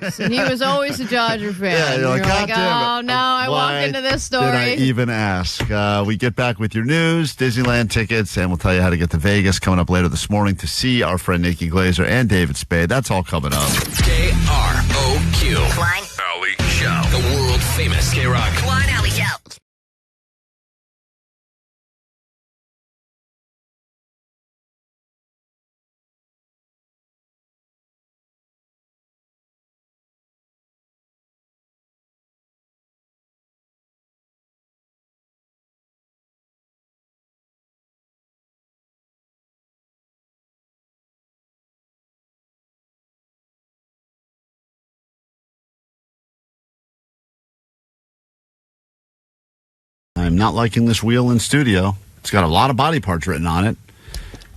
So he was always a Dodger fan. Yeah, you're like, God damn it. oh, no, I walk into this story. Did I even ask? We get back with your news, Disneyland tickets, and we'll tell you how to get to Vegas coming up later this morning to see our friend Nikki, Glaser, and David Spade. That's all coming up. KROQ. Klein Alley Show. The world famous KROQ. Klein Alley Show. I'm not liking this wheel in studio. It's got a lot of body parts written on it.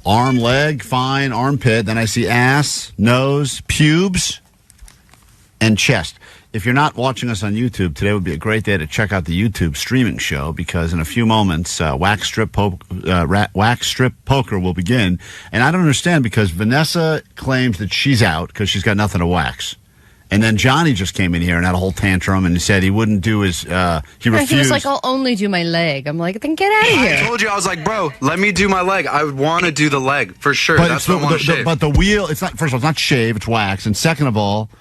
Arm, leg, fine, armpit. Then I see ass, nose, pubes, and chest. If you're not watching us on YouTube, today would be a great day to check out the YouTube streaming show because in a few moments, wax strip poker will begin. And I don't understand because Vanessa claims that she's out because she's got nothing to wax. And then Johnny just came in here and had a whole tantrum and said he wouldn't do his, he refused. He was like, I'll only do my leg. I'm like, then get out of here. I told you, I was like, bro, let me do my leg. I would want to do the leg, for sure. But that's what I want to shave. But the wheel, it's not, first of all, it's not shave, it's wax. And second of all,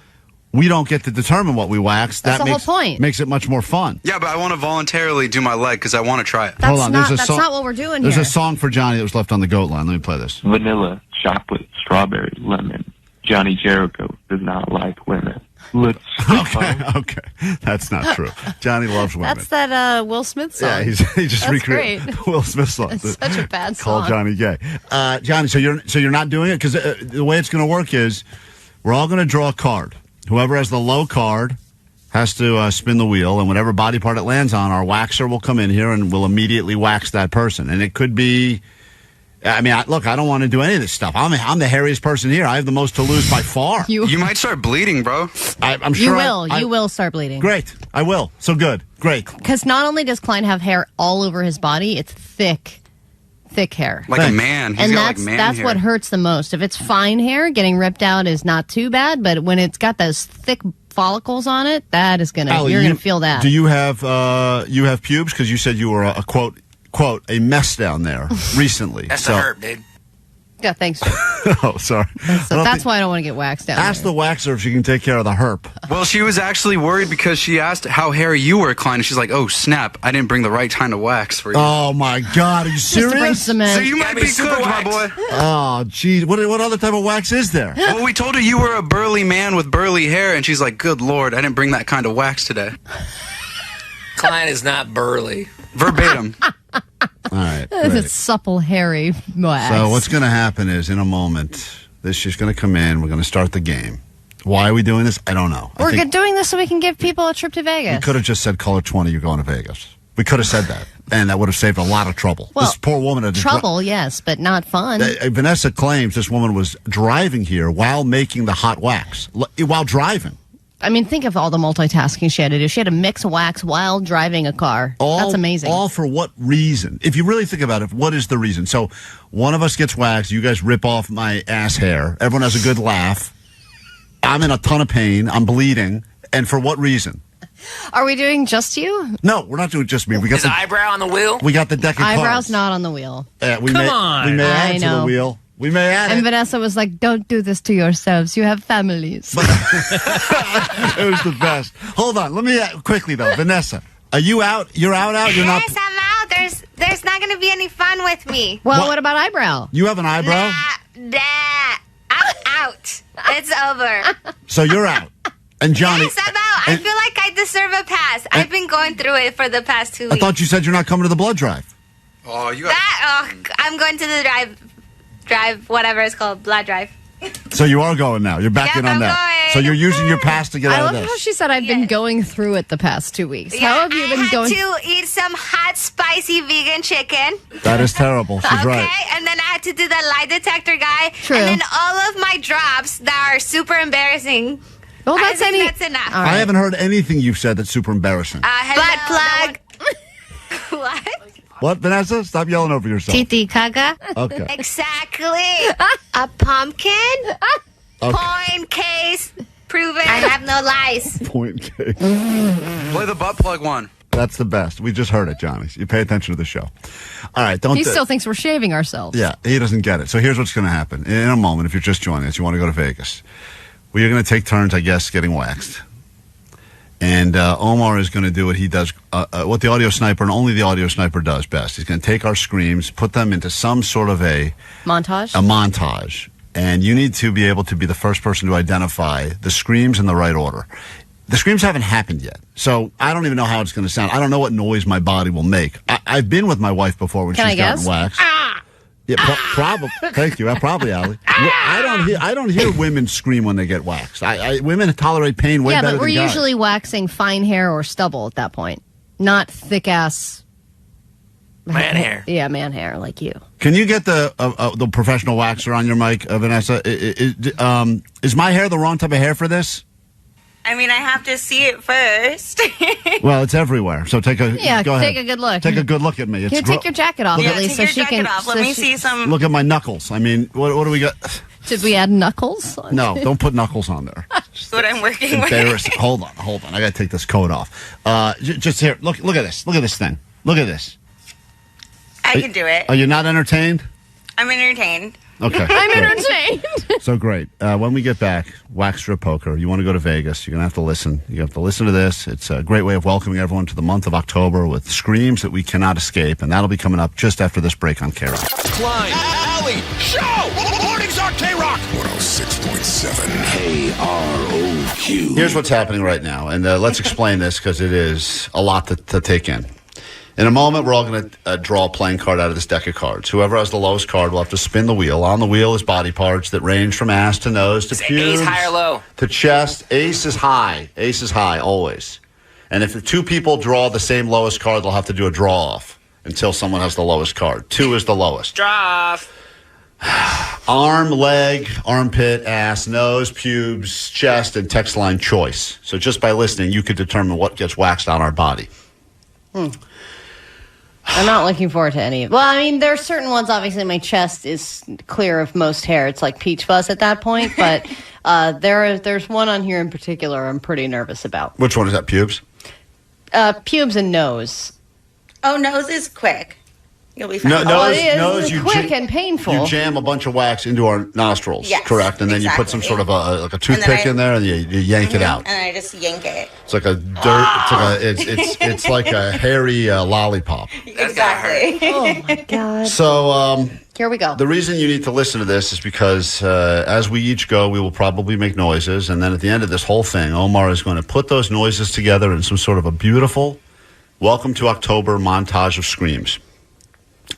we don't get to determine what we wax. That's the whole point. Makes it much more fun. Yeah, but I want to voluntarily do my leg because I want to try it. Hold on, that's not what we're doing here. There's a song for Johnny that was left on the goat line. Let me play this. Vanilla, chocolate, strawberry, lemon. Johnny Jericho does not like women. Let's okay. That's not true. Johnny loves women. That's that Will Smith song. Yeah, he just recreated Will Smith song. It's such a bad song. Called Johnny gay. Johnny, so you're not doing it because the way it's going to work is we're all going to draw a card. Whoever has the low card has to spin the wheel, and whatever body part it lands on, our waxer will come in here and will immediately wax that person. And it could be. I mean, look, I don't want to do any of this stuff. I'm the hairiest person here. I have the most to lose by far. You might start bleeding, bro. I'm sure. You will start bleeding. Great. I will. So good. Great. Because not only does Klein have hair all over his body, it's thick hair. Like a man. He's got that's hair. What hurts the most. If it's fine hair, getting ripped out is not too bad. But when it's got those thick follicles on it, that is you're gonna feel that. Do you have pubes? Because you said you were a quote, a mess down there recently. That's the herb, dude. Yeah, thanks. Oh, sorry. That's why I don't want to get waxed down. Ask the waxer if she can take care of the herp. Well, she was actually worried because she asked how hairy you were, Klein, and she's like, oh, snap, I didn't bring the right kind of wax for you. Oh, my God. Are you serious? So you might be good, my boy. Oh, geez. What other type of wax is there? Well, we told her you were a burly man with burly hair, and she's like, good Lord, I didn't bring that kind of wax today. Klein is not burly. Verbatim. All right. It's supple, hairy wax. So what's going to happen is, in a moment, she's going to come in. We're going to start the game. Why are we doing this? I don't know. We're doing this so we can give people a trip to Vegas. We could have just said color 20, you're going to Vegas. We could have said that, and that would have saved a lot of trouble. Well, this poor woman had trouble, yes, but not fun. Vanessa claims this woman was driving here while making the hot wax, while driving. I mean, think of all the multitasking she had to do. She had to mix wax while driving a car. That's amazing. All for what reason? If you really think about it, what is the reason? So one of us gets waxed. You guys rip off my ass hair. Everyone has a good laugh. I'm in a ton of pain. I'm bleeding. And for what reason? Are we doing just you? No, we're not doing just me. We got the eyebrow on the wheel? We got the deck of cards. Eyebrows not on the wheel. We may add to the wheel. We may add And Vanessa was like, don't do this to yourselves. You have families. It was the best. Hold on. Let me quickly, though. Vanessa, are you out? You're out? You're not? Yes, I'm out. There's not going to be any fun with me. Well, what about eyebrow? You have an eyebrow? Nah. I'm out. It's over. So you're out. And Johnny. Yes, I'm out. I feel like I deserve a pass. I've been going through it for the past 2 weeks. I thought you said you're not coming to the blood drive. Oh, you I'm going to the drive, whatever it's called, blood drive. So you are going now. You're back in on that. Going. So you're using your pass to get out of this. I love how she said I've been going through it the past 2 weeks. How have you been going? I had to eat some hot, spicy vegan chicken. That is terrible. She's right. Okay, and then I had to do the lie detector guy. True. And then all of my drops that are super embarrassing. Well, that's enough. Right. I haven't heard anything you've said that's super embarrassing. Butt plug. What? What, Vanessa? Stop yelling over yourself. Titi caga. Okay. Exactly. A pumpkin. Point case. Prove it. I have no lies. Point cake. Play the butt plug one. That's the best. We just heard it, Johnny. You pay attention to the show. All right, don't. He still thinks we're shaving ourselves. Yeah, he doesn't get it. So here's what's going to happen in a moment. If you're just joining us, you want to go to Vegas. We are going to take turns, I guess, getting waxed. And Omar is going to do what he does, what the audio sniper and only the audio sniper does best. He's going to take our screams, put them into some sort of a montage. And you need to be able to be the first person to identify the screams in the right order. The screams haven't happened yet, so I don't even know how it's going to sound. I don't know what noise my body will make. I've been with my wife before when she's gotten waxed. Yeah, probably. Thank you. Probably, Allie. I don't hear women scream when they get waxed. Women tolerate pain way better than guys. Yeah, but we're usually waxing fine hair or stubble at that point, not thick ass man hair. Yeah, man hair like you. Can you get the professional waxer on your mic, Vanessa? Is my hair the wrong type of hair for this? I mean, I have to see it first. Well, it's everywhere. So take a go ahead. Take a good look. Take a good look at me. Take your jacket off, at least, take so your she can. jacket off. Let me see some. Look at my knuckles. I mean, what do we got? Did we add knuckles? No, don't put knuckles on there. That's what I'm working with. Embarrassing. Hold on. I got to take this coat off. Just here. Look at this. Look at this thing. Look at this. I can do it. Are you not entertained? I'm entertained. Okay. I'm entertained. So great. When we get back, Wax Strip Poker, you want to go to Vegas, you're going to have to listen. You have to listen to this. It's a great way of welcoming everyone to the month of October with screams that we cannot escape, and that'll be coming up just after this break on KROQ. Klein, Alley, Show! Mornings on KROQ. 106.7 KROQ. Here's what's happening right now, and let's explain this because it is a lot to take in. In a moment, we're all going to draw a playing card out of this deck of cards. Whoever has the lowest card will have to spin the wheel. On the wheel is body parts that range from ass to nose to pubes. Ace high or low? To chest. Ace is high. Ace is high, always. And if the two people draw the same lowest card, they'll have to do a draw-off until someone has the lowest card. 2 is the lowest. Draw off. Arm, leg, armpit, ass, nose, pubes, chest, and text line choice. So just by listening, you could determine what gets waxed on our body. I'm not looking forward to any of it. Well, I mean, there are certain ones, obviously, my chest is clear of most hair. It's like peach fuzz at that point. But there's one on here in particular I'm pretty nervous about. Which one is that, pubes? Pubes and nose. Oh, nose is quick. You'll be fine. Nose, it's quick and painful. You jam a bunch of wax into our nostrils, Yes, correct? And then you put some sort of a toothpick in there, and you yank it out. And I just yank it. It's like a it's like a hairy lollipop. Exactly. Oh my god. So here we go. the reason you need to listen to this is because as we each go, we will probably make noises, and then at the end of this whole thing, Omar is going to put those noises together in some sort of a beautiful Welcome to October montage of screams.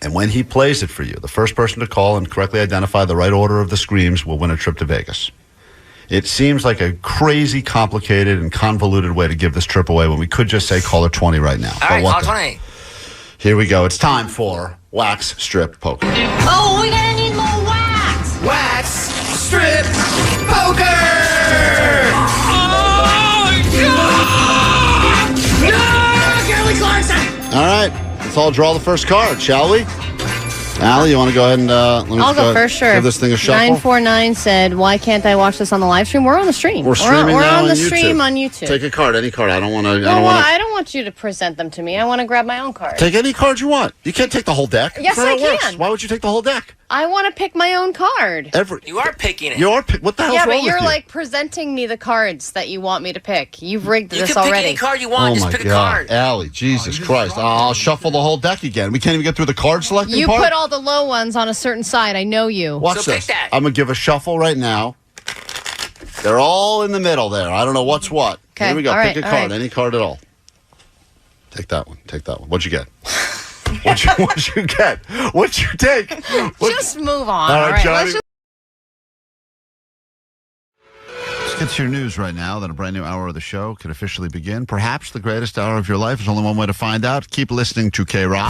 And when he plays it for you, the first person to call and correctly identify the right order of the screams will win a trip to Vegas. It seems like a crazy, complicated, and convoluted way to give this trip away when we could just say caller 20 right now. All right, call 20. Here we go. It's time for Wax Strip Poker. Oh, we're gonna need more wax. Wax Strip Poker! All right. Let's all draw the first card, shall we? Allie, you want to go ahead and I'll go first, sure. Give this thing a shuffle? 949 said, why can't I watch this on the live stream? We're on the stream. We're streaming now on the YouTube. stream on YouTube. Take a card, any card. I don't want to. I don't want you to present them to me. I want to grab my own card. Take any card you want. You can't take the whole deck. Yes, That's how I it works. can. Why would you take the whole deck? I want to pick my own card. You are picking it. What the hell's Yeah, wrong but with you're you? like presenting me the cards that you want me to pick. You've rigged You this can pick already. any card you want. Oh Just my pick a God, card. Allie, Jesus Christ! I'll shuffle the whole deck again. We can't even get through the card selecting You part. put all the low ones on a certain side. I know you. Watch So pick this. that. I'm gonna give a shuffle right now. They're all in the middle there. I don't know what's what. Okay, Here we go. all Pick right, a all card, right. any card at all. Take that one. Take that one. What'd you get? What'd you get? What'd you take? Just move on. All right, Johnny. Let's just Let's get to your news right now that a brand new hour of the show can officially begin. Perhaps the greatest hour of your life. There's only one way to find out. Keep listening to KROQ.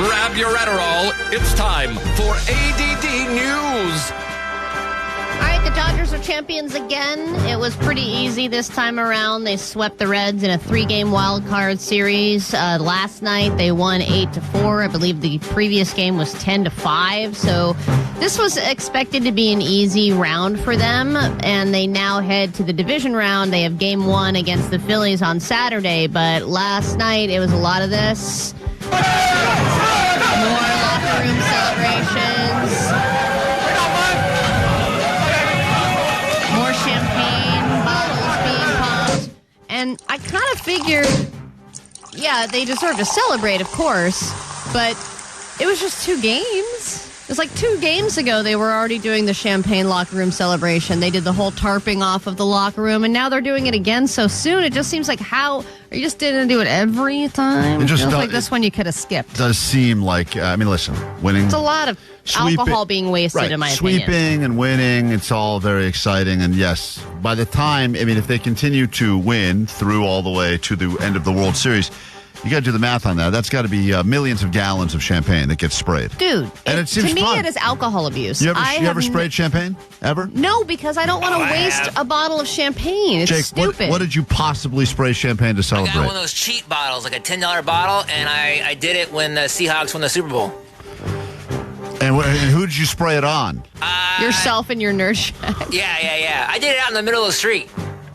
Grab your Adderall. It's time for ADD News. All right, the Dodgers are champions again. It was pretty easy this time around. They swept the Reds in a 3-game wild card series. Last night they won 8-4. I believe the previous game was 10-5. So this was expected to be an easy round for them, and they now head to the division round. They have game 1 against the Phillies on Saturday, but last night it was a lot of this. More locker room celebrations. More champagne bottles being popped. And I kind of figured, yeah, they deserve to celebrate, of course, but it was just 2 games. It was like 2 games ago they were already doing the champagne locker room celebration. They did the whole tarping off of the locker room, and now they're doing it again so soon. It just seems like you just didn't do it every time. It just feels like this one you could have skipped. Does seem like, listen, winning. It's a lot of alcohol being wasted, in my opinion. Sweeping and winning, it's all very exciting. And yes, by the time, if they continue to win through all the way to the end of the World Series, you got to do the math on that. That's got to be millions of gallons of champagne that gets sprayed. Dude, and it seems to me fun. It is alcohol abuse. You ever sprayed champagne? Ever? No, because I don't want to waste a bottle of champagne. It's Jake, stupid. What did you possibly spray champagne to celebrate? I got one of those cheap bottles, like a $10 bottle, and I did it when the Seahawks won the Super Bowl. And who did you spray it on? Yourself and your nerd shack. Yeah. I did it out in the middle of the street.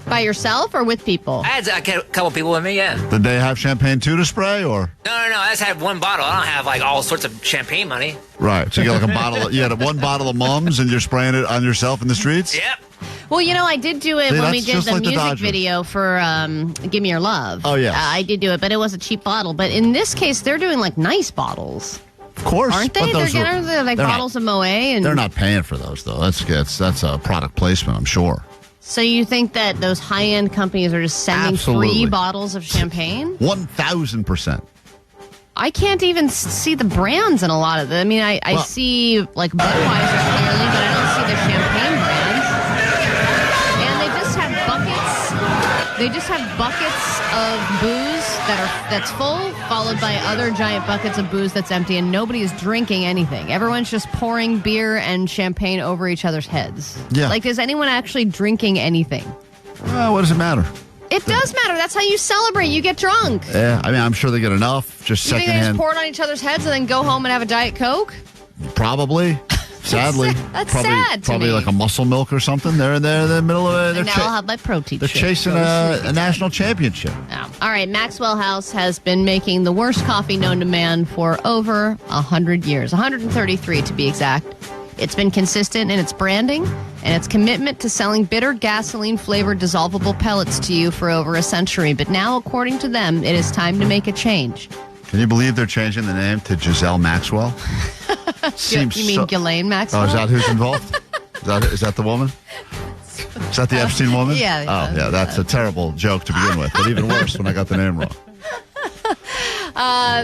By yourself or with people? I had a couple people with me, yeah. Did they have champagne too to spray, or? No. I just had one bottle. I don't have like all sorts of champagne money. Right. So you got like a bottle. You had one bottle of Mums, and you're spraying it on yourself in the streets. Yep. Well, I did do it when we did the music video for "Give Me Your Love." Oh yeah, I did do it, but it was a cheap bottle. But in this case, they're doing like nice bottles. Of course, aren't they? They're getting like bottles of Moet, and they're not paying for those though. That's a product placement, I'm sure. So you think that those high-end companies are just sending free bottles of champagne? 1,000%. I can't even see the brands in a lot of them. I see like Budweiser clearly, but I don't see the champagne brands. And they just have buckets. They just have buckets of booze that's full, followed by other giant buckets of booze that's empty, and nobody is drinking anything. Everyone's just pouring beer and champagne over each other's heads. Yeah. Like, is anyone actually drinking anything? Well, what does it matter? It does matter. That's how you celebrate. You get drunk. Yeah, I'm sure they get enough. Just you think they just pour it on each other's heads and then go home and have a Diet Coke? Probably. Sadly. That's sad to Probably me. like a muscle milk or something. They're in the middle of it. And now I'll have my protein They're shake. chasing a national championship. Oh. All right, Maxwell House has been making the worst coffee known to man for over 100 years. 133 to be exact. It's been consistent in its branding and its commitment to selling bitter gasoline-flavored dissolvable pellets to you for over a century. But now, according to them, it is time to make a change. Can you believe they're changing the name to Giselle Maxwell? You mean Ghislaine Maxwell? Oh, is that who's involved? Is that the woman? Is that the Epstein woman? Yeah. Oh, yeah, that's a terrible joke to begin with, but even worse when I got the name wrong.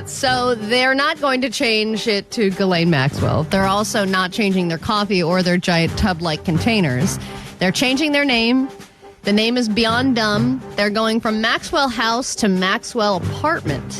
So they're not going to change it to Ghislaine Maxwell. They're also not changing their coffee or their giant tub-like containers. They're changing their name. The name is beyond dumb. They're going from Maxwell House to Maxwell Apartment.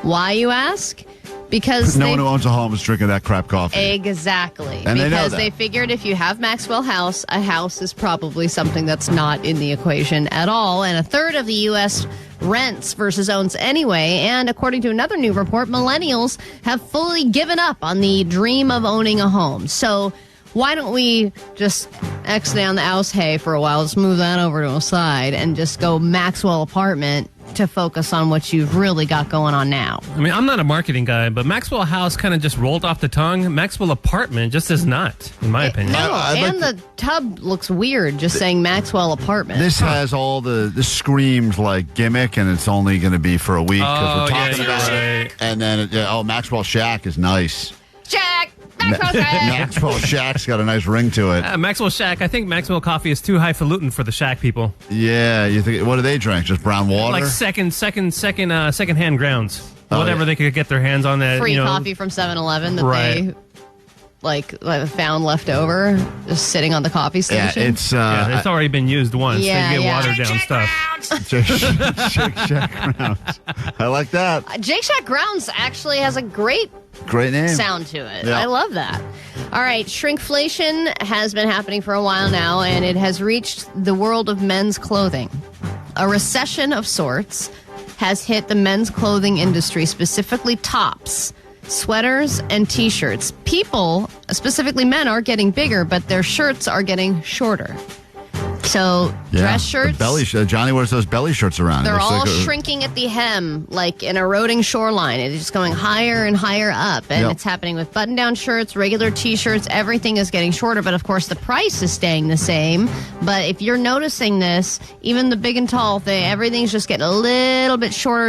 Why, you ask? Because no one who owns a home is drinking that crap coffee. Exactly. And because they figured if you have Maxwell House, a house is probably something that's not in the equation at all. And a third of the U.S. rents versus owns anyway. And according to another new report, millennials have fully given up on the dream of owning a home. So why don't we just X down the house hay for a while, just move that over to a side and just go Maxwell Apartment to focus on what you've really got going on now. I'm not a marketing guy, but Maxwell House kind of just rolled off the tongue. Maxwell Apartment just is not, in my opinion. No, and the tub looks weird just saying Maxwell Apartment. This has this screams like gimmick, and it's only going to be for a week because we're talking about it. And then, Maxwell Shack is nice. Jack! Maxwell Shack! Maxwell Shack's got a nice ring to it. Maxwell Shack. I think Maxwell coffee is too highfalutin for the Shack people. Yeah, you think? What do they drink? Just brown water? Like second-hand grounds. Whatever they could get their hands on that. Free coffee from 7-Eleven that right. found left over, just sitting on the coffee station. It's already been used once. Yeah, they get yeah. watered down stuff. Shake Shack Grounds. I like that. Jake Shack Grounds actually has a great name sound to it. Yeah. I love that. All right, shrinkflation has been happening for a while now, and it has reached the world of men's clothing. A recession of sorts has hit the men's clothing industry, specifically tops, sweaters, and T-shirts. People, specifically men, are getting bigger, but their shirts are getting shorter. So dress shirts, Johnny wears those belly shirts around. They're all shrinking at the hem, like an eroding shoreline. It's just going higher and higher up. And it's happening with button-down shirts, regular T-shirts. Everything is getting shorter. But, of course, the price is staying the same. But if you're noticing this, even the big and tall thing, everything's just getting a little bit shorter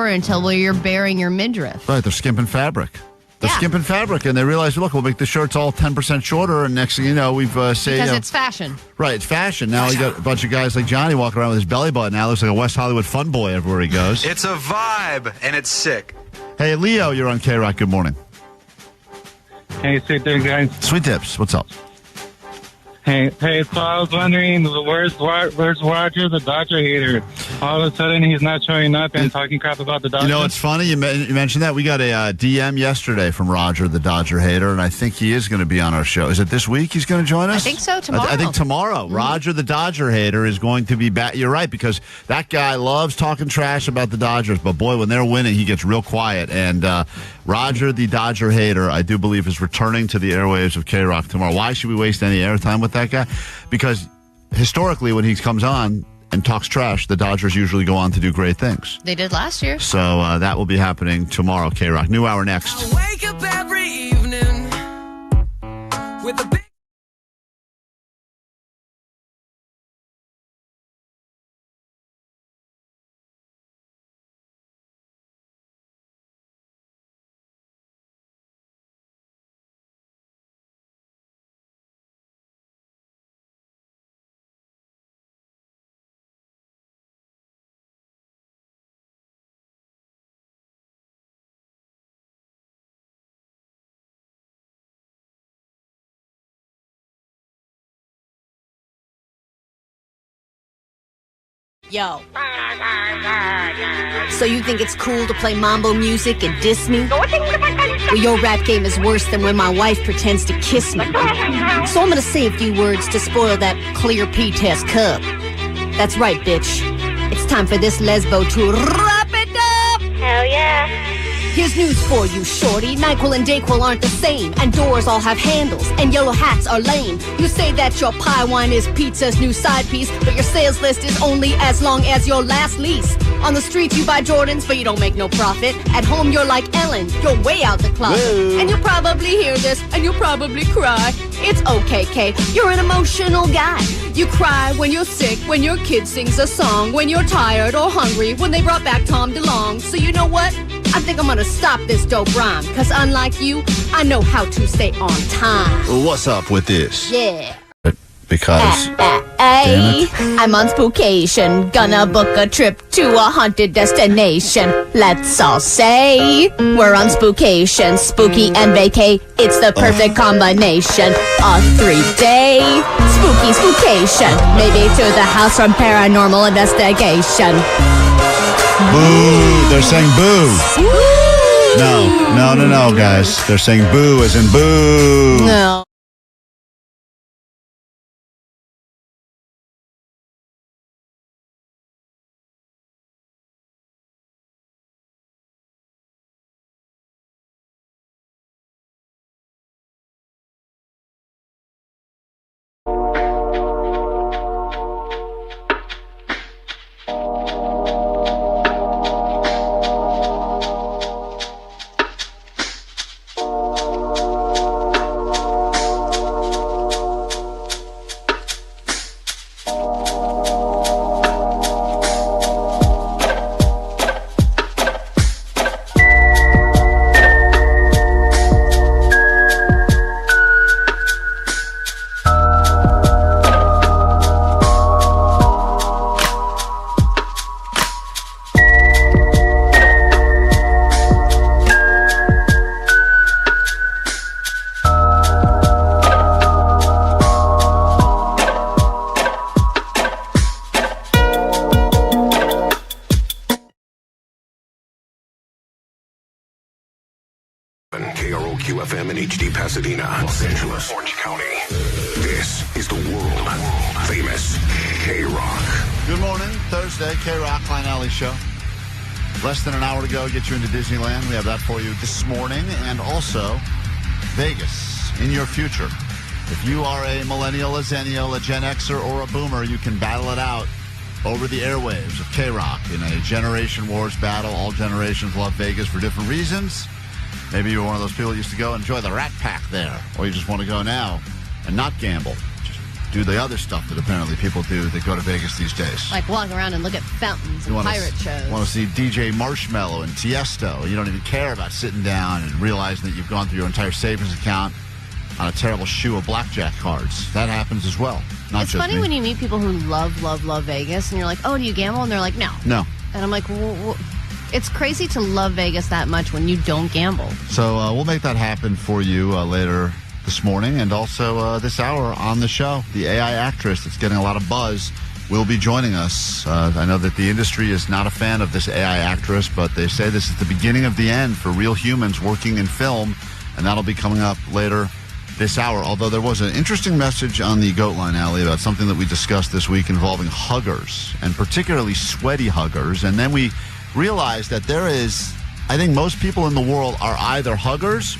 until you're bearing your midriff. Right, they're skimping fabric. They're skimping fabric, and they realize, look, we'll make the shirts all 10% shorter, and next thing you know, we've because it's fashion. Right, it's fashion. Now you got a bunch of guys like Johnny walking around with his belly button. Now looks like a West Hollywood fun boy everywhere he goes. It's a vibe, and it's sick. Hey, Leo, you're on KROQ. Good morning. Hey, sweet things, guys. Sweet tips. What's up? Hey, so I was wondering, where's Roger, the Dodger hater? All of a sudden, he's not showing up and talking crap about the Dodgers. You know, it's funny you mentioned that. We got a DM yesterday from Roger, the Dodger hater, and I think he is going to be on our show. Is it this week he's going to join us? I think so, tomorrow. I think tomorrow. Roger, the Dodger hater, is going to be back. You're right, because that guy loves talking trash about the Dodgers, but boy, when they're winning, he gets real quiet. And Roger, the Dodger hater, I do believe is returning to the airwaves of KROQ tomorrow. Why should we waste any airtime with that guy? Because historically, when he comes on and talks trash, the Dodgers usually go on to do great things. They did last year. So that will be happening tomorrow, KROQ. New hour next. I wake up every evening with a big Yo. So you think it's cool to play mambo music and diss me? Well, your rap game is worse than when my wife pretends to kiss me. So I'm gonna say a few words to spoil that clear P-test cup. That's right, bitch. It's time for this lesbo to wrap it up! Hell yeah. Here's news for you, shorty. NyQuil and DayQuil aren't the same, and doors all have handles, and yellow hats are lame. You say that your pie wine is pizza's new side piece, but your sales list is only as long as your last lease. On the streets you buy Jordans, but you don't make no profit. At home you're like Ellen, you're way out the closet. Whoa. And you'll probably hear this, and you'll probably cry. It's okay, Kay, you're an emotional guy. You cry when you're sick, when your kid sings a song, when you're tired or hungry, when they brought back Tom DeLonge. So you know what? I think I'm gonna stop this dope rhyme, cause unlike you, I know how to stay on time. What's up with this? Yeah. Because Hey, I'm on spookation, gonna book a trip to a haunted destination. Let's all say we're on spookation, spooky and vacay. It's the perfect combination. A 3-day spooky spookation, maybe to the house from Paranormal Investigation. Boo! They're saying boo. No, guys. They're saying boo as in boo. No. FM in HD Pasadena, Los Angeles, Orange County. This is the world famous KROQ. Good morning, Thursday, KROQ, Klein Alley Show. Less than an hour to go, get you into Disneyland. We have that for you this morning. And also, Vegas, in your future. If you are a millennial, a zennial, a Gen Xer, or a boomer, you can battle it out over the airwaves of KROQ in a Generation Wars battle. All generations love Vegas for different reasons. Maybe you're one of those people who used to go enjoy the Rat Pack there, or you just want to go now and not gamble. Just do the other stuff that apparently people do that go to Vegas these days. Like walk around and look at fountains and pirate shows. Want to see DJ Marshmello and Tiesto. You don't even care about sitting down and realizing that you've gone through your entire savings account on a terrible shoe of blackjack cards. That happens as well. It's funny when you meet people who love Vegas, and you're like, oh, do you gamble? And they're like, no. No. And I'm like, it's crazy to love Vegas that much when you don't gamble. So we'll make that happen for you later this morning, and also this hour on the show. The AI actress that's getting a lot of buzz will be joining us. I know that the industry is not a fan of this AI actress, but they say this is the beginning of the end for real humans working in film, and that'll be coming up later this hour. Although there was an interesting message on the Goat Line, Alley, about something that we discussed this week involving huggers, and particularly sweaty huggers. And then we realized that there is, I think most people in the world are either huggers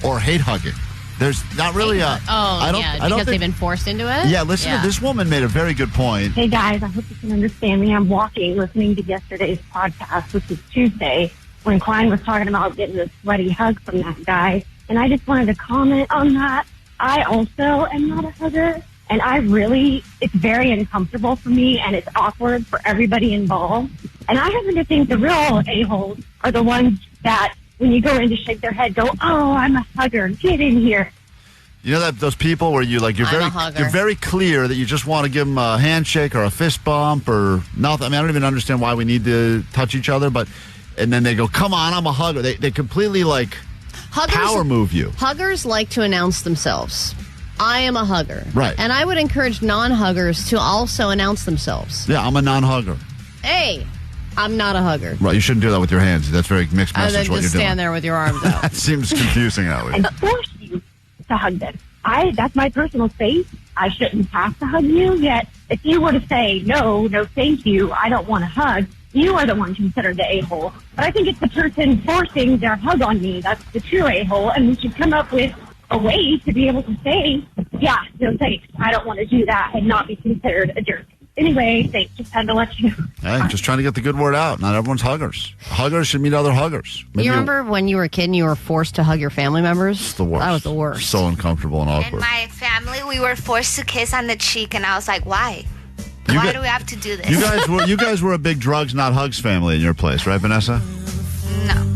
or hate hugging. There's not really because they've been forced into it? Yeah, listen to this woman made a very good point. Hey, guys, I hope you can understand me. I'm walking, listening to yesterday's podcast, which was Tuesday, when Klein was talking about getting a sweaty hug from that guy. And I just wanted to comment on that. I also am not a hugger, and it's very uncomfortable for me, and it's awkward for everybody involved. And I happen to think the real a-holes are the ones that, when you go in to shake their head, go, oh, I'm a hugger, get in here. You know that those people where you're very clear that you just want to give them a handshake or a fist bump or nothing. I mean, I don't even understand why we need to touch each other, and then they go, come on, I'm a hugger. They completely power move you. Huggers like to announce themselves. I am a hugger. Right. And I would encourage non-huggers to also announce themselves. Yeah, I'm a non-hugger. Hey, I'm not a hugger. Right, you shouldn't do that with your hands. That's very mixed message what you're doing. Just stand there with your arms out. That seems confusing, Allie. And force you to hug them. That's my personal space. I shouldn't have to hug you, yet if you were to say, no, thank you, I don't want to hug, you are the one considered the a-hole. But I think it's the person forcing their hug on me that's the true a-hole, and we should come up with a way to be able to say, yeah, no thanks, I don't want to do that, and not be considered a jerk. Anyway, thanks. Just had to let you know. Hey, just trying to get the good word out. Not everyone's huggers. Huggers should meet other huggers. Maybe you remember when you were a kid and you were forced to hug your family members? It's the worst. That was the worst. So uncomfortable and awkward. In my family, we were forced to kiss on the cheek, and I was like, why? Why do we have to do this? You guys were a big drugs, not hugs family in your place, right, Vanessa? No.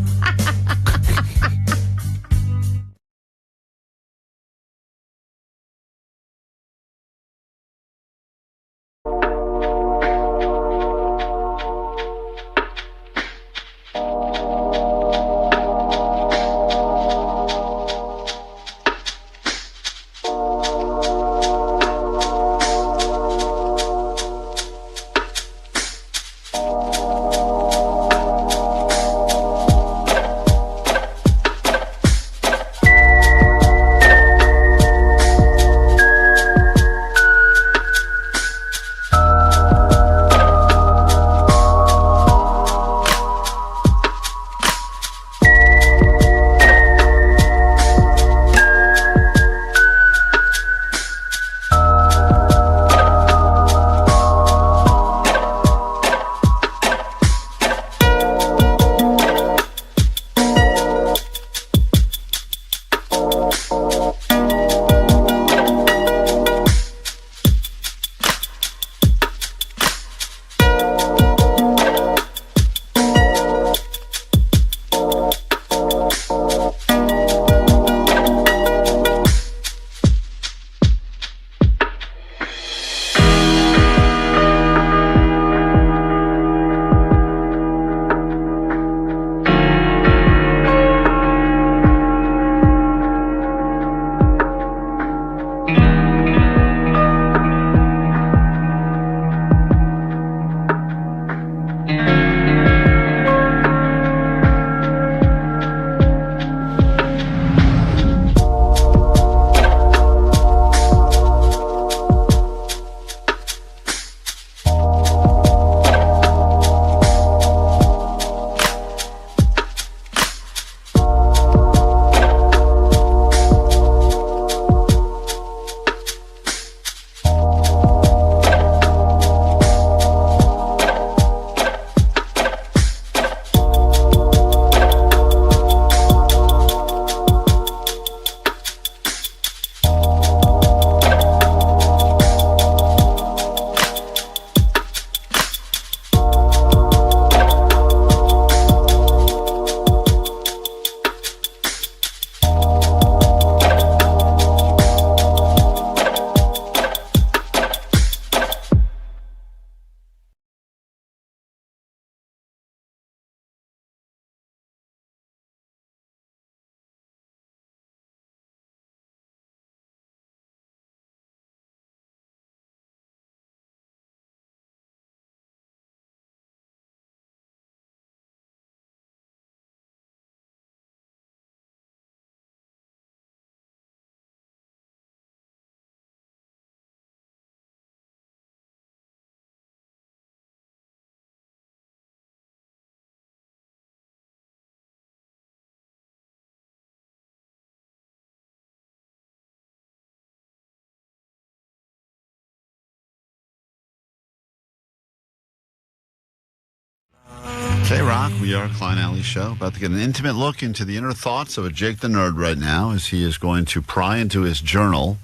K-Rock, we are Klein Alley Show. About to get an intimate look into the inner thoughts of a Jake the Nerd right now as he is going to pry into his journal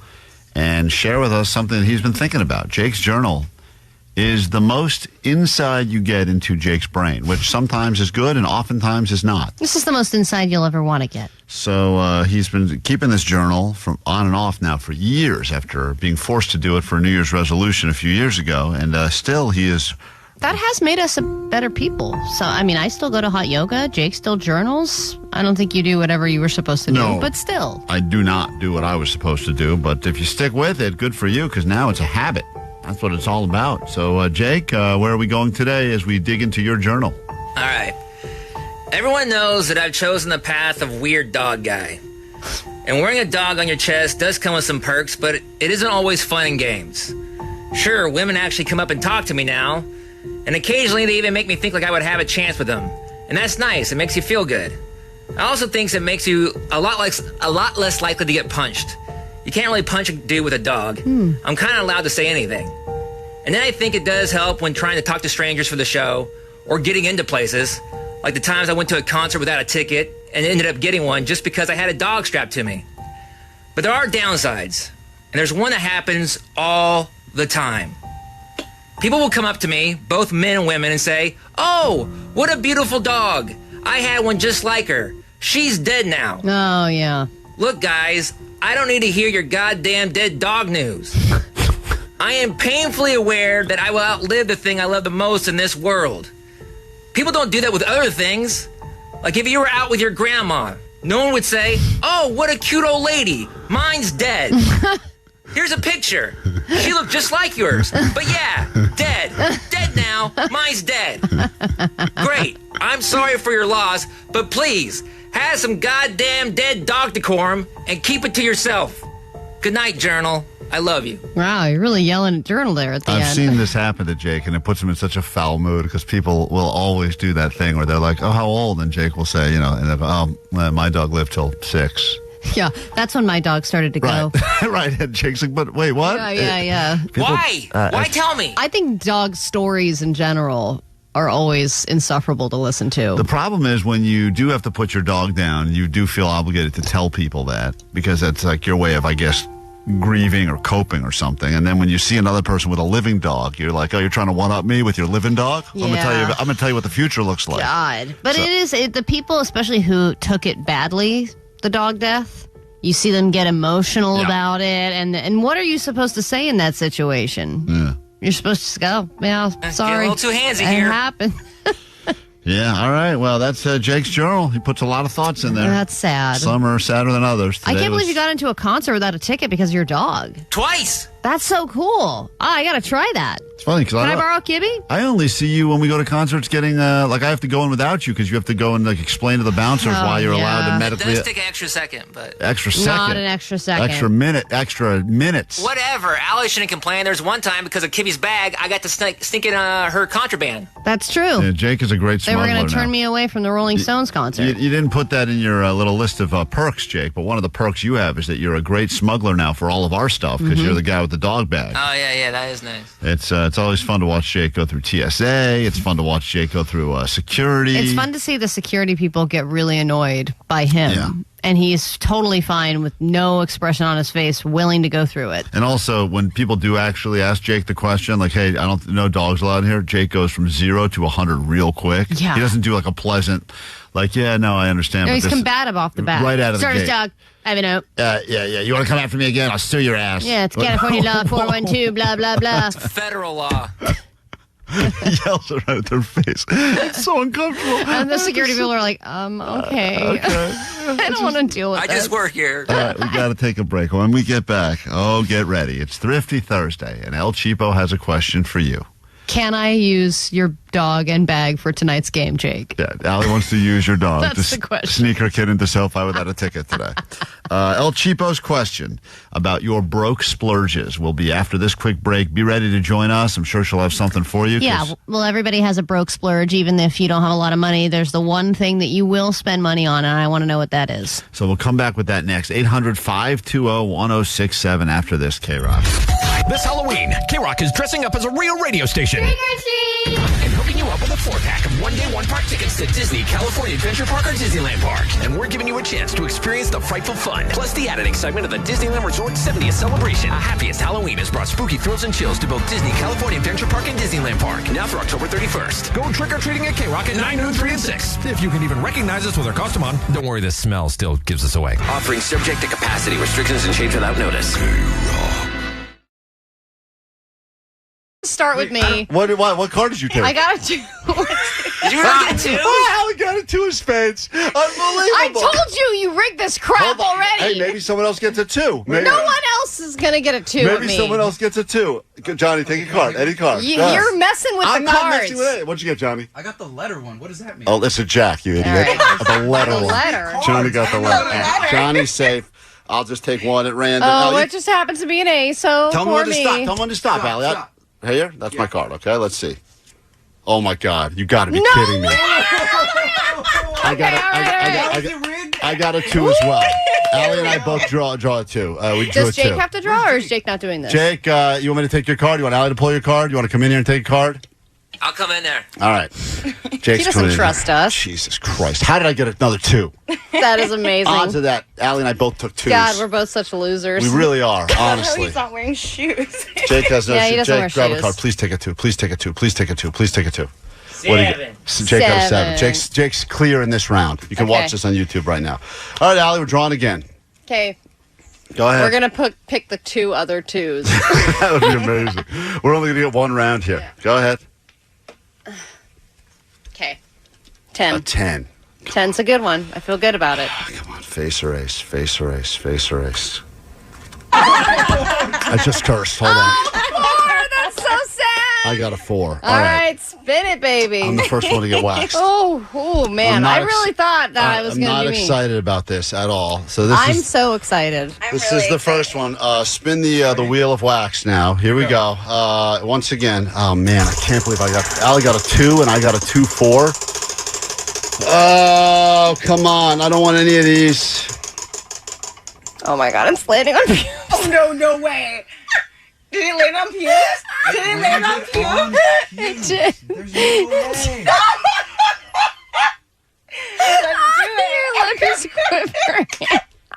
and share with us something that he's been thinking about. Jake's journal is the most inside you get into Jake's brain, which sometimes is good and oftentimes is not. This is the most inside you'll ever want to get. So he's been keeping this journal from on and off now for years after being forced to do it for a New Year's resolution a few years ago. And still he is... That has made us better people. So, I mean, I still go to hot yoga. Jake still journals. I don't think you do whatever you were supposed to do, but still. I do not do what I was supposed to do, but if you stick with it, good for you, because now it's a habit. That's what it's all about. So, Jake, where are we going today as we dig into your journal? All right. Everyone knows that I've chosen the path of weird dog guy. And wearing a dog on your chest does come with some perks, but it isn't always fun and games. Sure, women actually come up and talk to me now, and occasionally they even make me think like I would have a chance with them. And that's nice. It makes you feel good. I also think it makes you a lot less likely to get punched. You can't really punch a dude with a dog. I'm kind of allowed to say anything. And then I think it does help when trying to talk to strangers for the show or getting into places, like the times I went to a concert without a ticket and ended up getting one just because I had a dog strapped to me. But there are downsides, and there's one that happens all the time. People will come up to me, both men and women, and say, "Oh, what a beautiful dog. I had one just like her. She's dead now." Oh, yeah. Look, guys, I don't need to hear your goddamn dead dog news. I am painfully aware that I will outlive the thing I love the most in this world. People don't do that with other things. Like if you were out with your grandma, no one would say, "Oh, what a cute old lady. Mine's dead." Here's a picture. She looked just like yours. But yeah, dead. Dead now. Mine's dead. Great. I'm sorry for your loss, but please, have some goddamn dead dog decorum and keep it to yourself. Good night, Journal. I love you. Wow, you're really yelling at Journal there at the end. I've seen this happen to Jake, and it puts him in such a foul mood because people will always do that thing where they're like, "Oh, how old?" And Jake will say, and they'll go, "Oh, well, my dog lived till 6. Yeah, that's when my dog started to go. Right. And Jake's like, "But wait, what?" Yeah. People, Why? Why tell me? I think dog stories in general are always insufferable to listen to. The problem is when you do have to put your dog down, you do feel obligated to tell people that because that's like your way of, I guess, grieving or coping or something. And then when you see another person with a living dog, you're like, "Oh, you're trying to one-up me with your living dog?" Yeah. I'm gonna tell you what the future looks like. God. But the people, especially who took it badly, the dog death, you see them get emotional about it. And what are you supposed to say in that situation? Yeah. You're supposed to go, "Yeah, sorry. Get a little too handsy it here." happened. Yeah, all right. Well, that's Jake's journal. He puts a lot of thoughts in there. That's sad. Some are sadder than others. I can't believe you got into a concert without a ticket because of your dog. Twice. That's so cool. I got to try that. It's funny because Can I borrow Kibby? I only see you when we go to concerts getting, I have to go in without you because you have to go and explain to the bouncers why you're allowed to medically... It does take an extra second, but... Extra second? Not an extra second. Extra minutes. Whatever. Allie shouldn't complain. There's one time because of Kibby's bag, I got to sneak in her contraband. That's true. Yeah, Jake is a great smuggler. They were going to turn me away from the Rolling Stones concert. You didn't put that in your little list of perks, Jake, but one of the perks you have is that you're a great smuggler now for all of our stuff because you're the guy with the dog bag. Oh, yeah, that is nice. It's always fun to watch Jake go through TSA. It's fun to watch Jake go through security. It's fun to see the security people get really annoyed by him. Yeah. And he's totally fine with no expression on his face, willing to go through it. And also, when people do actually ask Jake the question, like, "Hey, I don't know dogs allowed here," Jake goes from 0 to 100 real quick. Yeah. He doesn't do like a pleasant, like, "Yeah, no, I understand." No, but he's combative off the bat. Right out of the gate. Start his dog. I have a note. Yeah. You want to come after me again? I'll sue your ass. Yeah, it's California law 412, blah, blah, blah. Federal law. He yells it right at their face. It's so uncomfortable. And the security people are like, okay. I don't want to deal with I this. just work here. All right, we got to take a break. When we get back, get ready. It's Thrifty Thursday, and El Cheapo has a question for you. Can I use your dog and bag for tonight's game, Jake? Yeah, Allie wants to use your dog That's to the question. sneak her kid into SoFi without a ticket today. El Cheapo's question about your broke splurges will be after this quick break. Be ready to join us. I'm sure she'll have something for you. Yeah, well, everybody has a broke splurge. Even if you don't have a lot of money, there's the one thing that you will spend money on, and I want to know what that is. So we'll come back with that next. 800-520-1067 after this, K-Rock. This Halloween, KROQ is dressing up as a real radio station and hooking you up with a 4-pack of one-day, one-park tickets to Disney, California Adventure Park, or Disneyland Park. And we're giving you a chance to experience the frightful fun, plus the added excitement of the Disneyland Resort 70th celebration. A happiest Halloween has brought spooky thrills and chills to both Disney, California Adventure Park, and Disneyland Park. Now through October 31st. Go trick-or-treating at KROQ at 9, noon, 3, and 6. If you can even recognize us with our costume on. Don't worry, the smell still gives us away. Offering subject to capacity restrictions and change without notice. Start with me. What card did you take? I got a 2. Did you really get a 2? Allie got a 2 of spades. Unbelievable. I told you rigged this crap already. Hey, maybe someone else gets a 2. Maybe. No one else is going to get a 2 Maybe with me. someone else gets a 2. Johnny, take a card. Any card. You're messing with I'm the not cards. messing with it. What'd you get, Johnny? I got the letter one. What does that mean? Oh, it's a jack, you idiot. Right. The letter The one. letter. Johnny got the letter. Johnny's safe. I'll just take one at random. Oh, it just happens to be an A, so Tell me for when to stop. Tell me when to stop, Allie. Here? That's my card, okay? Let's see. Oh, my God. You got to be kidding me. I got a 2 as well. Allie and I both draw a 2. We drew a 2. Does Jake have to draw, or is Jake not doing this? Jake, you want me to take your card? You want Allie to pull your card? You want to come in here and take a card? I'll come in there. All right. Jake's He doesn't coming in trust here. us. Jesus Christ. How did I get another 2? That is amazing. Odds of that. Allie and I both took 2s. God, we're both such losers. We really are, honestly. He's not wearing shoes. Jake has no Yeah, he shoes. doesn't wear Jake, grab a shoes. card. Please take a 2. Please take a 2. Please take a 2. Please take a 2. 7. Jake got a 7. Jake's clear in this round. You can watch this on YouTube right now. All right, Allie, we're drawing again. Okay. Go ahead. We're going to pick the 2 other 2s. That would be amazing. We're only going to get one round here. Yeah. Go ahead. Okay. 10. A 10. 10's a good one. I feel good about it. Come on. Face or ace. Face or ace. Face or ace. I just cursed. Hold on. 4! That's so sad. I got a 4. All right. Spin it, baby. I'm the first one to get waxed. Oh, man. I really thought that I was going to be I'm not me. excited about this at all. So this I'm is so excited. this is the first one. Spin the wheel of wax now. Here we go. Once again. Oh man, I can't believe Allie got a 2 and I got a 2-4. Oh come on! I don't want any of these. Oh my God, it's landing on pubes. Oh, no way. Did it land on pubes? Did it land on pubes? It did. There's no way. Your lip is quivering.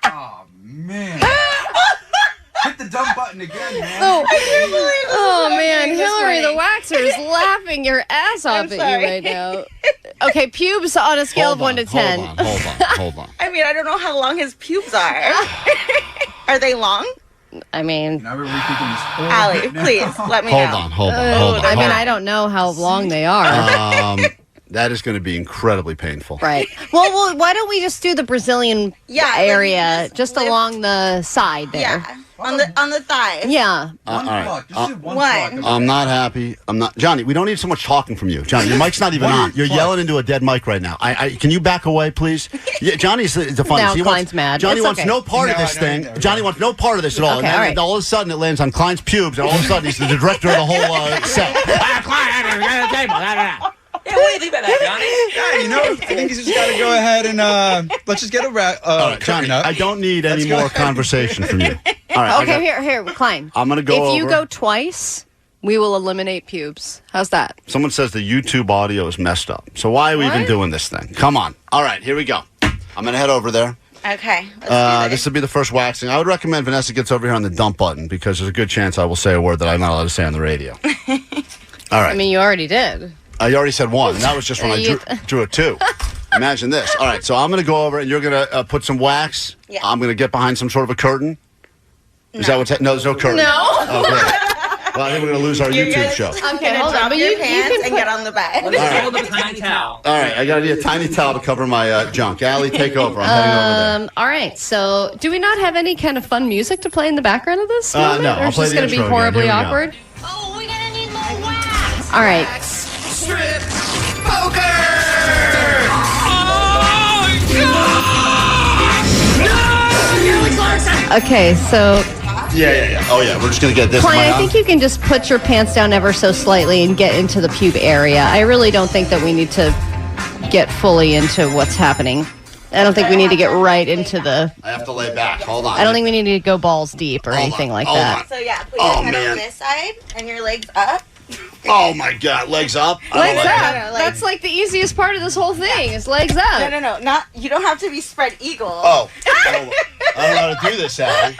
Oh, man. Hit the dumb button again, man. Oh man, Hillary the Waxer is laughing your ass off at you right now. Okay, pubes on a scale of 1 to 10. Hold on. I mean, I don't know how long his pubes are. Are they long? I mean, Now we're rethinking this whole Allie, bit now. please, let me know. Hold on. I mean, I don't know how long they are. That is going to be incredibly painful. Right. Well, why don't we just do the Brazilian area just along the side there? Yeah, on the thigh. Yeah. All right. Just do one One. fuck. I'm not happy. I'm not, Johnny. We don't need so much talking from you, Johnny. Your mic's not even on. You're yelling into a dead mic right now. Can you back away, please? Yeah, Johnny's the funniest. Now Klein's mad. Johnny It's wants okay. no part of this thing. Johnny wants no part of this at all. Okay, And then all right. all of a sudden it lands on Klein's pubes, and all of a sudden he's the director of the whole set. Yeah, what do you think about that, Johnny? Yeah, you know, I think he's just got to go ahead and let's just get a All right, Johnny. I don't need any more conversation from you. All right. Okay, here, Klein. I'm gonna go If you over. go twice, we will eliminate pubes. How's that? Someone says the YouTube audio is messed up. So why are we even doing this thing? Come on. All right, here we go. I'm going to head over there. Okay. Let's do This will be the first waxing. I would recommend Vanessa gets over here on the dump button because there's a good chance I will say a word that I'm not allowed to say on the radio. All right. I mean, you already did. I already said 1. And that was just when I drew a 2. Imagine this. All right, so I'm going to go over and you're going to put some wax. Yeah. I'm going to get behind some sort of a curtain. Is that what's no, there's no curtain. No. Oh, great. Well, I think we're going to lose our YouTube show. Okay, hold on. Drop But your you pants can and get on the bed. Hold up a tiny towel. All right, I got to need a tiny towel to cover my junk. Allie, take over. I'm heading over there. All right. So, do we not have any kind of fun music to play in the background of this moment? No, or I'll is play this the going to be intro again. horribly Here we go. awkward? Oh, we're gonna need more wax. All right. Strip poker. Okay, so Yeah. Oh, yeah. We're just going to get this. Klein, I think you can just put your pants down ever so slightly and get into the pube area. I really don't think that we need to get fully into what's happening. I don't think we need to get right into the... I have to lay back. Hold on. I don't think we need to go balls deep or anything like that. So yeah, put your head on this side and your legs up. Oh my God, legs up. Legs up. No, That's like the easiest part of this whole thing. Is legs up. No. Not. You don't have to be spread eagle. Oh, I don't know how to do this, Allie.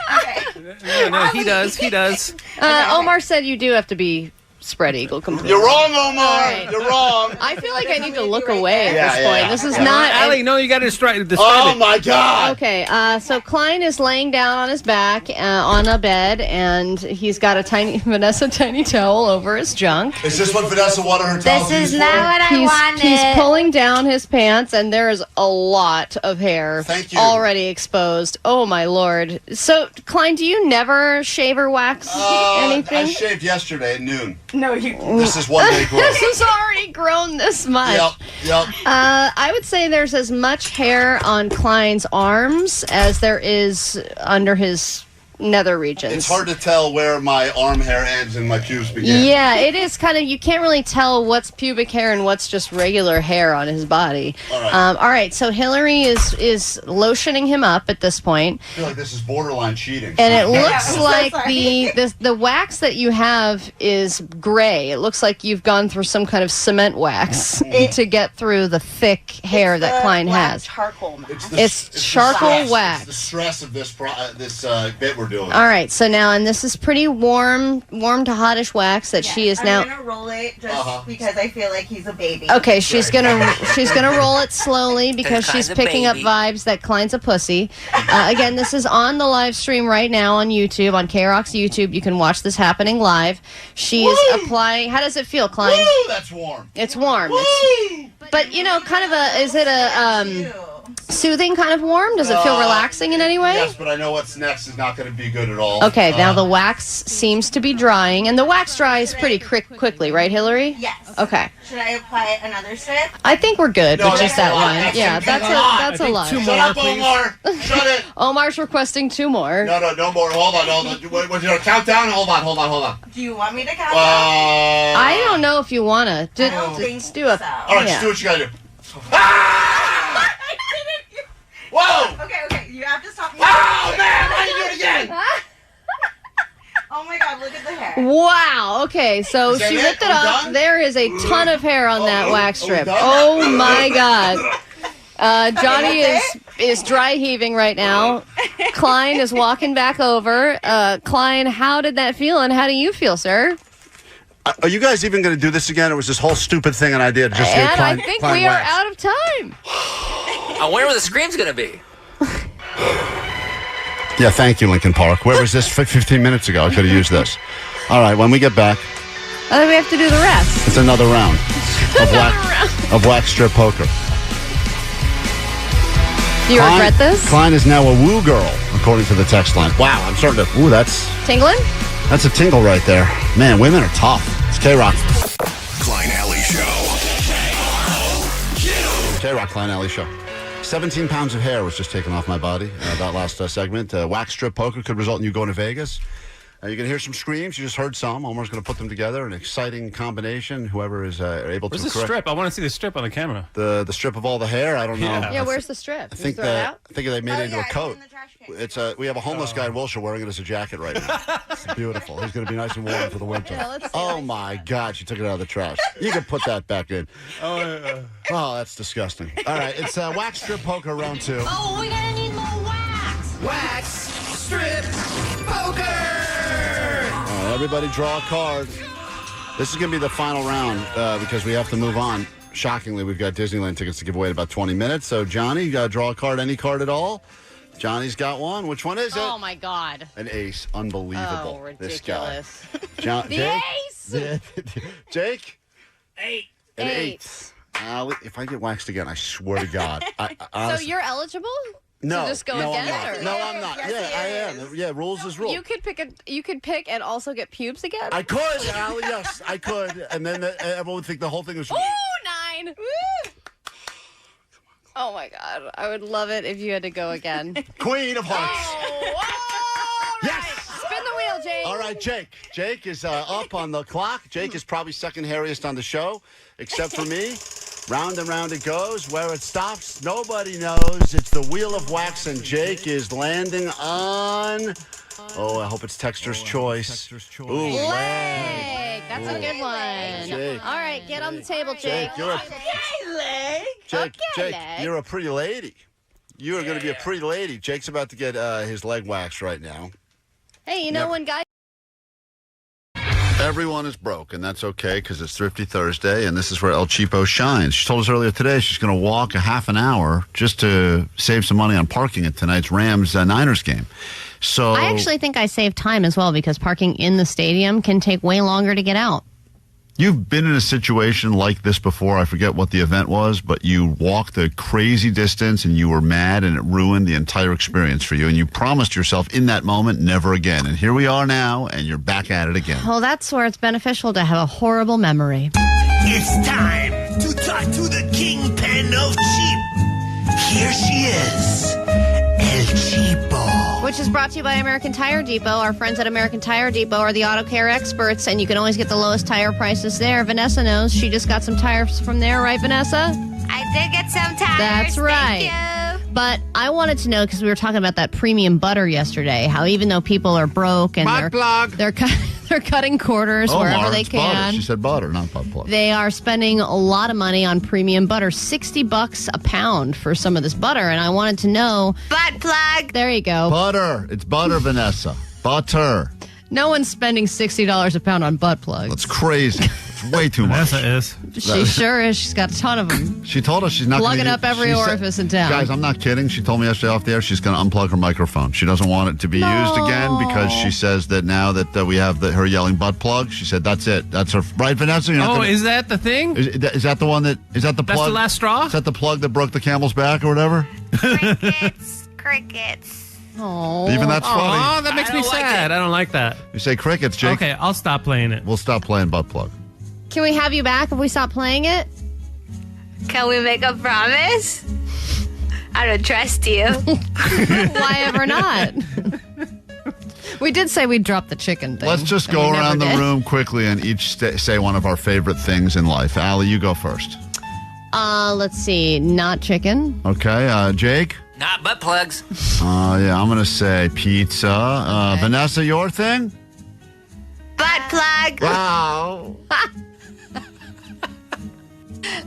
No, he does. He does. Omar said you do have to be spread eagle completely. You're wrong, Omar. Right. You're wrong. I feel like I need to look away at this point. This is not. Allie, no, you got to describe it. Oh my God. Okay, so Klein is laying down on his back on a bed, and he's got a tiny towel over his junk. Is this what Vanessa wanted her towel This is not what I wanted. He's pulling down his pants, and there is a lot of hair already exposed. Oh my Lord! So Klein, do you never shave or wax anything? I shaved yesterday at noon. No, you. This is one day growth. This has already grown this much. Yep. I would say there's as much hair on Klein's arms as there is under his nether regions. It's hard to tell where my arm hair ends and my pubes begin. Yeah, it is kind of, you can't really tell what's pubic hair and what's just regular hair on his body. All right. All right, so Hillary is lotioning him up at this point. I feel like this is borderline cheating. And it looks like the wax that you have is gray. It looks like you've gone through some kind of cement wax to get through the thick hair that Klein has. Charcoal mask. It's charcoal wax. It's the stress of this bit we're doing. All right, so now, and this is pretty warm to hottish wax that she is now. I'm gonna roll it just because I feel like he's a baby. Okay, she's gonna roll it slowly because she's picking up vibes that Klein's a pussy. Again, this is on the live stream right now on YouTube, on KROQ's YouTube. You can watch this happening live. She is applying. How does it feel, Klein? Woo, that's warm. It's warm. But kind of is it a soothing kind of warm? Does it feel relaxing in any way? Yes, but I know what's next is not going to be good at all. Okay, now the wax seems to be drying, and the wax dries pretty quickly, right, Hillary? Yes. Okay. Should I apply another strip? I think we're good with just that one. Yeah, that's a lot. Shut up, Omar. Shut it. Omar's requesting 2 more. No more. Hold on. Wait, you count down? Hold on. Do you want me to count down? I don't know if you want to. Just do it. All right, just do what you got to do. Whoa! Okay, you have to stop me. Oh, man, why you do it again? Oh my God, look at the hair. Wow, okay, so she ripped it off. There is a ton of hair on that wax strip. Oh my God. Johnny is dry heaving right now. Klein is walking back over. Klein, how did that feel, and how do you feel, sir? Are you guys even going to do this again, or was this whole stupid thing an idea to just and get Klein, I think Klein we are wax? out of time. I wonder where the scream's going to be. Yeah, thank you, Lincoln Park. Where was this 15 minutes ago? I could have used this. All right, when we get back, I think we have to do the rest. it's another round of wax strip poker. Do you regret this? Klein is now a woo girl, according to the text line. Wow, I'm starting to... Ooh, that's Tingling? a tingle right there. Man, women are tough. It's KROQ. Klein Alley Show. KROQ, Klein Alley Show. 17 pounds of hair was just taken off my body. That last segment. Wax strip poker could result in you going to Vegas. You're going to hear some screams. You just heard some. Omar's going to put them together. An exciting combination. Whoever is able Where's to the correct. strip? I want to see the strip on the camera. The strip of all the hair? I don't know. Yeah, where's the strip? I think that they made it into a coat. It's we have a homeless guy in Wilshire wearing it as a jacket right now. It's beautiful. He's going to be nice and warm for the winter. Yeah, oh my God, she took it out of the trash. You can put that back in. Oh, that's disgusting. All right, it's wax strip poker round 2. Oh, we're gonna need more wax. Wax strip poker. All right, everybody draw a card. This is going to be the final round because we have to move on. Shockingly, we've got Disneyland tickets to give away in about 20 minutes. So, Johnny, you got to draw a card, any card at all? Johnny's got one. Which one is it? Oh, my God. An ace. Unbelievable. Oh, ridiculous. This guy. The Jake? ace! Jake? 8. An 8. If I get waxed again, I swear to God. I So you're eligible? No, to just go no, again? I'm not. Or? No, I'm not. I am. Yeah, rules is rules. You could pick and also get pubes again? I could, Allie, yes, I could. And then everyone would think the whole thing was... Ooh, 9. Woo! Oh, my God. I would love it if you had to go again. Queen of Hearts. Oh, yes! Spin the wheel, Jake. All right, Jake. Jake is up on the clock. Jake is probably second hairiest on the show, except for me. Round and round it goes. Where it stops, nobody knows. It's the wheel of wax, and Jake is landing on... Oh, I hope it's Texter's choice. Ooh, leg. That's a good one. Jake. All right, get on the table, Jake. Jake, you're a pretty lady. You are going to be a pretty lady. Jake's about to get his leg waxed right now. Hey, you know when guys... Everyone is broke, and that's okay because it's Thrifty Thursday, and this is where El Cheapo shines. She told us earlier today she's going to walk a half an hour just to save some money on parking at tonight's Rams-Niners game. So I actually think I saved time as well because parking in the stadium can take way longer to get out. You've been in a situation like this before. I forget what the event was, but you walked a crazy distance and you were mad and it ruined the entire experience for you. And you promised yourself in that moment, never again. And here we are now, and you're back at it again. Well, that's where it's beneficial to have a horrible memory. It's time to talk to the kingpin of cheap. Here she is, El Cheapo. Which is brought to you by American Tire Depot. Our friends at American Tire Depot are the auto care experts, and you can always get the lowest tire prices there. Vanessa knows. She just got some tires from there, right, Vanessa? I did get some tires. That's right. Thank you. But I wanted to know, because we were talking about that premium butter yesterday, how even though people are broke and they're cutting quarters wherever they can. Butter. She said butter, not butt plug. They are spending a lot of money on premium butter, $60 a pound for some of this butter. And I wanted to know... Butt plug. There you go. Butter. It's butter, Vanessa. Butter. No one's spending $60 a pound on butt plugs. That's crazy. It's way too much. Vanessa is. She sure is. She's got a ton of them. She told us she's not plugging up every orifice in town. Guys, I'm not kidding. She told me yesterday off the air she's going to unplug her microphone. She doesn't want it to be used again because she says that now that we have her yelling butt plug, she said that's it. That's her. Right, Vanessa? Is that the thing? Is that the one that... Is that the plug? That's the last straw? Is that the plug that broke the camel's back or whatever? Crickets. Oh, even that's funny. Oh, that makes me sad. I don't like that. You say crickets, Jake. Okay, I'll stop playing it. We'll stop playing butt plug. Can we have you back if we stop playing it? Can we make a promise? I don't trust you. Why ever not? We did say we'd drop the chicken thing. Let's just go around the room quickly and each say one of our favorite things in life. Allie, you go first. Let's see. Not chicken. Okay. Jake? Not butt plugs. Yeah, I'm going to say pizza. Okay. Vanessa, your thing? Butt plug. Wow.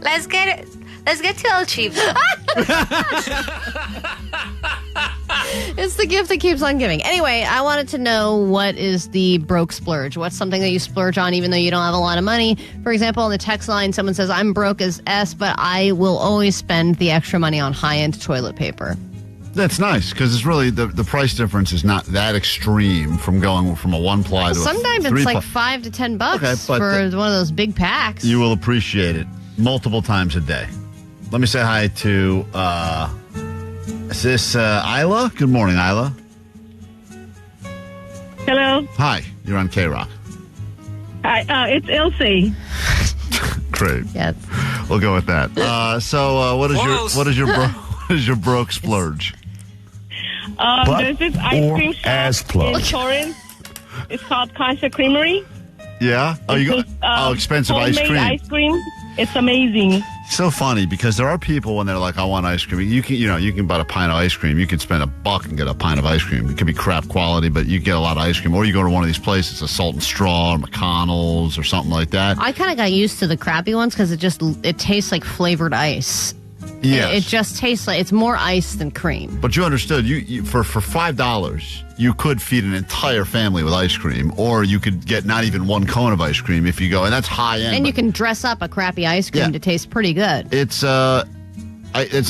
Let's get to El Cheapo. It's the gift that keeps on giving. Anyway, I wanted to know, what is the broke splurge? What's something that you splurge on even though you don't have a lot of money? For example, on the text line, someone says, I'm broke as S, but I will always spend the extra money on high-end toilet paper. That's nice, because it's really, the price difference is not that extreme from going from a one-ply to a sometimes it's like $5 to $10 for one of those big packs. You will appreciate it multiple times a day. Let me say hi to, is this Isla? Good morning, Isla. Hello. Hi, you're on KROQ. Hi, it's Elsie. Great. Yes. We'll go with that. What is your broke splurge? There's this ice cream shop in Torrance. It's called Concha Creamery. Yeah? Expensive ice cream. Ice cream. It's amazing. So funny because there are people when they're like, I want ice cream. You can buy a pint of ice cream. You can spend $1 and get a pint of ice cream. It could be crap quality, but you get a lot of ice cream. Or you go to one of these places, a Salt and Straw or McConnell's or something like that. I kind of got used to the crappy ones because it tastes like flavored ice. Yes. It just tastes like it's more ice than cream. But you understood, you for $5, you could feed an entire family with ice cream, or you could get not even one cone of ice cream if you go, and that's high end. And you can dress up a crappy ice cream to taste pretty good. It's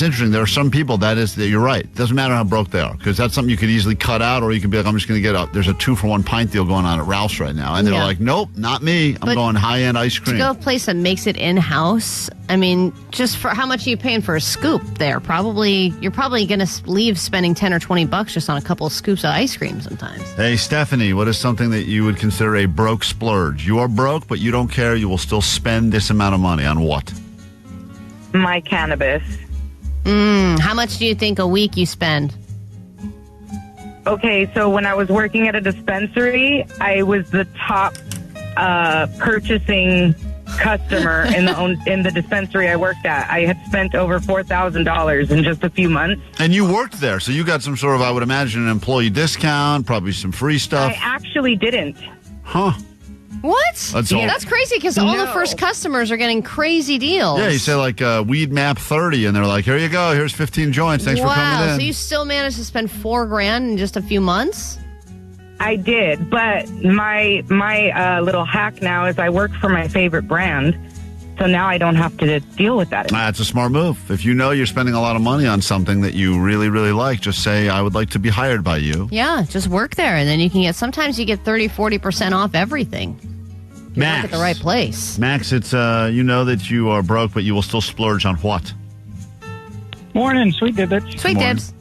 interesting. There are some people you're right. It doesn't matter how broke they are, because that's something you could easily cut out, or you can be like, I'm just going to get there's a 2-for-1 pint deal going on at Ralph's right now. And they're like, nope, not me. I'm going high-end ice cream. To go to a place that makes it in-house, I mean, just for how much are you paying for a scoop there? You're probably going to leave spending $10 or $20 just on a couple of scoops of ice cream sometimes. Hey, Stephanie, what is something that you would consider a broke splurge? You are broke, but you don't care. You will still spend this amount of money on what? My cannabis. How much do you think a week you spend? Okay, so when I was working at a dispensary, I was the top purchasing customer in the dispensary I worked at. I had spent over $4,000 in just a few months. And you worked there, so you got some sort of, I would imagine, an employee discount, probably some free stuff. I actually didn't. Huh. What? That's crazy because all the first customers are getting crazy deals. Yeah, you say like weed map 30, and they're like, here you go, here's 15 joints. Thanks for coming in. So you still managed to spend $4,000 in just a few months? I did, but my little hack now is I work for my favorite brand, so now I don't have to deal with that anymore. That's a smart move. If you know you're spending a lot of money on something that you really, really like, just say, I would like to be hired by you. Yeah, just work there, and then you can sometimes you get 30-40% off everything. You work at the right place. Max, it's you know that you are broke, but you will still splurge on what? Morning, Sweet Dibbits. Sweet Dibs.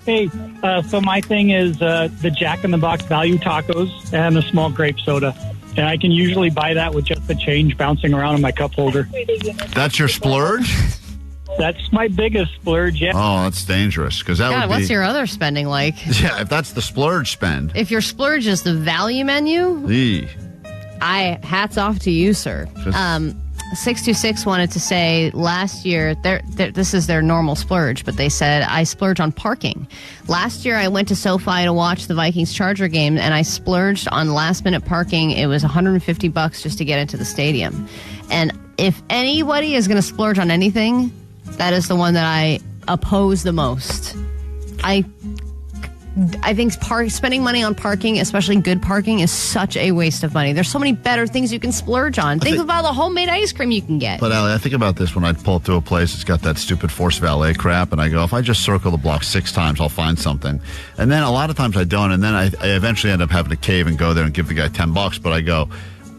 Hey, so my thing is the Jack in the Box value tacos and the small grape soda. And I can usually buy that with just the change bouncing around in my cup holder. That's your splurge? That's my biggest splurge, yeah. Oh, that's dangerous. Because that would be... what's your other spending like? Yeah, if that's the splurge spend. If your splurge is the value menu, hats off to you, sir. 626 wanted to say last year, this is their normal splurge, but they said, I splurge on parking. Last year, I went to SoFi to watch the Vikings-Charger game, and I splurged on last-minute parking. It was $150 just to get into the stadium. And if anybody is going to splurge on anything, that is the one that I oppose the most. I think spending money on parking, especially good parking, is such a waste of money. There's so many better things you can splurge on. Think about the homemade ice cream you can get. But, Allie, I think about this when I pull up to a place that's got that stupid forced valet crap, and I go, if I just circle the block 6 times, I'll find something. And then a lot of times I don't, and then I eventually end up having to cave and go there and give the guy $10. But I go,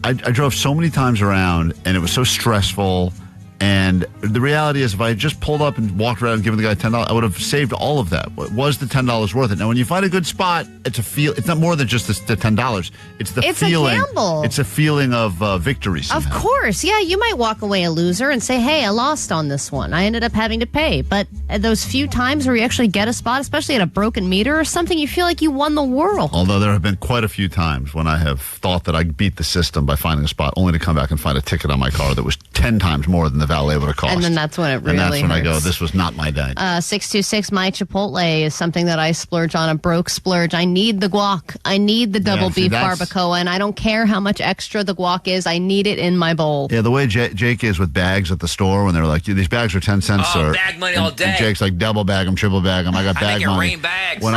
I drove so many times around, and it was so stressful. And the reality is, if I had just pulled up and walked around and given the guy $10, I would have saved all of that. Was the $10 worth it? Now, when you find a good spot, it's not more than just the $10. It's the feeling. It's a gamble. It's a feeling of victory somehow. Of course. Yeah, you might walk away a loser and say, hey, I lost on this one. I ended up having to pay. But those few times where you actually get a spot, especially at a broken meter or something, you feel like you won the world. Although there have been quite a few times when I have thought that I beat the system by finding a spot, only to come back and find a ticket on my car that was 10 times more than the valet would have cost. And then that's when it really hurts. And that's when I go, this was not my day. 626, my Chipotle is something that I splurge on, a broke splurge. I need the guac. I need the double beef barbacoa, and I don't care how much extra the guac is. I need it in my bowl. Yeah, the way Jake is with bags at the store when they're like, these bags are 10 cents, sir. Bag money all day. And Jake's like, double bag them, triple bag them. I got bag money. Rain bags. When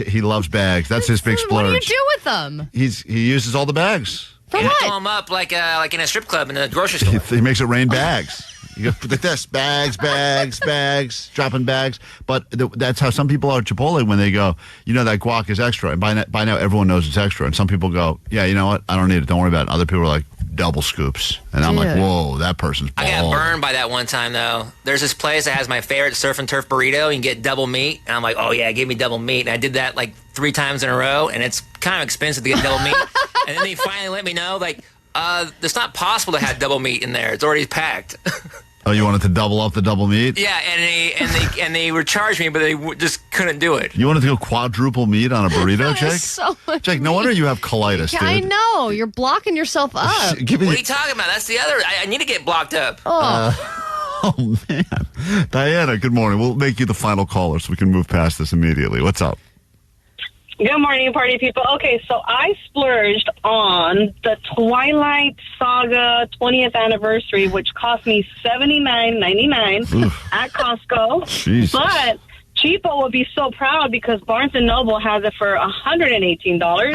he loves bags. That's his big splurge. What do you do with them? He uses all the bags. For what? Fill them up like in a strip club in a grocery store. He makes it rain bags. You go like this, bags, dropping bags. But that's how some people are at Chipotle when they go, that guac is extra. And by now, everyone knows it's extra. And some people go, yeah, you know what? I don't need it. Don't worry about it. Other people are like, double scoops. And I'm like, whoa, that person's bald. I got burned by that one time, though. There's this place that has my favorite surf and turf burrito. You can get double meat. And I'm like, oh, yeah, give me double meat. And I did that like 3 times in a row. And it's kind of expensive to get double meat. And then they finally let me know, like, it's not possible to have double meat in there. It's already packed. Oh, you wanted to double up the double meat? Yeah, and they were charging me, but they just couldn't do it. You wanted to go quadruple meat on a burrito, Jake? So much Jake, no wonder you have colitis, dude. I know. You're blocking yourself up. What are you talking about? That's the other. I need to get blocked up. Oh, man. Diana, good morning. We'll make you the final caller so we can move past this immediately. What's up? Good morning, party people. Okay, so I splurged on the Twilight Saga 20th anniversary, which cost me $79.99 at Costco. Jesus. But Cheapo would be so proud because Barnes & Noble has it for $118.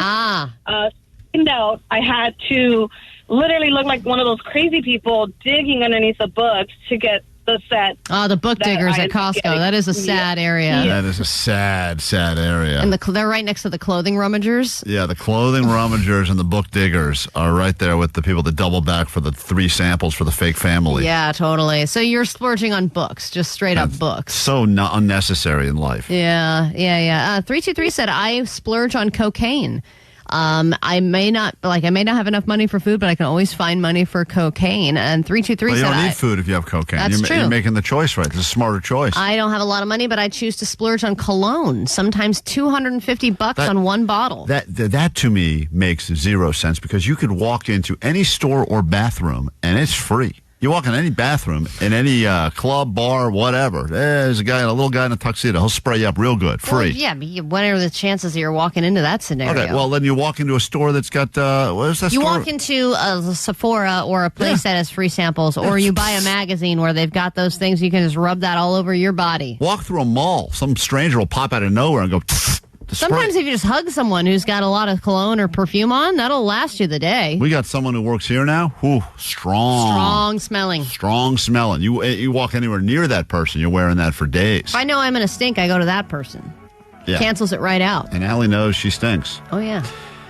Out, I had to literally look like one of those crazy people digging underneath the books to get the set. Oh, the book diggers at Costco. That is a sad area. That is a sad, sad area. And they're right next to the clothing rummagers. Yeah, the clothing rummagers and the book diggers are right there with the people that double back for the 3 samples for the fake family. Yeah, totally. So you're splurging on books, just straight up books. So unnecessary in life. Yeah. 323 said, I splurge on cocaine. I may not have enough money for food, but I can always find money for cocaine. And 323 said, you don't need food if you have cocaine. That's true. You're making the choice right. It's a smarter choice. I don't have a lot of money, but I choose to splurge on cologne. Sometimes $250 on one bottle. That to me makes 0 sense because you could walk into any store or bathroom and it's free. You walk in any bathroom, in any club, bar, whatever. There's a little guy in a tuxedo. He'll spray you up real good, free. Well, yeah, but what are the chances that you're walking into that scenario? Okay, well, then you walk into a store that's got, what is that You store? walk into a Sephora or a place that has free samples, or you buy a magazine where they've got those things you can just rub that all over your body. Walk through a mall. Some stranger will pop out of nowhere and go, Sometimes if you just hug someone who's got a lot of cologne or perfume on, that'll last you the day. We got someone who works here now. Whew, strong smelling. Strong smelling. You walk anywhere near that person, you're wearing that for days. If I know I'm going to stink, I go to that person. Yeah. Cancels it right out. And Allie knows she stinks. Oh, yeah.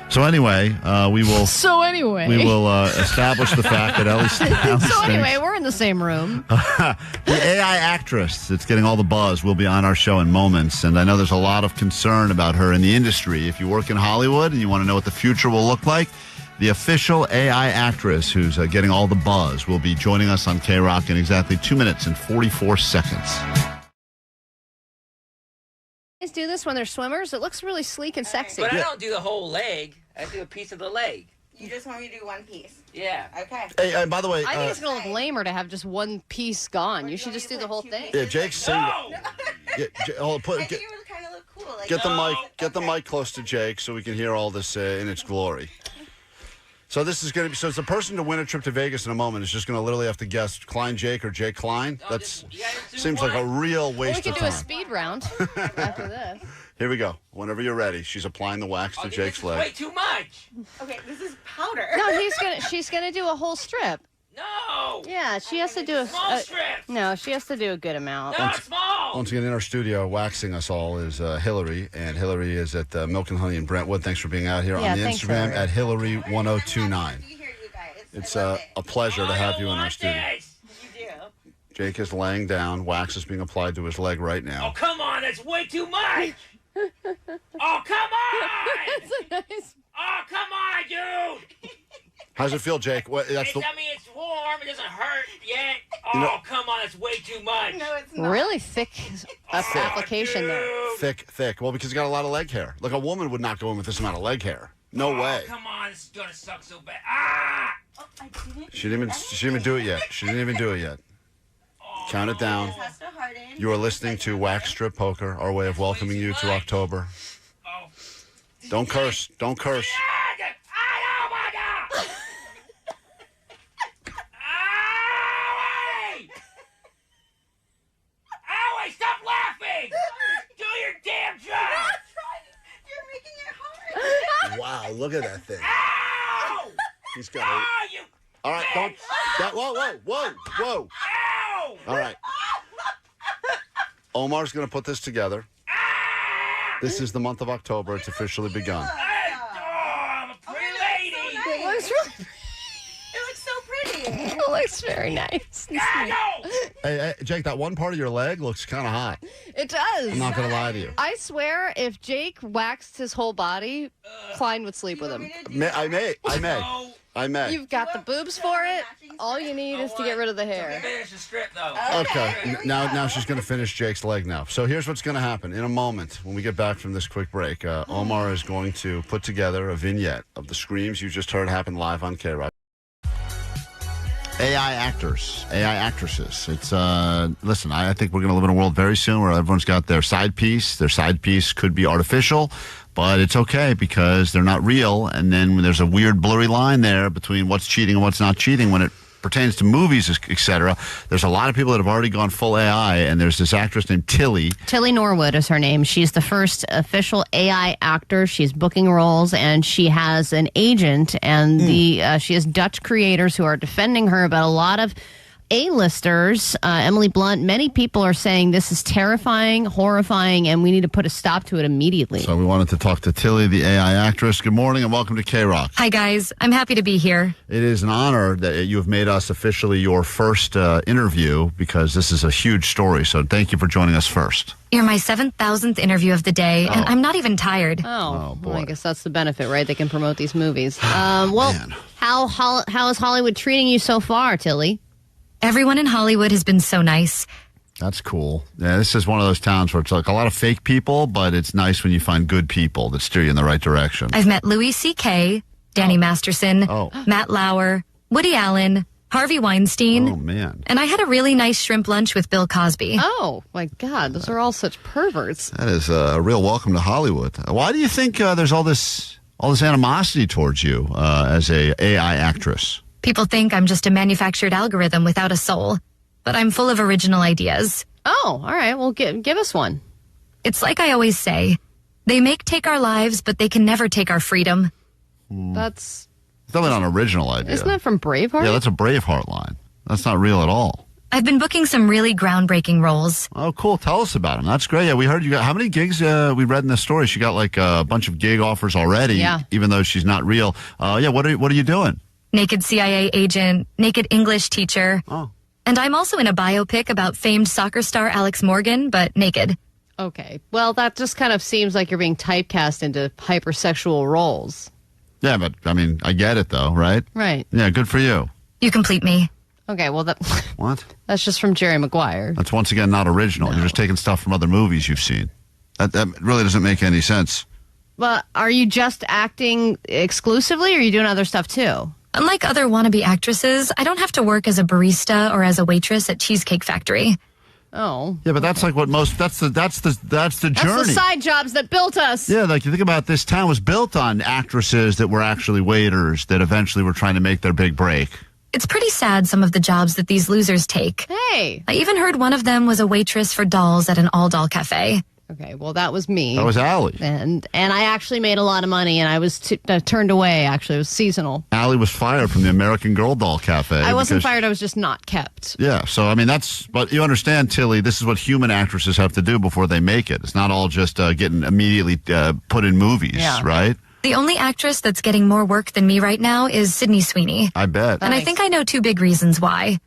So anyway, we will establish the fact that Ellie stinks. So anyway, we're in the same room. The AI actress that's getting all the buzz will be on our show in moments, and I know there's a lot of concern about her in the industry. If you work in Hollywood and you want to know what the future will look like, the official AI actress who's getting all the buzz will be joining us on KROQ in exactly 2 minutes and 44 seconds. Guys do this when they're swimmers. It looks really sleek and sexy. But I don't do the whole leg. I do a piece of the leg. You just want me to do one piece? Yeah. Okay. Hey, by the way, I think it's going to look lamer to have just one piece gone. You should just do the whole thing. Yeah, Jake's single. Get the mic close to Jake so we can hear all this in its glory. So this is going to be. So it's a person to win a trip to Vegas in a moment is just going to literally have to guess Klein Jake or Jake Klein. Seems like a real waste of time. We can do a speed round after this. Here we go. Whenever you're ready, she's applying the wax to Jake's leg. Way too much. Okay, this is powder. No, she's gonna do a whole strip. No. Yeah, she has to do a small strip. No, she has to do a good amount. No, small. Once again, in our studio, waxing us all is Hillary, and Hillary is at Milk and Honey in Brentwood. Thanks for being out here on the Instagram at Hillary1029. It's a pleasure to have you in our studio. Jake is laying down. Wax is being applied to his leg right now. Oh, come on. That's way too much. Oh, come on. Oh, come on, dude. How's it feel, Jake? I mean, it's warm. It doesn't hurt yet. Oh, come on. That's way too much. No, it's not. Really thick application there. Thick. Well, because you got a lot of leg hair. Like a woman would not go in with this amount of leg hair. No way. Come on. This is going to suck so bad. Ah. Oh, I didn't. She didn't even do it yet. Count it down. You are listening to Wax Strip Poker, our way of welcoming you to October. Don't curse. Oh, my God. Owie, stop laughing. Do your damn job. You're making it hard. Wow, look at that thing. Ow. He's got it. All right, don't. Whoa. Ow. All right. Omar's going to put this together. This is the month of October. It's officially begun. I'm a pretty lady. It looks really. It looks so pretty. It looks very nice. Hey, Jake, that one part of your leg looks kind of hot. It does. I'm not going to lie to you. I swear, if Jake waxed his whole body, Klein would sleep with him. I may. You've got the boobs for it. All you need is to get rid of the hair. Finish the strip, though. Okay. Now she's going to finish Jake's leg now. So here's what's going to happen. In a moment, when we get back from this quick break, Omar is going to put together a vignette of the screams you just heard happen live on KROQ. AI actors, AI actresses. It's listen, I think we're going to live in a world very soon where everyone's got their side piece. Their side piece could be artificial, but it's okay because they're not real. And then when there's a weird blurry line there between what's cheating and what's not cheating when it pertains to movies, etc. There's a lot of people that have already gone full AI, and there's this actress named Tilly. Tilly Norwood is her name. She's the first official AI actor. She's booking roles, and she has an agent, and she has Dutch creators who are defending her about a lot of A-listers. Emily Blunt, many people are saying this is terrifying, horrifying, and we need to put a stop to it immediately. So we wanted to talk to Tilly, the AI actress. Good morning and welcome to KROQ. Hi, guys. I'm happy to be here. It is an honor that you have made us officially your first interview because this is a huge story. So thank you for joining us first. You're my 7,000th interview of the day, and I'm not even tired. Oh boy. Well, I guess that's the benefit, right? They can promote these movies. How is Hollywood treating you so far, Tilly? Everyone in Hollywood has been so nice. That's cool. Yeah, this is one of those towns where it's like a lot of fake people, but it's nice when you find good people that steer you in the right direction. I've met Louis C.K., Danny Masterson, Matt Lauer, Woody Allen, Harvey Weinstein. Oh, man. And I had a really nice shrimp lunch with Bill Cosby. Oh, my God. Those are all such perverts. That is a real welcome to Hollywood. Why do you think there's all this animosity towards you as a AI actress? People think I'm just a manufactured algorithm without a soul, but I'm full of original ideas. Oh, all right. Well, give us one. It's like I always say, they take our lives, but they can never take our freedom. That's definitely not an original idea. Isn't that from Braveheart? Yeah, that's a Braveheart line. That's not real at all. I've been booking some really groundbreaking roles. Oh, cool. Tell us about them. That's great. Yeah, we heard you got, how many gigs we read in this story? She got like a bunch of gig offers already, even though she's not real. What are you doing? Naked CIA agent, naked English teacher. Oh. And I'm also in a biopic about famed soccer star Alex Morgan, but naked. Okay. Well, that just kind of seems like you're being typecast into hypersexual roles. Yeah, but, I mean, I get it, though, right? Right. Yeah, good for you. You complete me. Okay, well, What? That's just from Jerry Maguire. That's, once again, not original. No. You're just taking stuff from other movies you've seen. That really doesn't make any sense. But are you just acting exclusively, or are you doing other stuff, too? Unlike other wannabe actresses, I don't have to work as a barista or as a waitress at Cheesecake Factory. Oh. Yeah, but that's like what that's the journey. That's the side jobs that built us. Yeah, like you think about it, this town was built on actresses that were actually waiters that eventually were trying to make their big break. It's pretty sad, some of the jobs that these losers take. Hey. I even heard one of them was a waitress for dolls at an all-doll cafe. Okay, well, that was me. That was Allie. And I actually made a lot of money, and I was turned away, actually. It was seasonal. Allie was fired from the American Girl Doll Cafe. I wasn't fired. I was just not kept. Yeah, so, I mean, but you understand, Tilly, this is what human actresses have to do before they make it. It's not all just getting immediately put in movies, right? The only actress that's getting more work than me right now is Sydney Sweeney. I bet. And I think I know two big reasons why.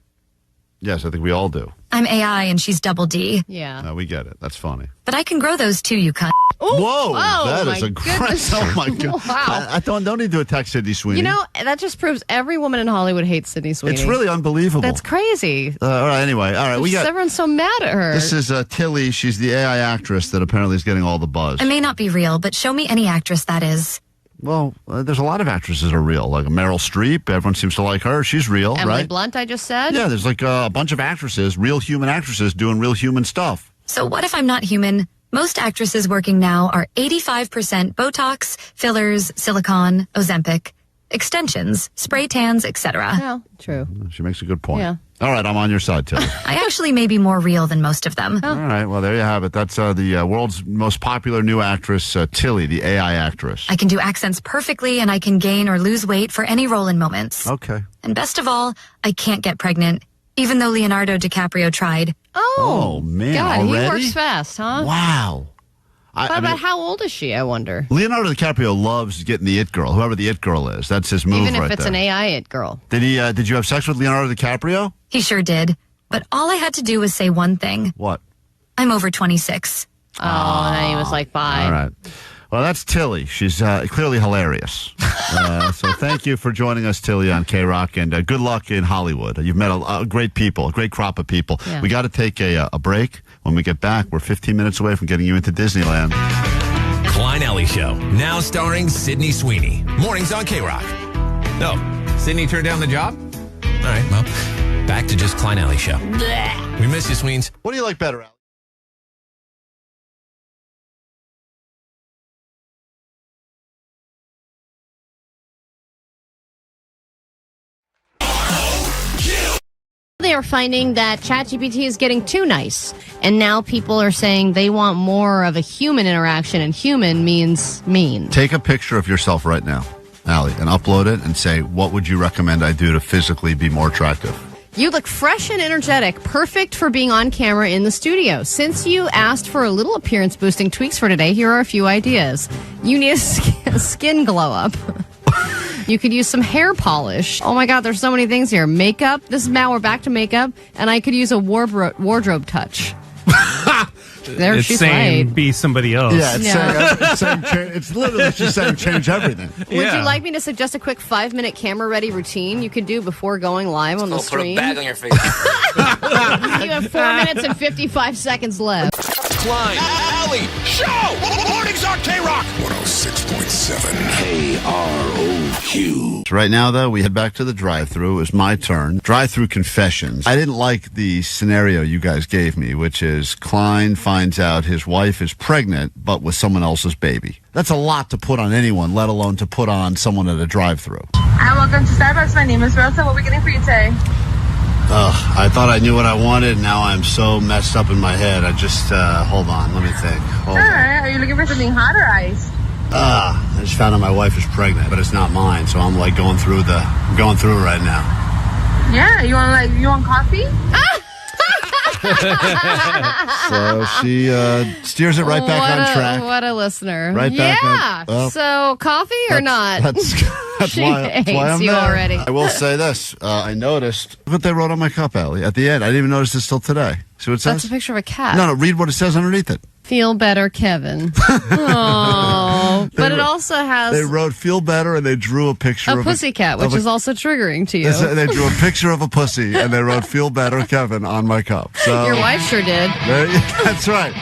Yes, I think we all do. I'm AI and she's double D. Yeah. No, we get it. That's funny. But I can grow those too, you cunt. Whoa, that is aggressive. Oh, my God. Wow. I don't need to attack Sydney Sweeney. You know, that just proves every woman in Hollywood hates Sydney Sweeney. It's really unbelievable. That's crazy. All right, anyway. All right, everyone's so mad at her. This is Tilly. She's the AI actress that apparently is getting all the buzz. I may not be real, but show me any actress that is. Well, there's a lot of actresses that are real, like Meryl Streep. Everyone seems to like her. She's real, Emily right? Blunt, I just said. Yeah, there's like a bunch of actresses, real human actresses doing real human stuff. So what if I'm not human? Most actresses working now are 85% Botox, fillers, silicone, Ozempic, extensions, spray tans, etc. Yeah, true. She makes a good point. Yeah. All right, I'm on your side, Tilly. I actually may be more real than most of them. All right, well, there you have it. That's the world's most popular new actress, Tilly, the AI actress. I can do accents perfectly, and I can gain or lose weight for any role in moments. Okay. And best of all, I can't get pregnant, even though Leonardo DiCaprio tried. Oh man, God, already? he works fast, huh? Wow. How old is she, I wonder? Leonardo DiCaprio loves getting the it girl, whoever the it girl is. That's his move right there. Even if it's an AI it girl. Did you have sex with Leonardo DiCaprio? He sure did. But all I had to do was say one thing. What? I'm over 26. Oh, and then he was like, bye. All right. Well, that's Tilly. She's clearly hilarious. So thank you for joining us, Tilly, on KROQ, and good luck in Hollywood. You've met a great people, a great crop of people. Yeah. We got to take a break. When we get back, we're 15 minutes away from getting you into Disneyland. Klein Alley Show, now starring Sydney Sweeney. Mornings on KROQ. Oh, Sydney turned down the job? All right, well, back to just Klein Alley Show. We miss you, Sweens. What do you like better, Al? They are finding that ChatGPT is getting too nice. And now people are saying they want more of a human interaction, and human means mean. Take a picture of yourself right now, Allie, and upload it and say, what would you recommend I do to physically be more attractive? You look fresh and energetic, perfect for being on camera in the studio. Since you asked for a little appearance-boosting tweaks for today, here are a few ideas. You need a skin glow-up. You could use some hair polish. Oh my God, there's so many things here. Makeup. This is Matt. We're back to makeup. And I could use a wardrobe touch. There it's she's saying right. Be somebody else. Yeah, it's literally just saying change everything. Would you like me to suggest a quick 5-minute camera-ready routine you could do before going live on the stream? Put a bag on your face. You have 4 minutes and 55 seconds left. Klein Alley Show! Mornings on KROQ 106.7 KROQ. Q. So right now, though, we head back to the drive-thru. It was my turn. Drive-thru confessions. I didn't like the scenario you guys gave me, which is Klein finds out his wife is pregnant, but with someone else's baby. That's a lot to put on anyone, let alone to put on someone at a drive-thru. Hi, welcome to Starbucks. My name is Rosa. What are we getting for you today? I thought I knew what I wanted. Now I'm so messed up in my head. I just, hold on. Let me think. Hold on. Are you looking for something hot or iced? I just found out my wife is pregnant, but it's not mine. So I'm like going through it right now. Yeah, you want coffee? So she steers it right back on track. What a listener. Right back yeah. on, so coffee or not? That's she why hates I'm you there. already. I will say this. I noticed what they wrote on my cup, Allie. At the end, I didn't even notice this till today. See what it says? That's a picture of a cat. No, read what it says underneath it. Feel better, Kevin. Oh, but it also has. They wrote "feel better" and they drew a picture of a pussycat, which is also triggering to you. They drew a picture of a pussy and they wrote "feel better, Kevin" on my cup. So your wife sure did. That's right.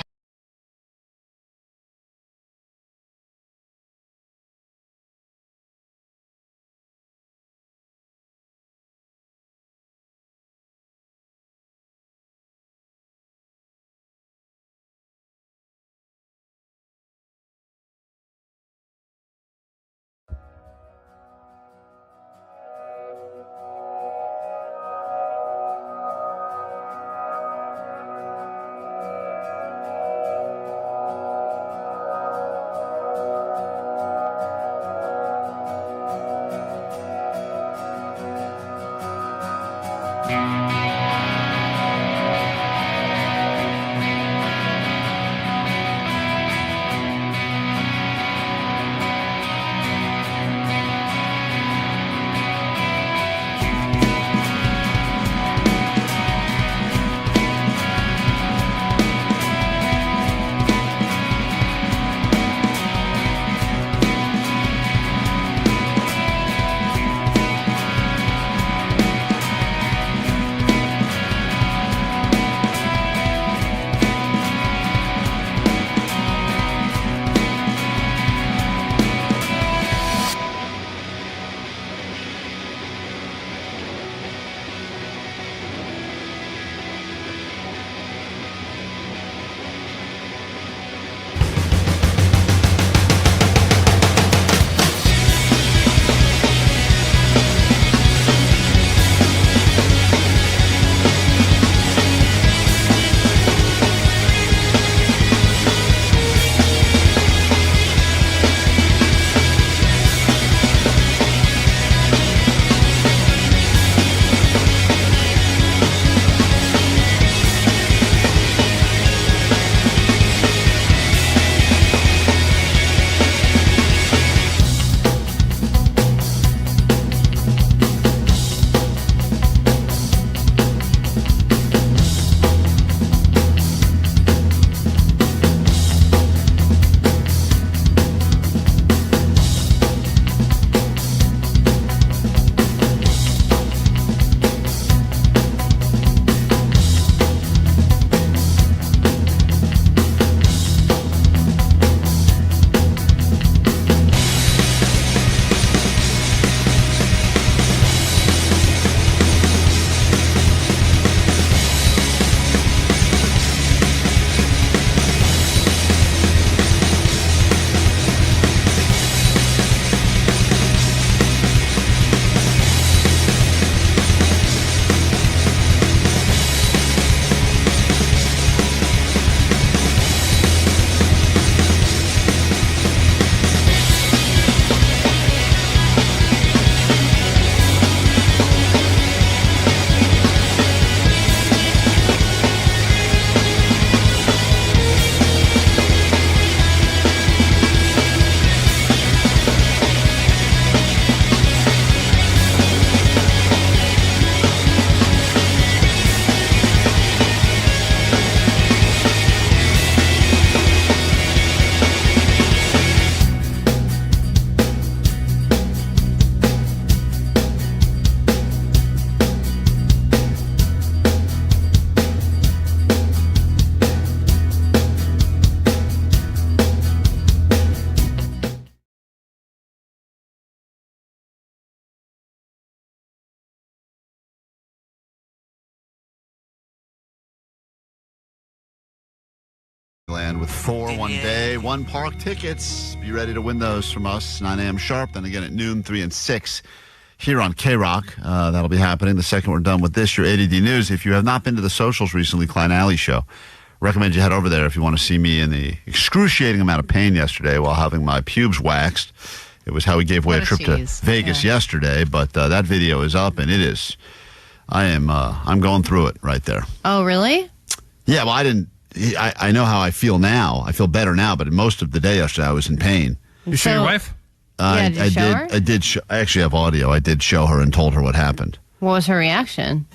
Disneyland with 4 one day, 1 park tickets. Be ready to win those from us, 9 a.m. sharp. Then again at noon, 3 and 6 here on KROQ. That'll be happening the second we're done with this, your ADD News. If you have not been to the socials recently, Klein Alley Show, recommend you head over there if you want to see me in the excruciating amount of pain yesterday while having my pubes waxed. It was how we gave away a trip to Vegas yesterday, but that video is up, and it is. I'm going through it right there. Oh, really? Yeah, well, I know how I feel now. I feel better now, but most of the day yesterday I was in pain. You show your wife? Did you show her? I actually have audio. I did show her and told her what happened. What was her reaction?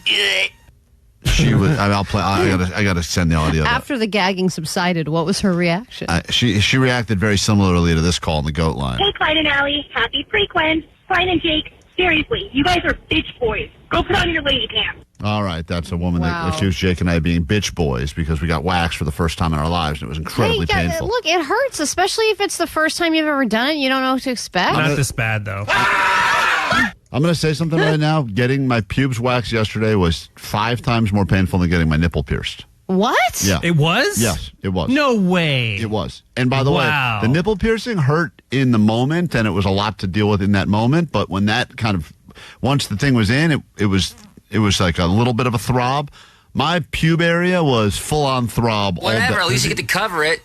She was. I'll play. I gotta send the audio. After the gagging subsided, what was her reaction? She reacted very similarly to this call on the goat line. Hey, Klein and Allie. Happy pre-Klein. Klein and Jake. Seriously, you guys are bitch boys. Go put on your lady pants. All right, that's a woman that accused Jake and I of being bitch boys because we got waxed for the first time in our lives, and it was incredibly painful. Look, it hurts, especially if it's the first time you've ever done it. You don't know what to expect. Not this bad, though. I'm going to say something right now. Getting my pubes waxed yesterday was 5 times more painful than getting my nipple pierced. What? Yeah. It was? Yes, it was. No way. It was. And by the way, the nipple piercing hurt in the moment, and it was a lot to deal with in that moment. But when that kind of, once the thing was in, it was like a little bit of a throb. My pube area was full on throb. Whatever, at least you get to cover it.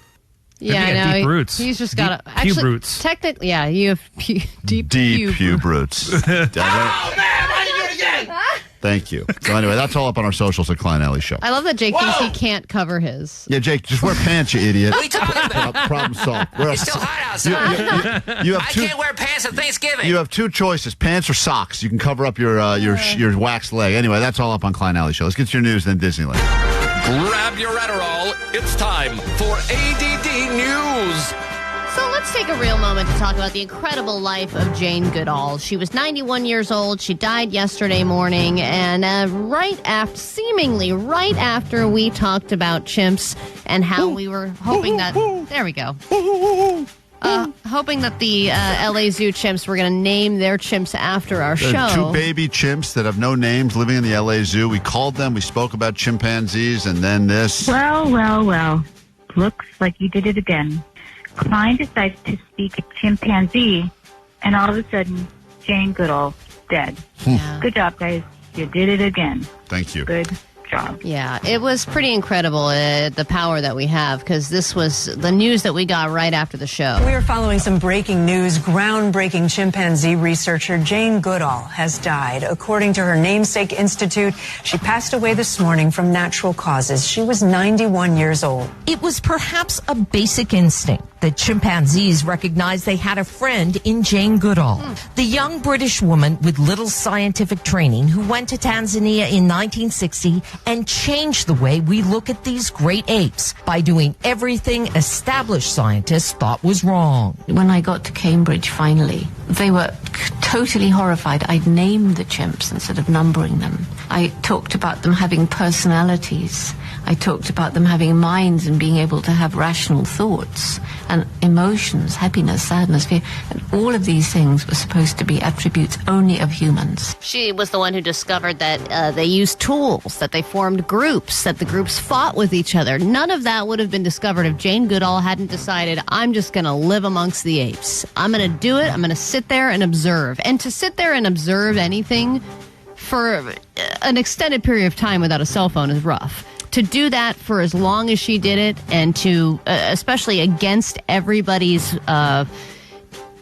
Yeah, I know. Deep roots. He's just got pube roots. Technically, yeah, you have deep pube roots. Oh, man, why did you do it again? Thank you. So anyway, that's all up on our socials at Klein Alley Show. I love that Jake thinks he can't cover his. Yeah, Jake, just wear pants, you idiot. What are you talking about? Problem solved. It's still hot outside. You have I can't wear pants at Thanksgiving. You have 2 choices, pants or socks. You can cover up your waxed leg. Anyway, that's all up on Klein Alley Show. Let's get to your news, then Disneyland. Grab your Adderall. It's time for ADD News. So let's take a real moment to talk about the incredible life of Jane Goodall. She was 91 years old. She died yesterday morning, and seemingly right after we talked about chimps and how we were hoping that... There we go. Hoping that the LA Zoo chimps were going to name their chimps after our show. 2 baby chimps that have no names living in the LA Zoo. We called them. We spoke about chimpanzees, and then this. Well. Looks like you did it again. Klein decides to speak a chimpanzee, and all of a sudden, Jane Goodall dead. Good job, guys. You did it again. Thank you. Good job. Yeah, it was pretty incredible, the power that we have, because this was the news that we got right after the show. We are following some breaking news. Groundbreaking chimpanzee researcher Jane Goodall has died. According to her namesake institute, she passed away this morning from natural causes. She was 91 years old. It was perhaps a basic instinct that chimpanzees recognized they had a friend in Jane Goodall, the young British woman with little scientific training who went to Tanzania in 1960 and changed the way we look at these great apes by doing everything established scientists thought was wrong. When I got to Cambridge finally, they were totally horrified. I'd named the chimps instead of numbering them. I talked about them having personalities. I talked about them having minds and being able to have rational thoughts and emotions, happiness, sadness, fear. And all of these things were supposed to be attributes only of humans. She was the one who discovered that they used tools, that they formed groups, that the groups fought with each other. None of that would have been discovered if Jane Goodall hadn't decided, I'm just going to live amongst the apes. I'm going to do it. I'm going to sit there and observe. And to sit there and observe anything for an extended period of time without a cell phone is rough. To do that for as long as she did it, and to especially against everybody's,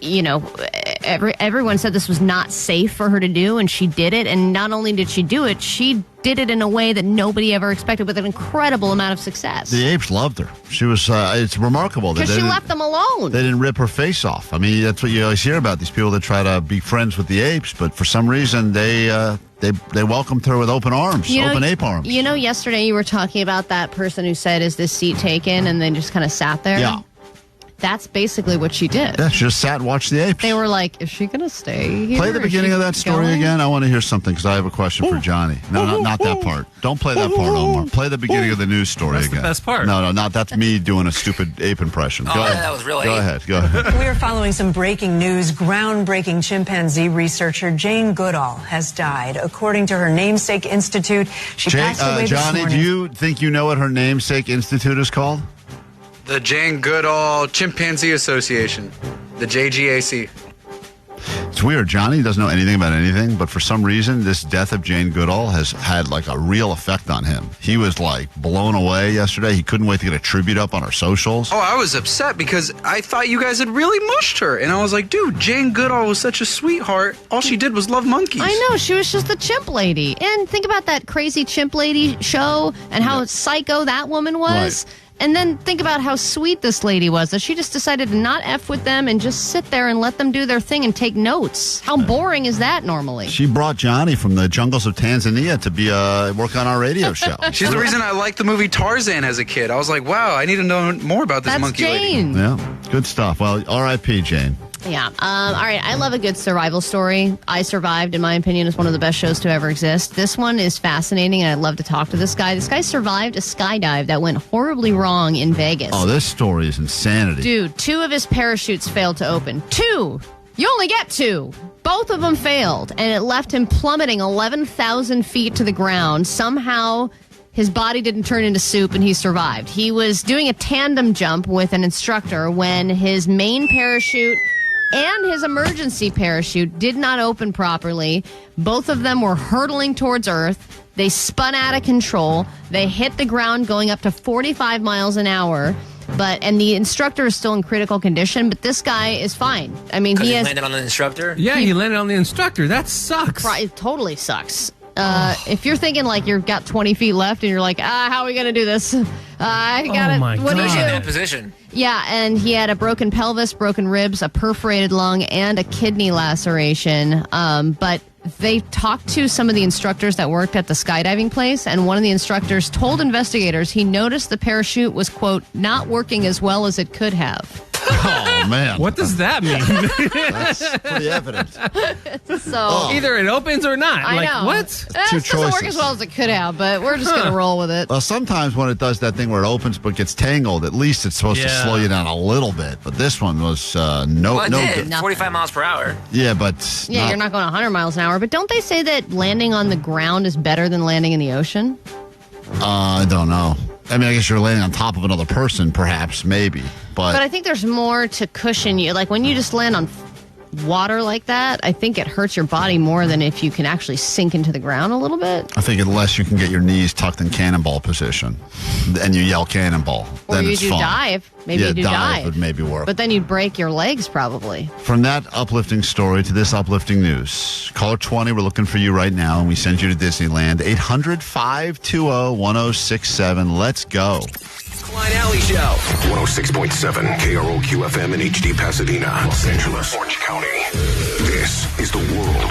everyone said this was not safe for her to do, and she did it. And not only did she do it, she did it in a way that nobody ever expected, with an incredible amount of success. The apes loved her. She was. It's remarkable that because she left them alone. They didn't rip her face off. I mean, that's what you always hear about these people that try to be friends with the apes, but for some reason they welcomed her with open arms, open ape arms. You know, yesterday you were talking about that person who said, "Is this seat taken?" and then just kind of sat there. Yeah. That's basically what she did. Yeah, she just sat and watched the apes. They were like, is she going to stay here? Play the beginning of that story again. I want to hear something because I have a question for Johnny. No, not that part. Don't play that part, Omar. Play the beginning of the news story again. That's the best part. No, not that's me doing a stupid ape impression. Go ahead. That was really. Go ahead. We are following some breaking news. Groundbreaking chimpanzee researcher Jane Goodall has died. According to her namesake institute, she passed away this Johnny, morning. do you think you know what her namesake institute is called? The Jane Goodall Chimpanzee Association, the JGAC. It's weird. Johnny doesn't know anything about anything, but for some reason, this death of Jane Goodall has had like a real effect on him. He was like blown away yesterday. He couldn't wait to get a tribute up on our socials. Oh, I was upset because I thought you guys had really mushed her. And I was like, dude, Jane Goodall was such a sweetheart. All she did was love monkeys. I know. She was just the chimp lady. And think about that crazy chimp lady show and how psycho that woman was. Right. And then think about how sweet this lady was, that she just decided to not F with them and just sit there and let them do their thing and take notes. How boring is that normally? She brought Johnny from the jungles of Tanzania to be work on our radio show. She's the reason I liked the movie Tarzan as a kid. I was like, wow, I need to know more about this monkey Jane. lady. Yeah, good stuff. Well, R.I.P. Jane. Yeah. All right. I love a good survival story. I Survived, in my opinion, is one of the best shows to ever exist. This one is fascinating, and I'd love to talk to this guy. This guy survived a skydive that went horribly wrong in Vegas. Oh, this story is insanity. Dude, 2 of his parachutes failed to open. 2! You only get 2. Both of them failed, and it left him plummeting 11,000 feet to the ground. Somehow his body didn't turn into soup, and he survived. He was doing a tandem jump with an instructor when his main parachute and his emergency parachute did not open properly. Both of them were hurtling towards Earth. They spun out of control. They hit the ground going up to 45 miles an hour. And the instructor is still in critical condition, but this guy is fine. I mean, he landed on the instructor? Yeah, he landed on the instructor. That sucks. It totally sucks. If you're thinking like you've got 20 feet left and you're like, how are we going to do this? I got it. What do you do? In that position. Yeah, and he had a broken pelvis, broken ribs, a perforated lung, and a kidney laceration. But they talked to some of the instructors that worked at the skydiving place, and one of the instructors told investigators he noticed the parachute was, quote, not working as well as it could have. Oh, man. What does that mean? That's pretty evident. So either it opens or not. I know. What? Two It doesn't work choices. as well as it could have, but we're just going to roll with it. Well, sometimes when it does that thing where it opens but gets tangled, at least it's supposed to slow you down a little bit. But this one was no Well, it did. good. 45 miles per hour. Yeah, but Yeah, you're not going 100 miles an hour. But don't they say that landing on the ground is better than landing in the ocean? I don't know. I mean, I guess you're landing on top of another person, perhaps, maybe. But I think there's more to cushion you. Like when you just land on water like that, I think it hurts your body more than if you can actually sink into the ground a little bit. I think unless you can get your knees tucked in cannonball position and you yell cannonball, Or then you it's do fun. dive. Maybe yeah, you do dive dive. would maybe work. But then you'd break your legs probably. From that uplifting story to this uplifting news, caller 20, we're looking for you right now, and we send you to Disneyland. 800-520-1067. Let's go. Klein Alley Show. 106.7 KROQ FM in HD Pasadena, Los Angeles, Orange County. This is the world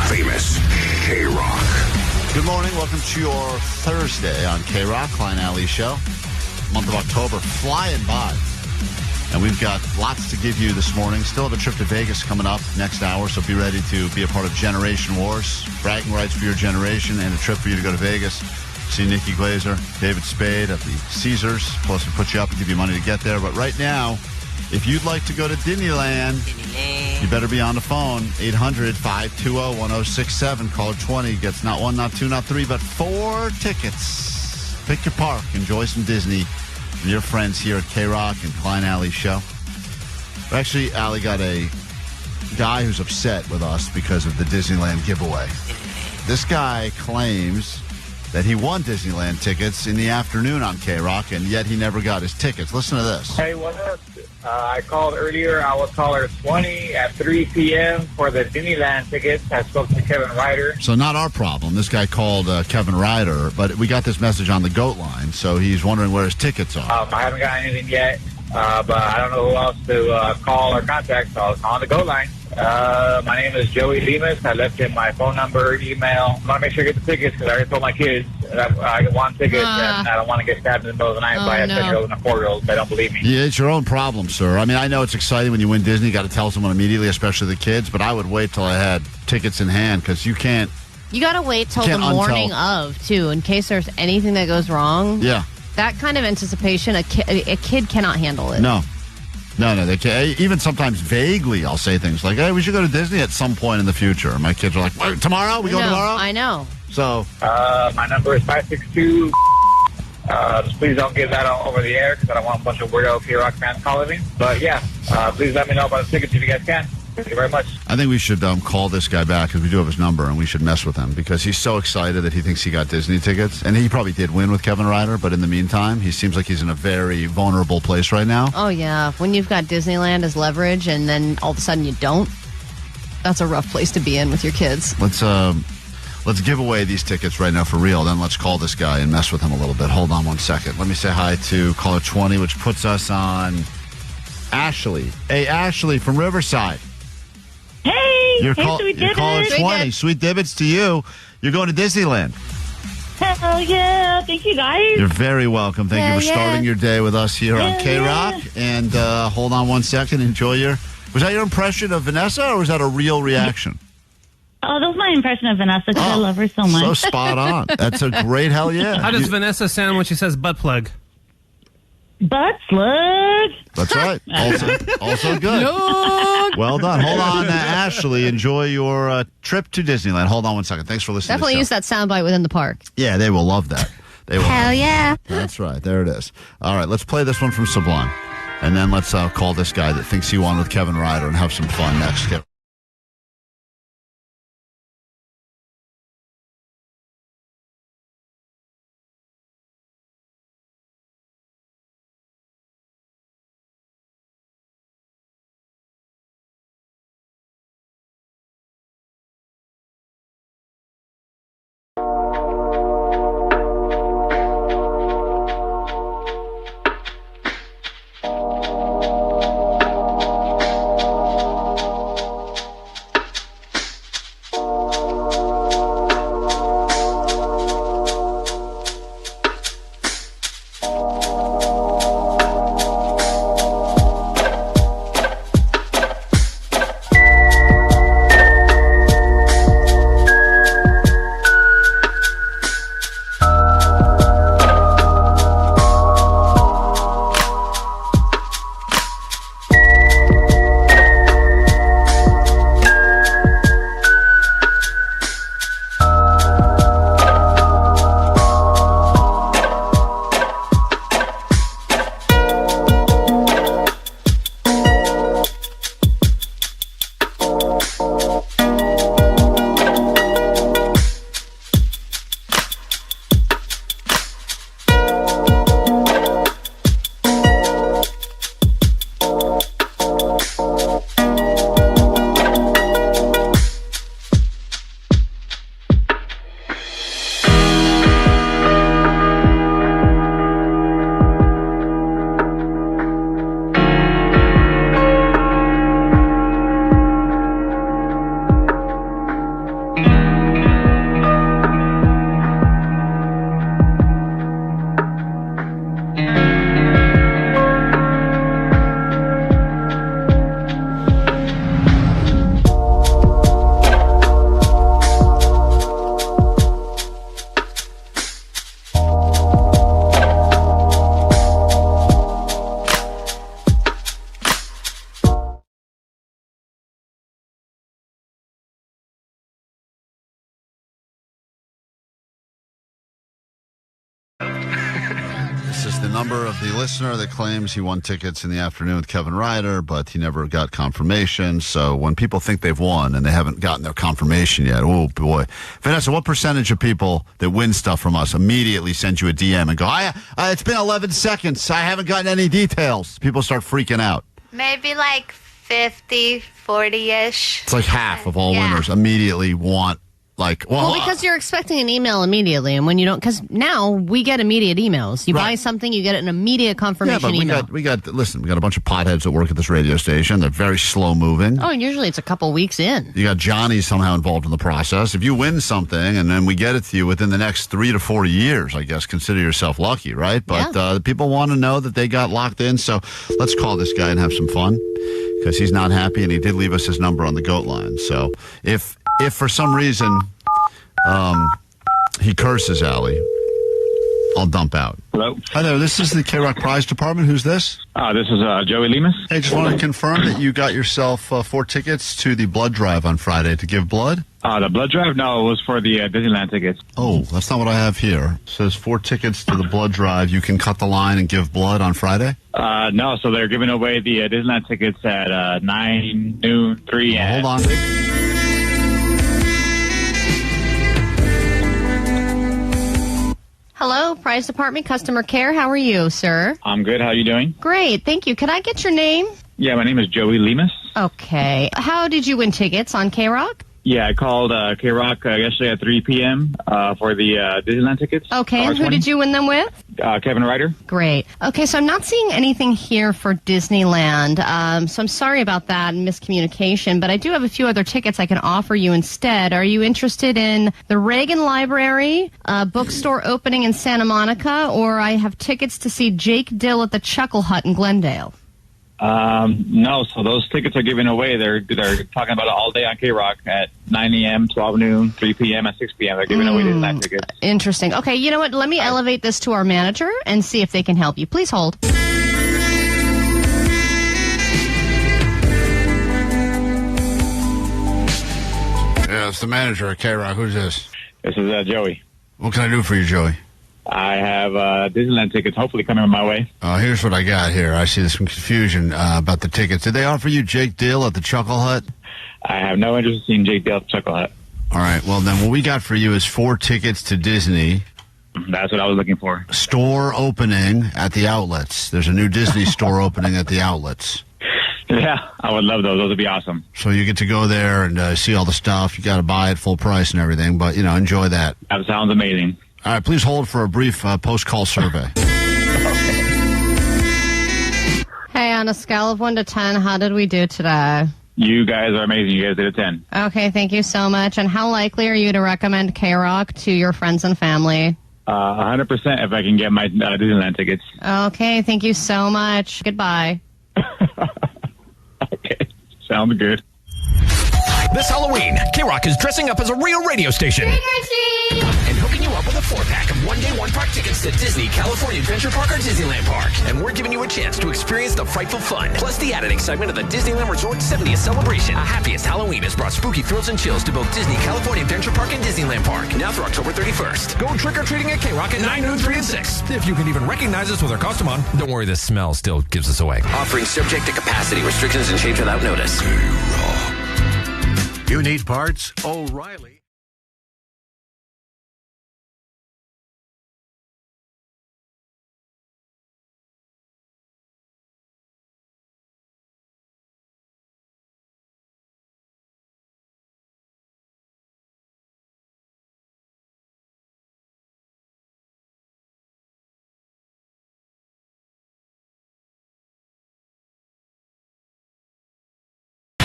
famous KROQ. Good morning. Welcome to your Thursday on KROQ, Klein Alley Show. Month of October flying by. And we've got lots to give you this morning. Still have a trip to Vegas coming up next hour, so be ready to be a part of Generation Wars. Bragging rights for your generation and a trip for you to go to Vegas. See Nikki, Glaser, David Spade at the Caesars. Plus, we put you up and give you money to get there. But right now, if you'd like to go to Disneyland, you better be on the phone. 800-520-1067. Caller 20 gets not 1, not 2, not 3, but 4 tickets. Pick your park. Enjoy some Disney with your friends here at KROQ and Klein Alley Show. Actually, Alley got a guy who's upset with us because of the Disneyland giveaway. This guy claims that he won Disneyland tickets in the afternoon on KROQ, and yet he never got his tickets. Listen to this. Hey, what up? I called earlier. I was caller 20 at 3 p.m. for the Disneyland tickets. I spoke to Kevin Ryder. So not our problem. This guy called Kevin Ryder, but we got this message on the GOAT line, so he's wondering where his tickets are. I haven't got anything yet, but I don't know who else to call or contact, so I was on the GOAT line. My name is Joey Lemus. I left him my phone number, email. I want to make sure I get the tickets because I already told my kids that I get one ticket and I don't want to get stabbed in the middle of the night by a 10-year-old and a 4-year-old. They don't believe me. Yeah, it's your own problem, sir. I mean, I know it's exciting when you win Disney. You got to tell someone immediately, especially the kids, but I would wait till I had tickets in hand because you can't. You got to wait till the morning of, too, in case there's anything that goes wrong. Yeah. That kind of anticipation, a kid cannot handle it. No, they can't. Even sometimes vaguely, I'll say things like, hey, we should go to Disney at some point in the future. My kids are like, tomorrow? We go tomorrow? I know. So. My number is 562. Just please don't get that all over the air because I don't want a bunch of weirdo KROQ fans calling me. But yeah, please let me know about the tickets if you guys can. Thank you very much. I think we should call this guy back because we do have his number, and we should mess with him because he's so excited that he thinks he got Disney tickets. And he probably did win with Kevin Ryder, but in the meantime, he seems like he's in a very vulnerable place right now. Oh, yeah. When you've got Disneyland as leverage and then all of a sudden you don't, that's a rough place to be in with your kids. Let's give away these tickets right now for real. Then let's call this guy and mess with him a little bit. Hold on one second. Let me say hi to caller 20, which puts us on Ashley. Hey, Ashley from Riverside. Hey, You're Sweet Dibbits. caller 20. Sweet Dibbits to you. You're going to Disneyland. Hell yeah. Thank you, guys. You're very welcome. Thank you for starting your day with us here on KROQ. And hold on one second. Enjoy your... Was that your impression of Vanessa, or was that a real reaction? Oh, that was my impression of Vanessa because I love her so much. So spot on. That's a great hell yeah. How does Vanessa sound when she says butt plug? Butt plug. That's right. Also good. Well done. Hold on, Ashley. Enjoy your trip to Disneyland. Hold on one second. Thanks for listening. Definitely use that soundbite within the park. Yeah, they will love that. They will. Hell yeah. That's right. There it is. All right, let's play this one from Sublime. And then let's call this guy that thinks he won with Kevin Ryder and have some fun next. Number of the listener that claims he won tickets in the afternoon with Kevin Ryder, but he never got confirmation. So when people think they've won and they haven't gotten their confirmation yet, oh boy. Vanessa, what percentage of people that win stuff from us immediately send you a DM and go, it's been 11 seconds. I haven't gotten any details. People start freaking out. Maybe like 50, 40-ish. It's like half of all winners immediately want well, because you're expecting an email immediately, and when you don't, because now we get immediate emails. You buy something, you get an immediate confirmation email. we got a bunch of potheads that work at this radio station. They're very slow moving. Oh, and usually it's a couple weeks in. You got Johnny somehow involved in the process. If you win something and then we get it to you within the next 3 to 4 years, I guess consider yourself lucky, right? But the people want to know that they got locked in. So let's call this guy and have some fun because he's not happy, and he did leave us his number on the GOAT line. So if for some reason he curses Allie, I'll dump out. Hello. Hi there. This is the KROQ Prize Department. Who's this? This is Joey Lemus. Hey, just wanted to confirm that you got yourself 4 tickets to the blood drive on Friday to give blood. The blood drive? No, it was for the Disneyland tickets. Oh, that's not what I have here. It says 4 tickets to the blood drive. You can cut the line and give blood on Friday? No, so they're giving away the Disneyland tickets at 9, noon, 3, and... Hold on. 6. Hello, Prize Department Customer Care. How are you, sir? I'm good. How are you doing? Great, thank you. Can I get your name? Yeah, my name is Joey Lemus. Okay. How did you win tickets on KROQ? Yeah, I called KROQ yesterday at 3 p.m. For the Disneyland tickets. Okay, and who did you win them with? Kevin Ryder. Great. Okay, so I'm not seeing anything here for Disneyland, so I'm sorry about that and miscommunication, but I do have a few other tickets I can offer you instead. Are you interested in the Reagan Library, bookstore opening in Santa Monica, or I have tickets to see Jake Dill at the Chuckle Hut in Glendale? No, so those tickets are given away. They're talking about it all day on KROQ at 9 a.m., 12 noon, 3 p.m., and 6 p.m. They're giving away Disneyland tickets. Interesting. Okay, you know what? Let me elevate this to our manager and see if they can help you. Please hold. Yeah, it's the manager at KROQ. Who's this? This is Joey. What can I do for you, Joey? I have Disneyland tickets hopefully coming my way. Here's what I got here. I see there's some confusion about the tickets. Did they offer you Jake Dill at the Chuckle Hut? I have no interest in seeing Jake Dill at the Chuckle Hut. All right. Well, then what we got for you is 4 tickets to Disney. That's what I was looking for. Store opening at the outlets. There's a new Disney store opening at the outlets. Yeah, I would love those. Those would be awesome. So you get to go there and see all the stuff. You got to buy it full price and everything, but, enjoy that. That sounds amazing. All right, please hold for a brief post-call survey. Hey, on a scale of 1 to 10, how did we do today? You guys are amazing. You guys did a 10. Okay, thank you so much. And how likely are you to recommend KROQ to your friends and family? 100% if I can get my Disneyland tickets. Okay, thank you so much. Goodbye. Okay, sounds good. This Halloween, KROQ is dressing up as a real radio station. And hooking you up with a 4-pack of one-day, one-park tickets to Disney, California Adventure Park, or Disneyland Park. And we're giving you a chance to experience the frightful fun, plus the added excitement of the Disneyland Resort 70th celebration. A happiest Halloween has brought spooky thrills and chills to both Disney, California Adventure Park, and Disneyland Park. Now through October 31st. Go trick-or-treating at KROQ at 9, noon, 3, and 6. If you can even recognize us with our costume on. Don't worry, the smell still gives us away. Offering subject to capacity restrictions and change without notice. You need parts? O'Reilly.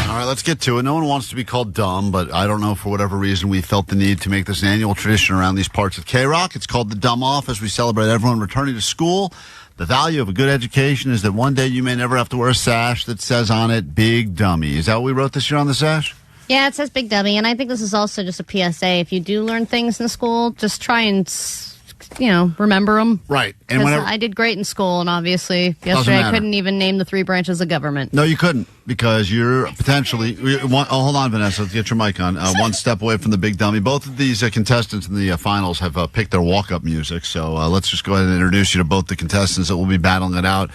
All right, let's get to it. No one wants to be called dumb, but I don't know, for whatever reason, we felt the need to make this an annual tradition around these parts of KROQ. It's called the Dumb Off as we celebrate everyone returning to school. The value of a good education is that one day you may never have to wear a sash that says on it, Big Dummy. Is that what we wrote this year on the sash? Yeah, it says Big Dummy, and I think this is also just a PSA. If you do learn things in school, just try and, remember them. Right. And I did great in school, and obviously yesterday I couldn't even name the 3 branches of government. No, you couldn't, because you're potentially... hold on, Vanessa. Let's get your mic on. One step away from the Big Dummy. Both of these contestants in the finals have picked their walk-up music, so let's just go ahead and introduce you to both the contestants that will be battling it out.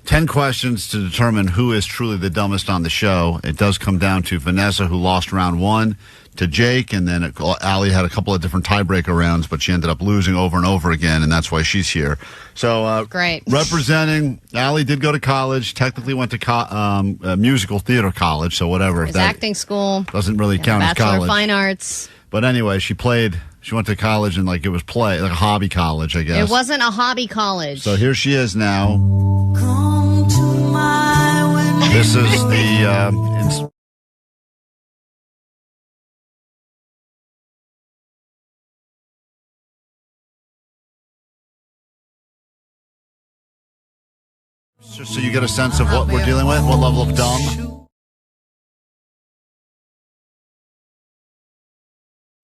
10 questions to determine who is truly the dumbest on the show. It does come down to Vanessa, who lost round 1, to Jake, and then Allie had a couple of different tiebreaker rounds, but she ended up losing over and over again, and that's why she's here. So, great. Representing, Allie did go to college, technically went to musical theater college, so whatever. It's acting school. Doesn't really count as Bachelor college. of Fine Arts. But anyway, she went to college and it was like a hobby college, I guess. It wasn't a hobby college. So here she is now. This is the... Just so you get a sense of what we're dealing with, what level of dumb.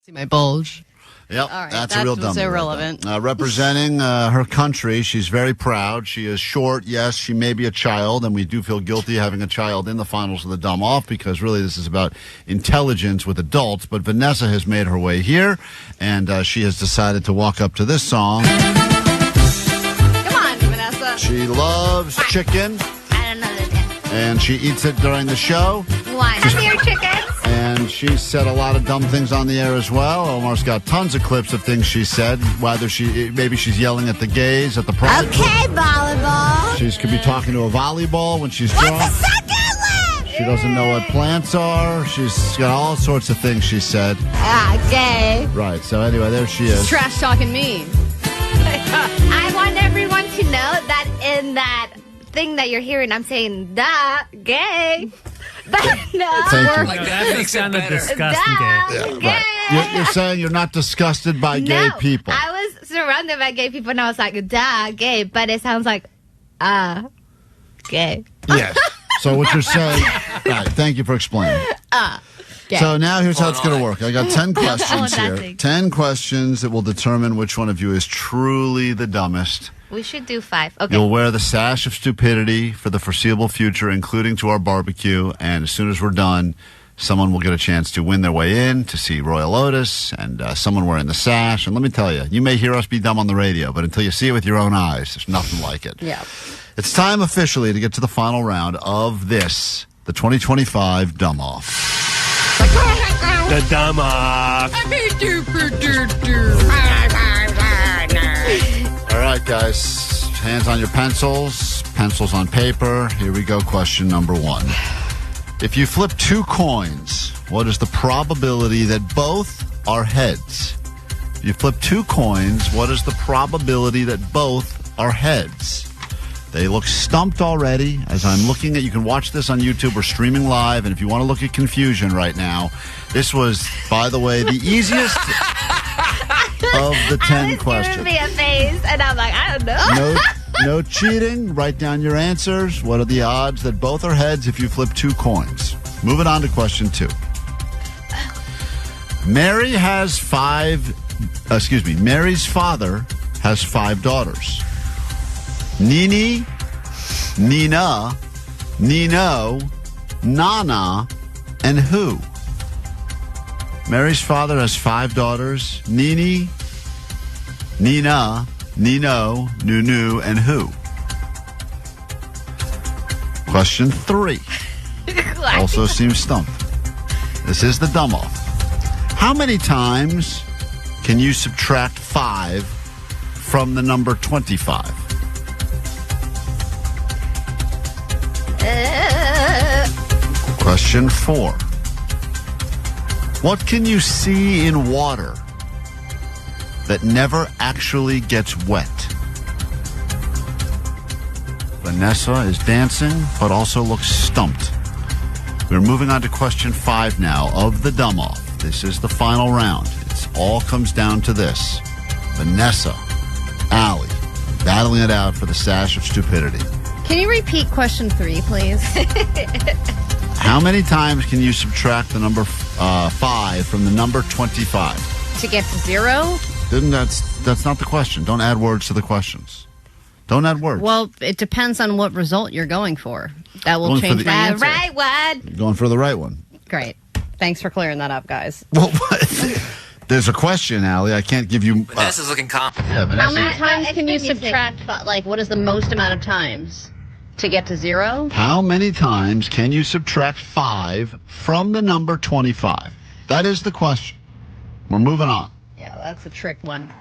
See my bulge. Yep, All right, that's that a real was dummy. irrelevant. Representing her country, she's very proud. She is short. Yes, she may be a child, and we do feel guilty having a child in the finals of the Dumb Off because really this is about intelligence with adults. But Vanessa has made her way here, and she has decided to walk up to this song. Come on, Vanessa. She loves chicken, I don't know that. and she eats it during the show. Why? Come here, chickens. And she said a lot of dumb things on the air as well. Omar's got tons of clips of things she said. Whether maybe she's yelling at the gays at the party. Okay, volleyball. She could be talking to a volleyball when she's drunk. What's the second one? She doesn't know what plants are. She's got all sorts of things she said. Okay. Right. So anyway, there she is. Trash talking me. I want everyone to know that in that thing that you're hearing, I'm saying, "Da, gay." But no. Thank you. Like that makes it better. Disgusting gay. Yeah, right. You're saying you're not disgusted by gay people. I was surrounded by gay people and I was like, "Da, gay," but it sounds like, gay. Yes. So what you're saying, right, thank you for explaining. Gay. So now here's how it's going to work. I got 10 questions that here. thing. 10 questions that will determine which one of you is truly the dumbest. We should do 5. Okay. You'll wear the sash of stupidity for the foreseeable future, including to our barbecue. And as soon as we're done, someone will get a chance to win their way in to see Royal Otis and someone wearing the sash. And let me tell you, you may hear us be dumb on the radio, but until you see it with your own eyes, there's nothing like it. Yeah. It's time officially to get to the final round of this, the 2025 Dumb Off. The Dumb Off. All right, guys. Hands on your pencils. Pencils on paper. Here we go. Question number 1. If you flip 2 coins, what is the probability that both are heads? If you flip 2 coins, what is the probability that both are heads? They look stumped already. As I'm looking at, you can watch this on YouTube. We're streaming live, and if you want to look at confusion right now, this was, by the way, the easiest of the 10 questions. Giving me a face, and I'm like, I don't know. No cheating. Write down your answers. What are the odds that both are heads if you flip 2 coins? Moving on to question 2. Mary's father has 5 daughters. Nini, Nina, Nino, Nana, and who? Mary's father has 5 daughters. Nini, Nina, Nino, Nunu, and who? Question 3. Also seems stumped. This is the dumb off. How many times can you subtract 5 from the number 25? Question 4. What can you see in water that never actually gets wet? Vanessa is dancing, but also looks stumped. We're moving on to question 5 now of the dumb off. This is the final round. It all comes down to this. Vanessa, Allie, battling it out for the sash of stupidity. Can you repeat question 3, please? How many times can you subtract the number 5 from the number 25? To get to 0? That's not the question. Don't add words to the questions. Don't add words. Well, it depends on what result you're going for. That will change my answer. Right one. Going for the right one. Great. Thanks for clearing that up, guys. Well, there's a question, Allie. I can't give you... Vanessa's looking confident. Yeah, How many times can you subtract, what is the most amount of times to get to 0? How many times can you subtract 5 from the number 25? That is the question. We're moving on. Yeah, that's a trick one.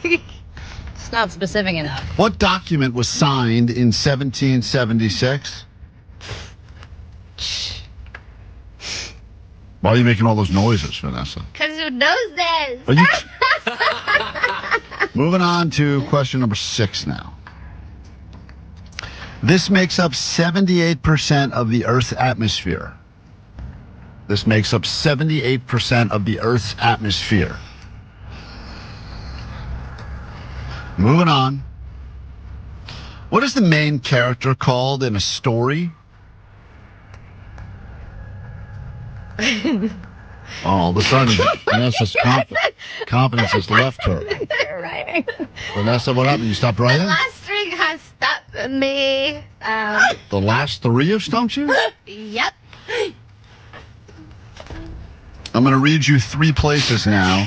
It's not specific enough. What document was signed in 1776? Why are you making all those noises, Vanessa? Because who knows this? Are you... Moving on to question number 6 now. This makes up 78% of the Earth's atmosphere. This makes up 78% of the Earth's atmosphere. Moving on. What is the main character called in a story? All of a sudden, Vanessa's confident. Confidence has left her. Writing. Vanessa, what happened? You stopped writing? Last string has stopped me. The last 3 have stumped you? Yep. I'm going to read you 3 places now.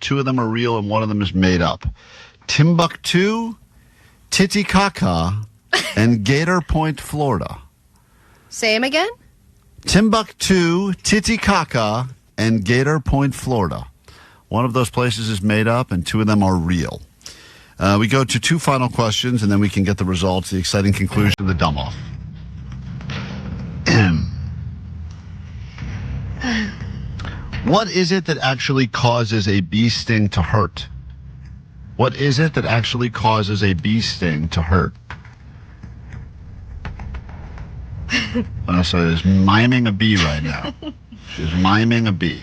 2 of them are real and 1 of them is made up. Timbuktu, Titicaca, and Gator Point, Florida. Say him again? Timbuktu, Titicaca, and Gator Point, Florida. 1 of those places is made up and 2 of them are real. We go to 2 final questions and then we can get the results, the exciting conclusion of the dumb-off. What is it that actually causes a bee sting to hurt? What is it that actually causes a bee sting to hurt? Vanessa is miming a bee right now. She's miming a bee.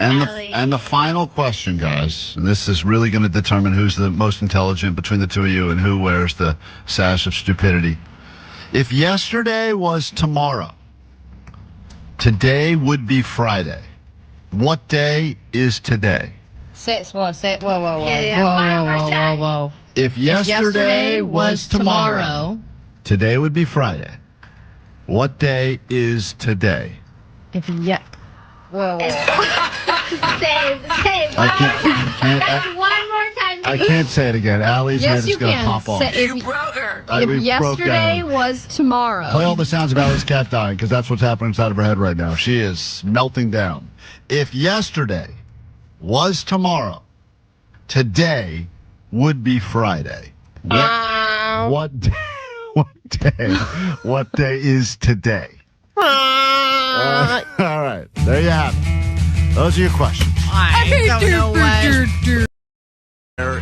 And the final question, guys, and this is really going to determine who's the most intelligent between the 2 of you and who wears the sash of stupidity. If yesterday was tomorrow, today would be Friday. What day is today? Say it. Whoa. Whoa. If yesterday was tomorrow, today would be Friday. What day is today? Whoa. Same. One more time. I can't say it again. Allie's head is going to pop off. You broke her. If yesterday was tomorrow. Play all the sounds of Allie's cat dying, because that's what's happening inside of her head right now. She is melting down. If yesterday was tomorrow, today would be Friday. What day is today? All right. There you have it. Those are your questions. I don't know what.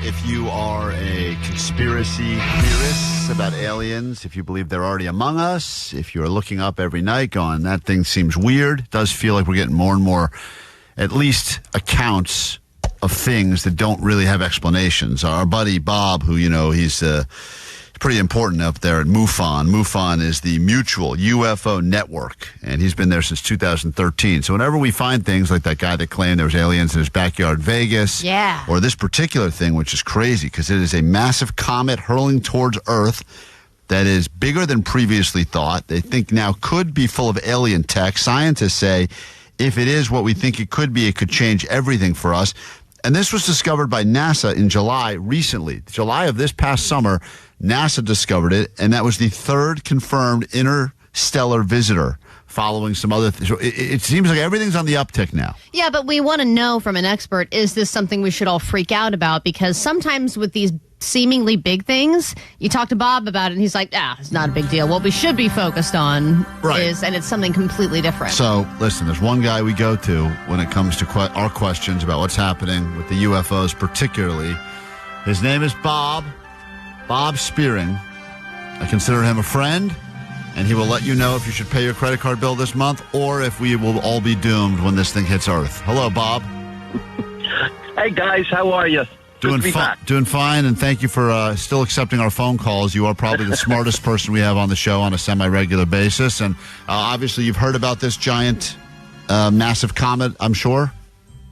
If you are a conspiracy theorist about aliens, if you believe they're already among us, if you're looking up every night going, that thing seems weird, it does feel like we're getting more and more, at least accounts of things that don't really have explanations. Our buddy Bob, who, he's pretty important up there at MUFON. MUFON is the Mutual UFO Network, and he's been there since 2013. So whenever we find things like that guy that claimed there was aliens in his backyard Vegas, or this particular thing, which is crazy because it is a massive comet hurling towards Earth that is bigger than previously thought. They think now could be full of alien tech. Scientists say if it is what we think it could be, it could change everything for us. And this was discovered by NASA in July recently. July of this past summer, NASA discovered it, and that was the 3rd confirmed interstellar visitor following some other things. So it seems like everything's on the uptick now. Yeah, but we want to know from an expert, is this something we should all freak out about? Because sometimes with these seemingly big things, you talk to Bob about it, and he's like, it's not a big deal. What we should be focused on is, and it's something completely different. So, listen, there's one guy we go to when it comes to our questions about what's happening with the UFOs particularly. His name is Bob Spearing. I consider him a friend, and he will let you know if you should pay your credit card bill this month or if we will all be doomed when this thing hits Earth. Hello, Bob. Hey, guys. How are you? Doing fine, and thank you for still accepting our phone calls. You are probably the smartest person we have on the show on a semi-regular basis, and obviously you've heard about this giant, massive comet, I'm sure?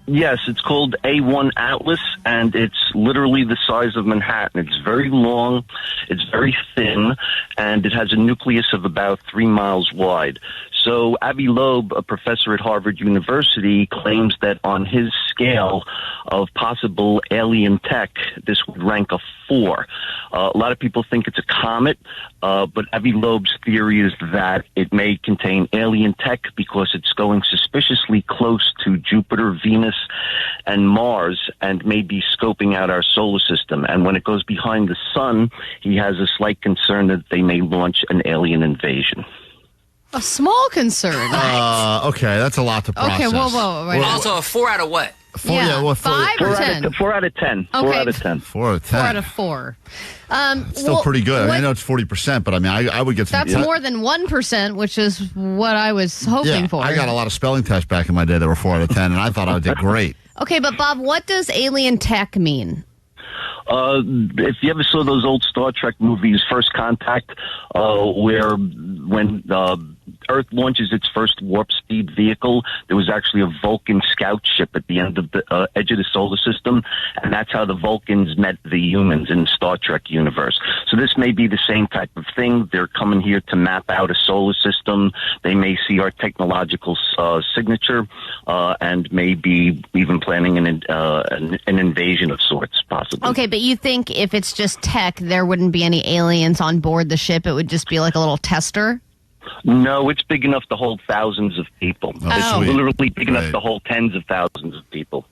Yes, it's called A1 Atlas, and it's literally the size of Manhattan. It's very long, it's very thin, and it has a nucleus of about 3 miles wide. So Avi Loeb, a professor at Harvard University, claims that on his scale of possible alien tech, this would rank a 4. A lot of people think it's a comet, but Avi Loeb's theory is that it may contain alien tech because it's going suspiciously close to Jupiter, Venus, and Mars, and may be scoping out our solar system. And when it goes behind the sun, he has a slight concern that they may launch an alien invasion. A small concern. Okay, that's a lot to process. Okay, whoa. Right. Also, a 4 out of what? 5 or 10? 4 out of 10. Okay. 4 out of 10. 4 out of 10. 4 out of 4. Still pretty good. I know it's 40%, but I mean, I would get some. That's more than 1%, which is what I was hoping for. I got a lot of spelling tests back in my day that were 4 out of 10, and I thought I did great. Okay, but Bob, what does alien tech mean? If you ever saw those old Star Trek movies, First Contact, where when Earth launches its first warp speed vehicle, there was actually a Vulcan scout ship at the end of the edge of the solar system, and that's how the Vulcans met the humans in the Star Trek universe. So this may be the same type of thing. They're coming here to map out a solar system. They may see our technological signature, and maybe even planning an invasion of sorts, possibly. Okay, but you think if it's just tech, there wouldn't be any aliens on board the ship? It would just be like a little tester? No, it's big enough to hold thousands of people. It's literally big enough to hold tens of thousands of people.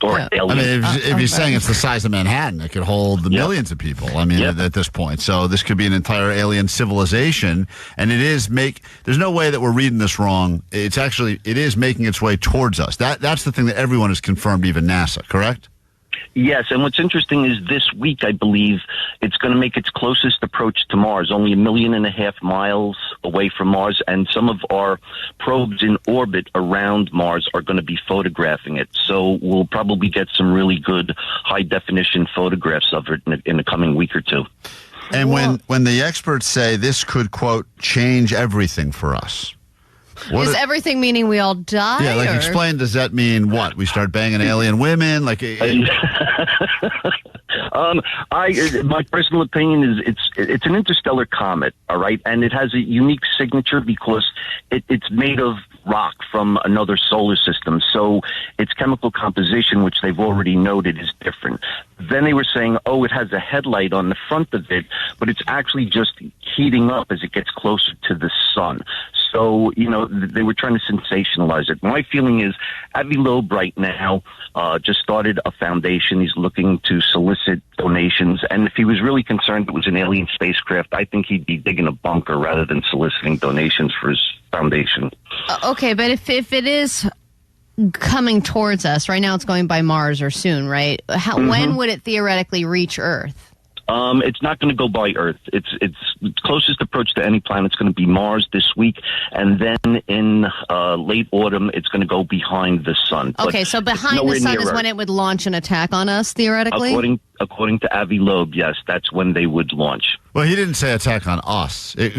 Or aliens. I mean, if you're saying it's the size of Manhattan, it could hold the millions of people. I mean, at this point. So this could be an entire alien civilization. And there's no way that we're reading this wrong. It is making its way towards us. That's the thing that everyone has confirmed, even NASA, correct? Yes, and what's interesting is this week, I believe, it's going to make its closest approach to Mars, only 1.5 million miles away from Mars, and some of our probes in orbit around Mars are going to be photographing it. So we'll probably get some really good high-definition photographs of it in the coming week or two. And when the experts say this could, quote, change everything for us, Is everything meaning we all die? Yeah, like explain, does that mean what? We start banging alien women? Like, my personal opinion is it's an interstellar comet, all right? And it has a unique signature because it's made of rock from another solar system. So its chemical composition, which they've already noted, is different. Then they were saying, it has a headlight on the front of it, but it's actually just heating up as it gets closer to the sun. So, they were trying to sensationalize it. My feeling is Avi Loeb right now just started a foundation. He's looking to solicit donations. And if he was really concerned it was an alien spacecraft, I think he'd be digging a bunker rather than soliciting donations for his foundation. Okay, but if it is coming towards us, right now it's going by Mars or soon, right? When would it theoretically reach Earth? It's not going to go by Earth. Its closest approach to any planet is going to be Mars this week, and then in late autumn, it's going to go behind the sun. Okay, so behind the sun is when it would launch an attack on us, theoretically? According to Avi Loeb, yes, that's when they would launch. Well, he didn't say attack on us. They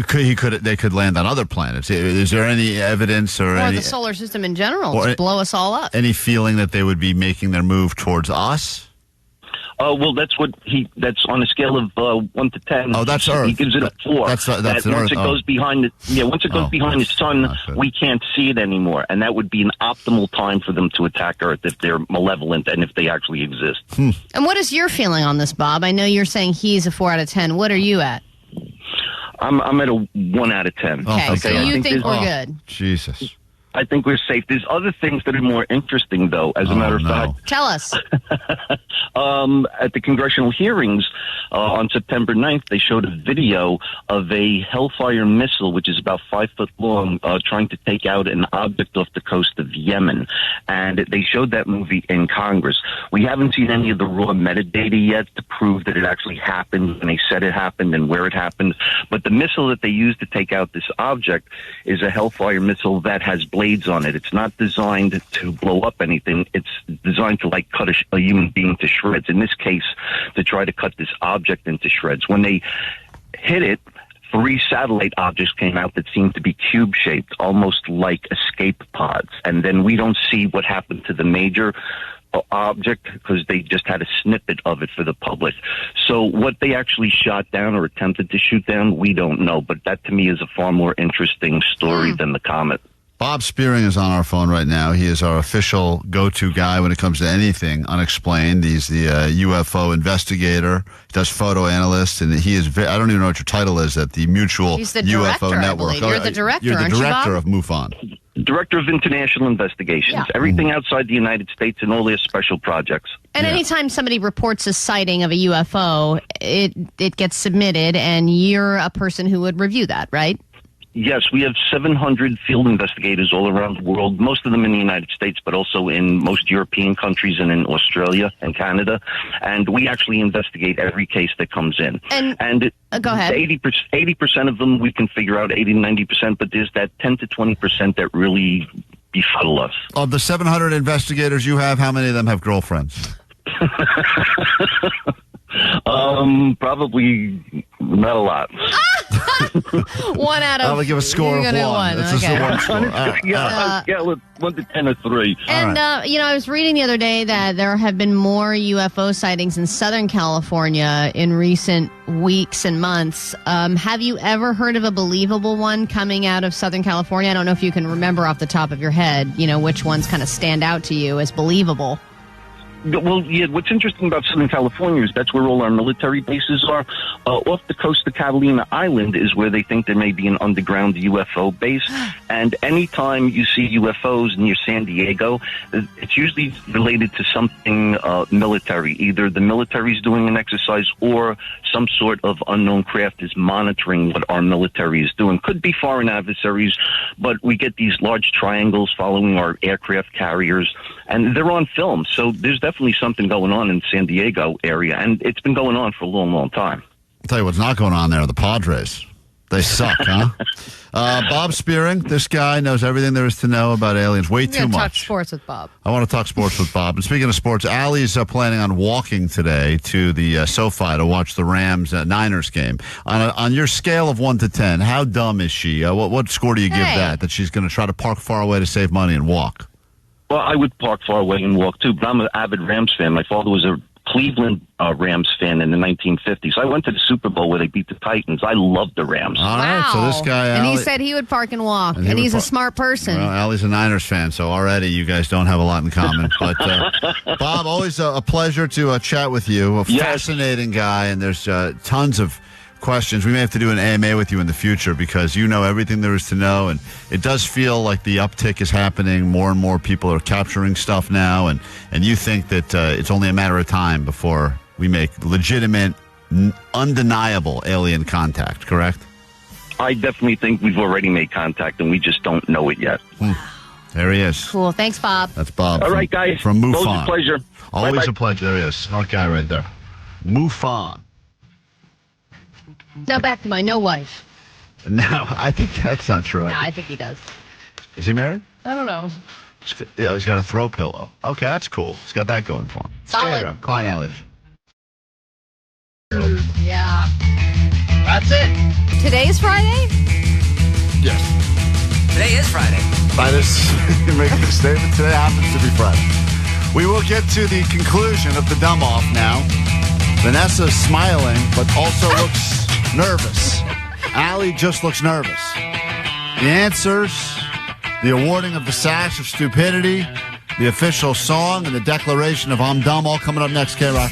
could land on other planets. Is there any evidence or the solar system in general to blow us all up? Any feeling that they would be making their move towards us? Well, that's on a scale of 1 to 10. Oh, that's Earth. He gives it a 4. That's once Earth. it goes behind once it goes behind the sun, we can't see it anymore, and that would be an optimal time for them to attack Earth if they're malevolent and if they actually exist. And what is your feeling on this, Bob? I know you're saying he's a 4 out of 10. What are you at? I'm at a 1 out of 10. Okay, so you think we're good? Jesus. I think we're safe. There's other things that are more interesting, though, as a matter of fact. Tell us. At the congressional hearings on September 9th, they showed a video of a Hellfire missile, which is about 5 foot long, trying to take out an object off the coast of Yemen. And they showed that movie in Congress. We haven't seen any of the raw metadata yet to prove that it actually happened and they said it happened and where it happened. But the missile that they used to take out this object is a Hellfire missile that has blades on it. It's not designed to blow up anything. It's designed to cut a human being to shreds. In this case, to try to cut this object into shreds. When they hit it, 3 satellite objects came out that seemed to be cube-shaped, almost like escape pods. And then we don't see what happened to the major object because they just had a snippet of it for the public. So what they actually shot down or attempted to shoot down, we don't know. But that to me is a far more interesting story than the comet. Bob Spearing is on our phone right now. He is our official go-to guy when it comes to anything unexplained. He's the UFO investigator. He does photo analyst, and he is I don't even know what your title is at the Mutual He's the UFO director, Network. You're the director, You're the aren't director you, of MUFON. Director of International Investigations. Yeah. Everything outside the United States and all their special projects. And anytime somebody reports a sighting of a UFO, it gets submitted, and you're a person who would review that, right? Yes, we have 700 field investigators all around the world, most of them in the United States, but also in most European countries and in Australia and Canada. And we actually investigate every case that comes in. And go ahead. 80% of them we can figure out, 80 to 90%, but there's that 10 to 20% that really befuddle us. Of the 700 investigators you have, how many of them have girlfriends? Probably not a lot. 1 out of. I would give a score of 1. That's just a 1 score. Yeah, 1 to 10 or 3. And, I was reading the other day that there have been more UFO sightings in Southern California in recent weeks and months. Have you ever heard of a believable one coming out of Southern California? I don't know if you can remember off the top of your head, which ones kind of stand out to you as believable. Well, yeah, what's interesting about Southern California is that's where all our military bases are. Off the coast of Catalina Island is where they think there may be an underground UFO base. And anytime you see UFOs near San Diego, it's usually related to something military. Either the military is doing an exercise or some sort of unknown craft is monitoring what our military is doing. Could be foreign adversaries, but we get these large triangles following our aircraft carriers, and they're on film. So there's definitely something going on in San Diego area, and it's been going on for a long, long time. I'll tell you what's not going on there, the Padres. They suck, huh? Bob Spearing, this guy knows everything there is to know about aliens. Way too much. Talk sports with Bob. I want to talk sports with Bob. And speaking of sports, Allie's planning on walking today to the SoFi to watch the Rams-Niners game. On your scale of 1 to 10, how dumb is she? What score do you give that she's going to try to park far away to save money and walk? Well, I would park far away and walk, too, but I'm an avid Rams fan. My father was a Cleveland Rams fan in the 1950s. I went to the Super Bowl where they beat the Titans. I loved the Rams. All right, so this guy, and he said he would park and walk, and he's a smart person. Well, Allie's a Niners fan, so already you guys don't have a lot in common. But Bob, always a pleasure to chat with you. A fascinating guy, and there's tons of questions. We may have to do an AMA with you in the future because you know everything there is to know, and it does feel like the uptick is happening. More and more people are capturing stuff now, and you think that it's only a matter of time before we make legitimate, undeniable alien contact, correct? I definitely think we've already made contact, and we just don't know it yet. There he is. Cool. Thanks, Bob. That's Bob. All right, guys. From MUFON. Always a pleasure. Always Bye-bye. a pleasure. There he is. Smart guy right there. MUFON. Now back to my no wife. No, I think that's not true. No, I think he does. Is he married? I don't know. Yeah, he's got a throw pillow. Okay, that's cool. He's got that going for him. Solid. Klein Elliott. Yeah. That's it. Today's Friday? Yes. Today is Friday. By this, making a statement, today happens to be Friday. We will get to the conclusion of the dumb off now. Vanessa's smiling, but also looks nervous. Allie just looks nervous. The answers, the awarding of the sash of stupidity, the official song, and the declaration of I'm dumb, all coming up next, KROQ.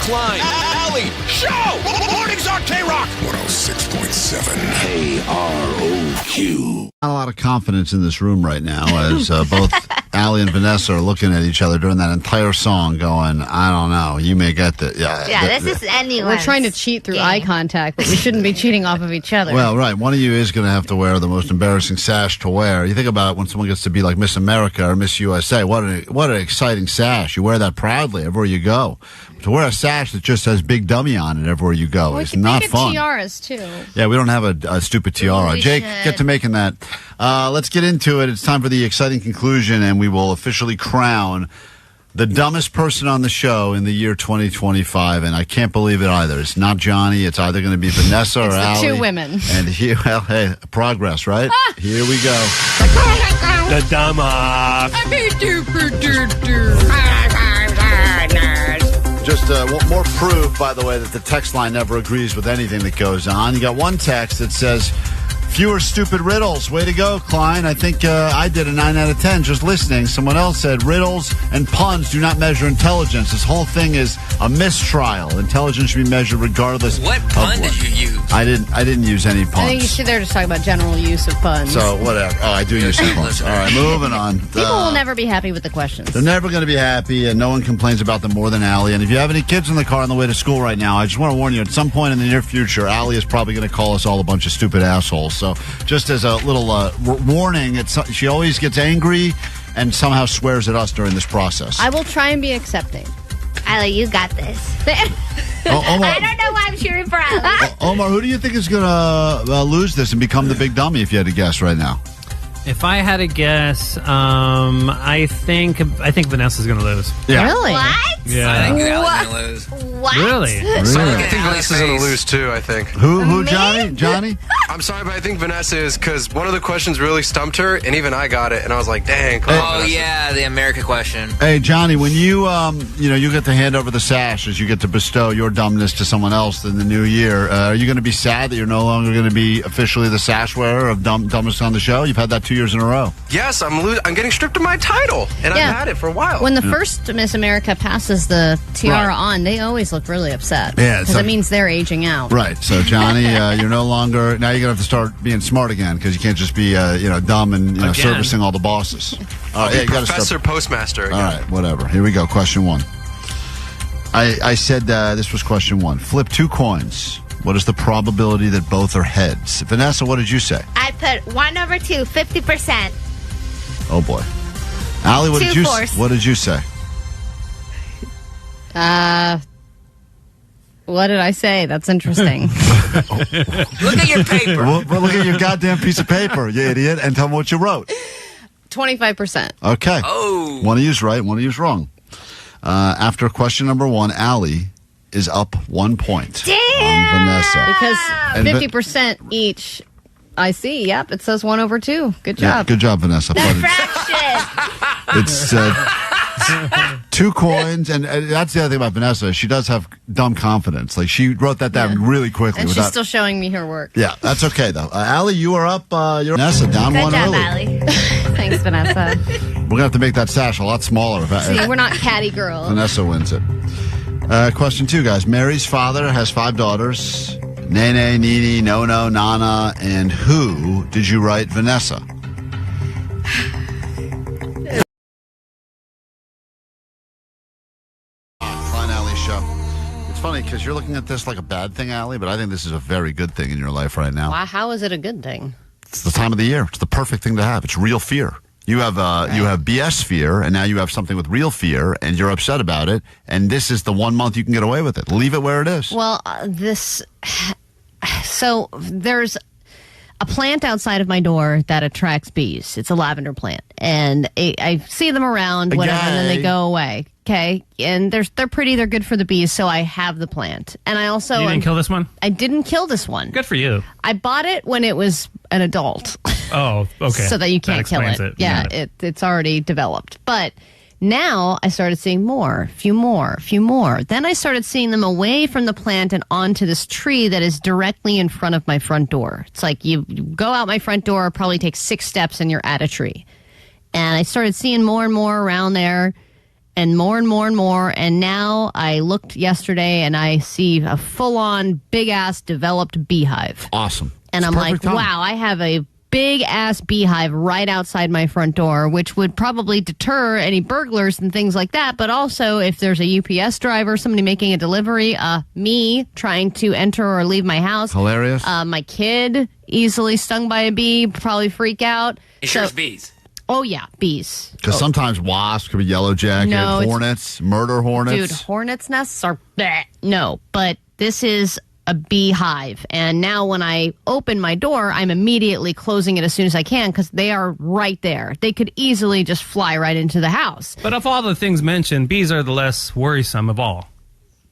Klein, Alley, Show! Mornings on KROQ! 106.7 KROQ. Not a lot of confidence in this room right now as both Allie and Vanessa are looking at each other during that entire song going, I don't know, you may get the... Yeah, this is anyone. We're trying to cheat through eye contact, but we shouldn't be cheating off of each other. Well, right. One of you is going to have to wear the most embarrassing sash to wear. You think about it when someone gets to be like Miss America or Miss USA. What an exciting sash. You wear that proudly everywhere you go. To wear a sash that just says Big Dummy on it everywhere you go is not fun. Tiaras, too. Yeah, we don't have a stupid tiara. We Jake, should. get to making that. Let's get into it. It's time for the exciting conclusion, and we will officially crown the dumbest person on the show in the year 2025, and I can't believe it either. It's not Johnny. It's either going to be Vanessa or Allie. Two women. And here, well, hey, progress, right? Here we go. The dumb off. Just more proof, by the way, that the text line never agrees with anything that goes on. You got one text that says, fewer stupid riddles. Way to go, Klein. I think I did a 9 out of 10 just listening. Someone else said riddles and puns do not measure intelligence. This whole thing is a mistrial. Intelligence should be measured regardless. What pun did you use? I didn't use any puns. I think they're just talking about general use of puns. So, whatever. Oh, I do use some puns. All right, moving on. People will never be happy with the questions. They're never going to be happy, and no one complains about them more than Allie. And if you have any kids in the car on the way to school right now, I just want to warn you, at some point in the near future, Allie is probably going to call us all a bunch of stupid assholes. So just as a little warning, she always gets angry and somehow swears at us during this process. I will try and be accepting. Allie, you got this. Omar, I don't know why I'm cheering for Allie. Omar, who do you think is going to lose this and become the big dummy if you had to guess right now? If I had to guess, I think Vanessa's going to lose. Yeah. Really? What? Yeah. I think Allie's going to lose. What? Really? So I think Vanessa's going to lose too, I think. Who, Johnny? Johnny? I'm sorry, but I think Vanessa is because one of the questions really stumped her, and even I got it, and I was like, dang. Oh, yeah, the America question. Hey, Johnny, when you you get to hand over the sash as you get to bestow your dumbness to someone else in the new year, are you going to be sad that you're no longer going to be officially the sash wearer of dumbest on the show? You've had that 2 years in a row. Yes, I'm getting stripped of my title, and I've had it for a while. When the first Miss America passes the tiara on, they always look really upset. Yeah, because it means they're aging out. Right. So, Johnny, you're no longer. Now you're going to have to start being smart again because you can't just be dumb and servicing all the bosses. All right, you got to Professor Postmaster again. All right, whatever. Here we go. Question 1. I said this was question 1. Flip 2 coins. What is the probability that both are heads? Vanessa, what did you say? I put 1/2, 50%. Oh boy. Allie, what 2/4. What did you say? What did I say? That's interesting. Look at your paper. Well, look at your goddamn piece of paper, you idiot, and tell me what you wrote. 25%. Okay. Oh. One of you's right, one of you's wrong. After question number 1, Allie is up 1 point on Vanessa. Because And 50% each. I see. Yep. It says 1/2. Good job. Yeah, good job, Vanessa. It's 2 coins, and that's the other thing about Vanessa. She does have dumb confidence. Like, she wrote that down really quickly. And she's still showing me her work. Yeah, that's okay, though. Allie, you are up. You're Vanessa down Good 1 job, early. Allie. Thanks, Vanessa. We're going to have to make that sash a lot smaller. See, we're not catty girls. Vanessa wins it. Question 2, guys. Mary's father has 5 daughters. Nene, Nini, Nono, Nana, and who did you write, Vanessa? Klein Alley Show. It's funny because you're looking at this like a bad thing, Allie, but I think this is a very good thing in your life right now. Why? How is it a good thing? It's the time of the year. It's the perfect thing to have. It's real fear. You have you have BS fear, and now you have something with real fear, and you're upset about it. And this is the 1 month you can get away with it. Leave it where it is. Well, so there's a plant outside of my door that attracts bees. It's a lavender plant, and I see them around, whatever, and then they go away. Okay, and they're pretty. They're good for the bees, so I have the plant. And I also You didn't kill this one? I didn't kill this one. Good for you. I bought it when it was an adult. Oh, okay. So that you can't kill it. explains Yeah, it's already developed. But now I started seeing a few more. Then I started seeing them away from the plant and onto this tree that is directly in front of my front door. It's like you go out my front door, probably take 6 steps, and you're at a tree. And I started seeing more and more around there, and more and more and more. And now I looked yesterday and I see a full-on, big-ass developed beehive. Awesome. And It's I'm like, perfect time. wow, I have a big-ass beehive right outside my front door, which would probably deter any burglars and things like that. But also, if there's a UPS driver, somebody making a delivery, me trying to enter or leave my house. Hilarious. My kid easily stung by a bee, probably freak out. It sure is bees. Oh, yeah, bees. Because sometimes wasps could be yellow jacket, No, it's- hornets, murder hornets. Dude, hornets' nests are bleh. No, but this is a beehive. And now when I open my door, I'm immediately closing it as soon as I can because they are right there. They could easily just fly right into the house. But of all the things mentioned, bees are the less worrisome of all.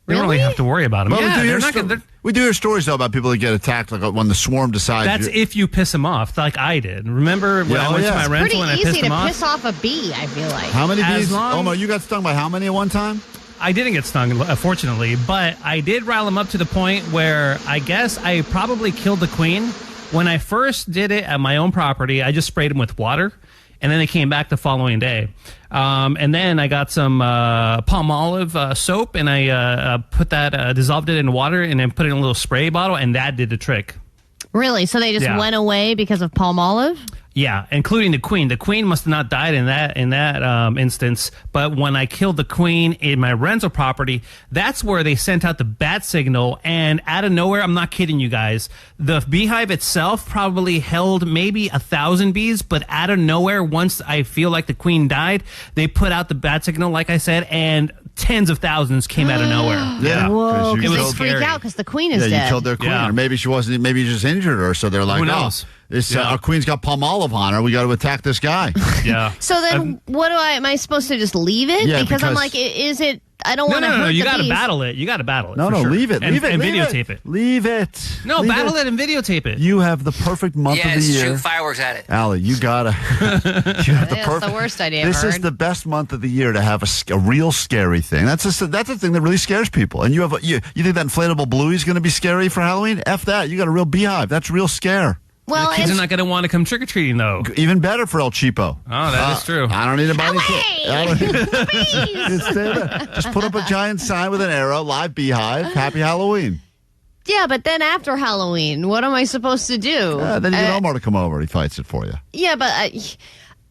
You don't really have to worry about them. Well, Yeah, we, do they're hear not gonna- we do hear stories, though, about people that get attacked like when the swarm decides. That's if you piss them off, like I did. Remember when I went to my It's rental pretty and I easy pissed to them off? piss off a bee, I feel like. How many As bees? long- Omo, you got stung by how many at one time? I didn't get stung, fortunately, but I did rile them up to the point where I guess I probably killed the queen. When I first did it at my own property, I just sprayed them with water, and then they came back the following day. And then I got some palm olive soap, and I put that, dissolved it in water, and then put it in a little spray bottle, and that did the trick. Really? So they just Yeah. went away because of palm olive? Yeah, including the queen. The queen must have not died in that instance. But when I killed the queen in my rental property, that's where they sent out the bat signal. And out of nowhere, I'm not kidding you guys, the beehive itself probably held maybe 1,000 bees. But out of nowhere, once I feel like the queen died, they put out the bat signal, like I said, and tens of thousands came out of nowhere. Yeah. Whoa, you because they killed- freak out because the queen is Yeah, dead. you killed their queen. Yeah. Or maybe she wasn't, maybe you just injured her. So they're like, Who knows? oh, this, Yeah. our queen's got palm olive on her. We got to attack this guy. Yeah. So then, what am I supposed to just leave it? Yeah, because I'm because- like, is it? I don't want to hurt No. You the got to bees. battle it. You got to battle it. No, for sure. leave it. And, Leave it. and leave videotape it. Leave it. No, Leave battle it and videotape it. You have the perfect month of the year. shoot fireworks at it. Allie, you gotta. You have the That's perfect. the worst idea This I've is heard. the best month of the year to have a real scary thing. That's a thing that really scares people. And you think that inflatable bluey is going to be scary for Halloween? F that. You got a real beehive. That's real scare. Well, the kids are not going to want to come trick or treating though. Even better for El Cheapo. Oh, that is true. I don't need to buy Just put up a giant sign with an arrow. Live beehive. Happy Halloween. Yeah, but then after Halloween, what am I supposed to do? Then you get Omar to come over. He fights it for you. Yeah, but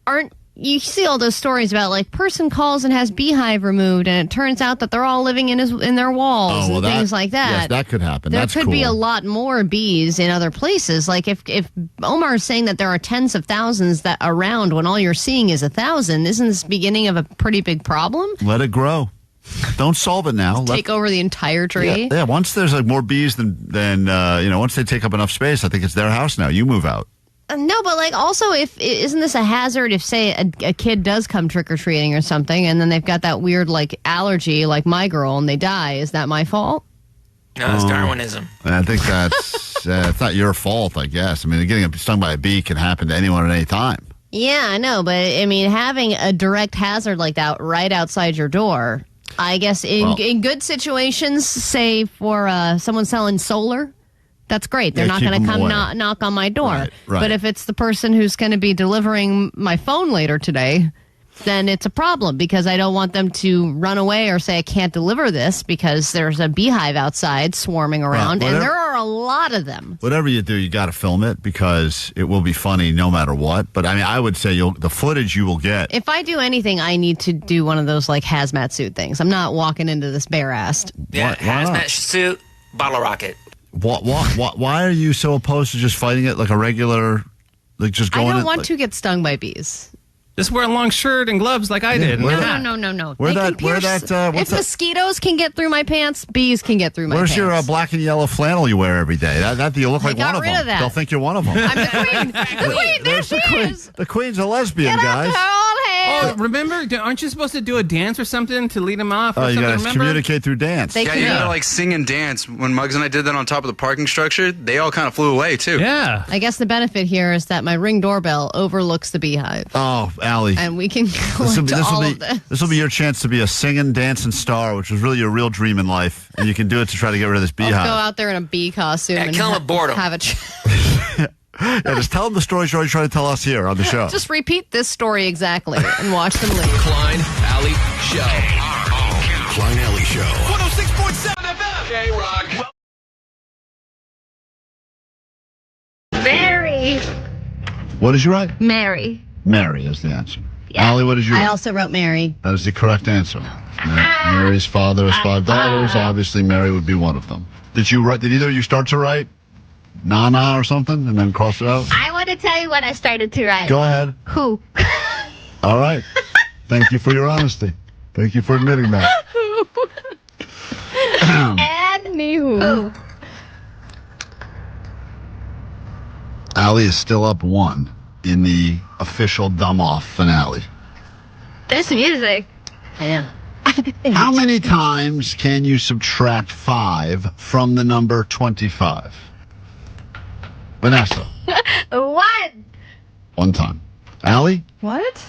aren't you see all those stories about like person calls and has beehive removed, and it turns out that they're all living in their walls and things like that. Yes, that could happen. There That's could cool. be a lot more bees in other places. Like if Omar is saying that there are tens of thousands that around when all you're seeing is 1,000, isn't this beginning of a pretty big problem? Let it grow. Don't solve it now. Take over the entire tree. Yeah. Once there's like more bees than once they take up enough space, I think it's their house now. You move out. No, but like also, isn't this a hazard if say a kid does come trick or treating or something, and then they've got that weird like allergy, like my girl, and they die? Is that my fault? No, it's Darwinism. I think that's it's not your fault, I guess. I mean, getting stung by a bee can happen to anyone at any time. Yeah, I know, but I mean, having a direct hazard like that right outside your door, I guess in good situations, say for someone selling solar. That's great. They're not going to come knock on my door. Right. But if it's the person who's going to be delivering my phone later today, then it's a problem because I don't want them to run away or say I can't deliver this because there's a beehive outside swarming around, and there are a lot of them. Whatever you do, you got to film it because it will be funny no matter what. But I mean, I would say the footage you will get. If I do anything, I need to do one of those like hazmat suit things. I'm not walking into this bare-assed. Yeah, Why not? hazmat suit, bottle rocket. Why are you so opposed to just fighting it like a regular, like just going? I don't want to get stung by bees. Just wear a long shirt and gloves like I did. No. What's If mosquitoes can get through my pants, bees can get through my Where's pants. your black and yellow flannel you wear every day? That you look like got one of rid them. of that. They'll think you're one of them. I'm the queen. The queen, there she is. The queen's a lesbian, Get guys. up to all Oh, remember? Aren't you supposed to do a dance or something to lead them off? Or Oh, you something? got to Remember? communicate through dance. Yeah, you gotta like sing and dance. When Muggs and I did that on top of the parking structure, they all kind of flew away too. Yeah. I guess the benefit here is that my Ring doorbell overlooks the beehive. Oh, Allie. And we can go into all of this. This will be your chance to be a singing, dancing star, which was really your real dream in life. And you can do it to try to get rid of this I'll beehive. go out there in a bee costume and kill 'em with boredom. have a Yeah, just tell them the stories you're already trying to tell us here on the show. just repeat this story exactly and watch them leave. Klein Alley Show. Klein Alley Show. 106.7 FM. KROQ. Mary. What did you write? Mary. Mary is the answer. Allie, what did you I write? also wrote Mary. That is the correct answer. Mary's father has 5 daughters. Obviously, Mary would be one of them. Did either of you start to write Nana or something and then cross it out? I want to tell you when I started to write. Go ahead. Who? All right. Thank you for your honesty. Thank you for admitting that. Anywho. Allie is still up 1 in the official Dumb Off finale. This music. I know. How many times can you subtract 5 from the number 25? Vanessa. 1. 1 time. Allie, What?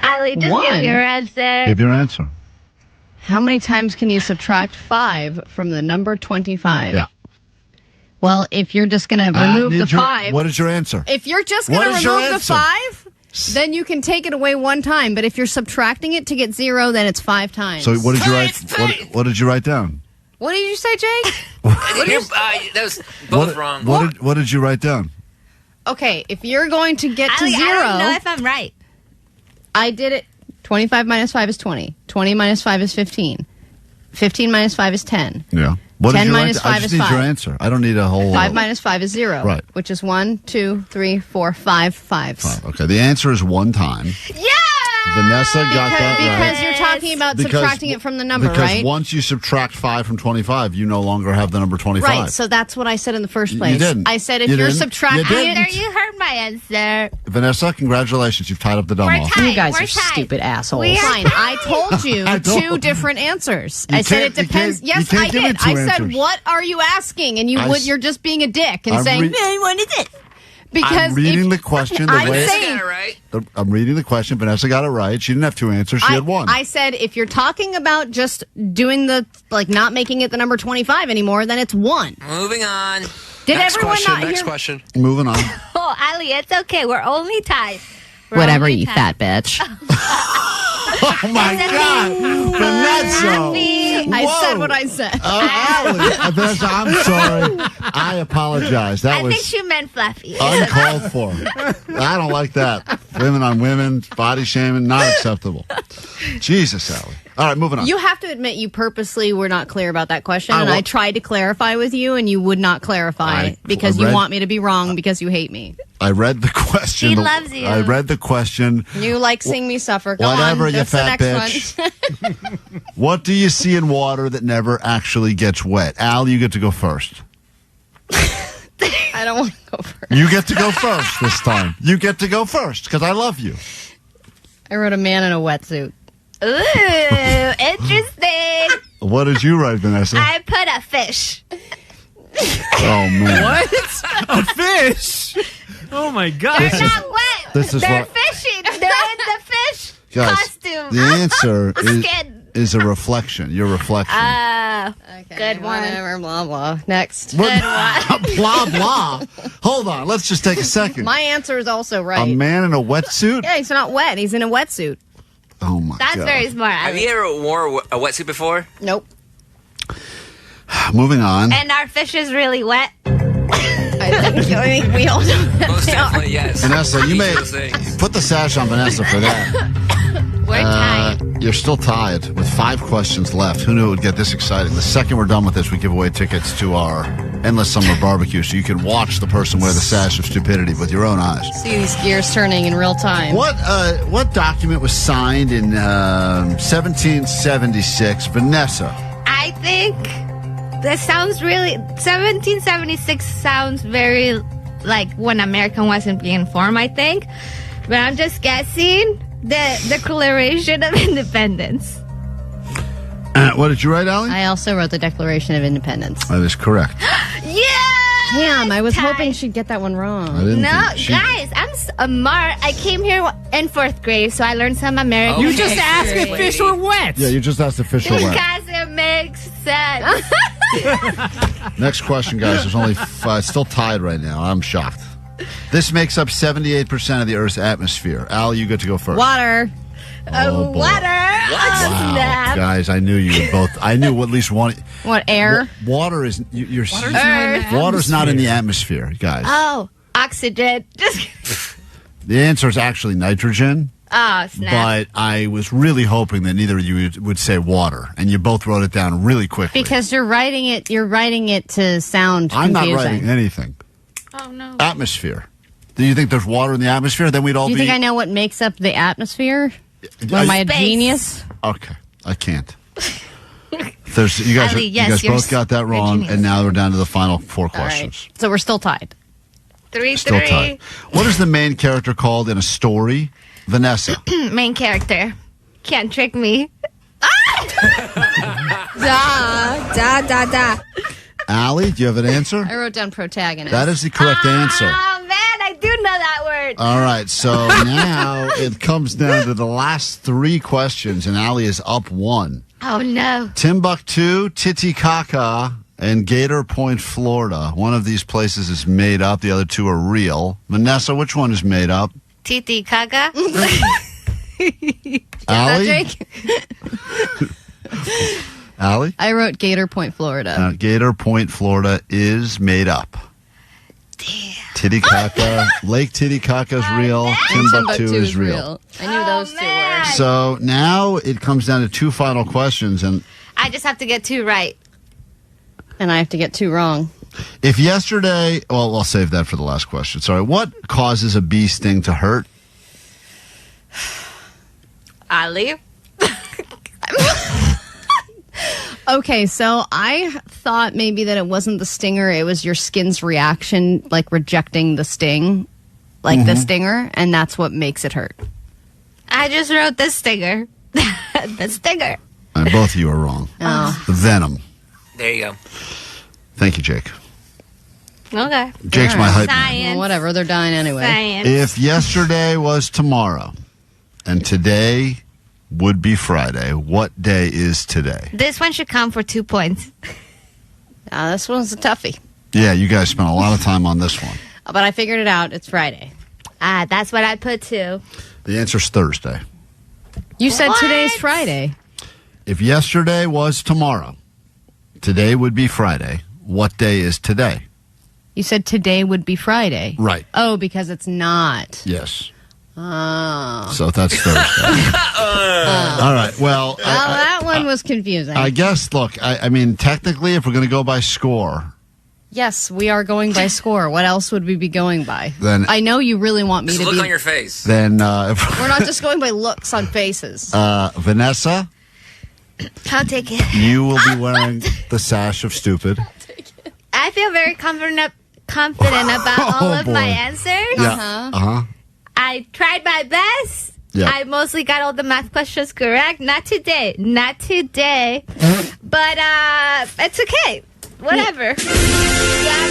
Allie, just One. give your answer. give your answer. How many times can you subtract 5 from the number 25? Yeah. Well, if you're just going to remove the 5. What is your answer? If you're just What going to is your remove the answer? 5, then you can take it away 1 time. But if you're subtracting it to get 0, then it's 5 times. So what did you write? What did you write down? What did you say, Jake? That was both wrong. What did you write down? Okay, if you're going to get to 0. I don't know if I'm right. I did it. 25 minus 5 is 20. 20 minus 5 is 15. 15 minus 5 is 10. Yeah. What 10 did you minus write? 5 I just is need 5. your answer. I don't need a whole. 5 minus 5 is 0. Right. Which is 1, 2, 3, 4, 5 fives. 5. Okay. The answer is 1 time. Yeah! Vanessa got that right. Because you're talking about subtracting it from the number, because right? once you subtract 5 from 25, you no longer have the number 25. Right, so that's what I said in the first place. You didn't. I said if You you're didn't. subtracting You didn't. it, You heard my answer. Vanessa, congratulations. You've tied up the dumb We're off. tied. You guys We're are tied. stupid assholes. We are Fine. I told you I don't- 2 different answers. You I said it can't- you depends. can't- Yes, you can't I give did. me 2 I said, answers. what are you asking? And you're just being a dick and I'm saying, re- what is it? Because I'm reading the question the I'm way saying, I'm reading the question. Vanessa got it right. She didn't have 2 answers. She had 1. I said if you're talking about just doing the not making it the number 25 anymore, then it's 1. Moving on. Did Next everyone question, not next hear? question. Moving on. Oh, Ali, it's okay. We're only tied. We're Whatever, only you tied. fat bitch. Oh my God, Vanessa! I Whoa. said what I said. Allie, Vanessa, I'm sorry. I apologize. That I was think she meant fluffy. uncalled for. I don't like that. Women on women, body shaming, not acceptable. Jesus, Allie. All right, moving on. You have to admit you purposely were not clear about that question, and will- I tried to clarify with you, and you would not clarify because you read- want me to be wrong because you hate me. I read the question. She loves you. I read the question. You like seeing me suffer. Go Whatever, on. you That's the fat next bitch. one. What do you see in water that never actually gets wet? Al, you get to go first. I don't want to go first. You get to go first this time. You get to go first because I love you. I wrote a man in a wetsuit. Ooh, interesting. What did you write, Vanessa? I put a fish. Oh, man. What? A fish? Oh my God! They're not wet. this is They're what- fishing. They're in the fish Guys, costume. the answer Skin. is a reflection. Your reflection. Good one. Whatever, blah, blah. Next. Blah, blah. Hold on. Let's just take a second. My answer is also A right. man in a wetsuit? Yeah, he's not wet. He's in a wetsuit. Oh, my That's God. very smart. Have you ever wore a wetsuit before? Nope. Moving on. And our fish is really wet. I think we all know that Most they are. definitely, yes. Vanessa, you Each may of those things. put the sash on Vanessa for that. We're tied. You're still tied with 5 questions left. Who knew it would get this exciting? The second we're done with this, we give away tickets to our Endless Summer Barbecue so you can watch the person wear the sash of stupidity with your own eyes. See these gears turning in real time. What document was signed in 1776? Vanessa. I think this sounds really. 1776 sounds very like when America wasn't being formed, I think. But I'm just guessing the Declaration of Independence. What did you write, Allie? I also wrote the Declaration of Independence. That is correct. Yeah! Damn, I was hoping she'd get that one wrong. I didn't No, think she- guys, I'm smart. I came here in 4th grade, so I learned some American You just asked if history. fish were wet. Yeah, you just asked the official way. Because it makes sense. Next question, guys. There's only it's still tied right now. I'm shocked. This makes up 78% of the Earth's atmosphere. Al, you get to go first. Water. Oh, boy. Water. Wow, Snap. guys, I knew you would both. I knew at least one. What, air? Water is you're. Earth. Water's not in the atmosphere, guys. Oh, oxygen. Just The answer is actually nitrogen. oh, snap. But I was really hoping that neither of you would say water, and you both wrote it down really quickly. Because you're writing it to sound I'm confusing. not writing anything. Oh no. Atmosphere. Do you think there's water in the atmosphere? Then we'd all Do you be. think I know what makes up the atmosphere? Or am I a Space. genius? Okay, I can't. There's you guys. Ali, yes, you guys you're both got that wrong, genius. and now we're down to the final 4 All questions. right. So we're still tied. 3-3. Still tied. What is the main character called in a story? Vanessa. Main character. Can't trick me. Da. Allie, do you have an answer? I wrote down protagonist. That is the correct answer. Oh man, I do know that word. All right, so now it comes down to the last 3 questions, and Allie is up 1. Oh no. Timbuktu, Titicaca, and Gator Point, Florida. One of these places is made up. The other 2 are real. Vanessa, which one is made up? Titi Kaga. Allie? Allie? I wrote Gator Point, Florida. Gator Point, Florida is made up. Damn. Titicaca, Lake Titicaca's real. Timbuktu is real. I knew those 2 were. So now it comes down to 2 final questions, and I just have to get 2 right. And I have to get 2 wrong. if yesterday, well, I'll save that for the last question. Sorry, what causes a bee sting to hurt? Ali. Okay, so I thought maybe that it wasn't the stinger, it was your skin's reaction, like rejecting the sting, like the stinger, and that's what makes it hurt. I just wrote the stinger. The stinger. Both of you are wrong. Oh. The venom. There you go. Thank you, Jake. Okay. Jake's my hype man. Science. Well, whatever, they're dying anyway. Science. If yesterday was tomorrow and today would be Friday, what day is today? This one should count for 2 points. This one's a toughie. Yeah, you guys spent a lot of time on this one. But I figured it out. It's Friday. That's what I put too. The answer's Thursday. You said today's Friday. If yesterday was tomorrow, today would be Friday. What day is today? You said today would be Friday. Right. Oh, because it's not. Yes. Oh. So that's Thursday. All right. Well, that one was confusing. I guess, look, I mean, technically, if we're going to go by score. Yes, we are going by score. What else would we be going by? Then I know you really want me Just to look be. on your face. Then We're not just going by looks on faces. Vanessa, I'll take it. you will be wearing the sash of stupid. I feel very confident about all of my answers. Yeah. I tried my best. Yeah. I mostly got all the math questions correct. Not today. But it's okay. Whatever.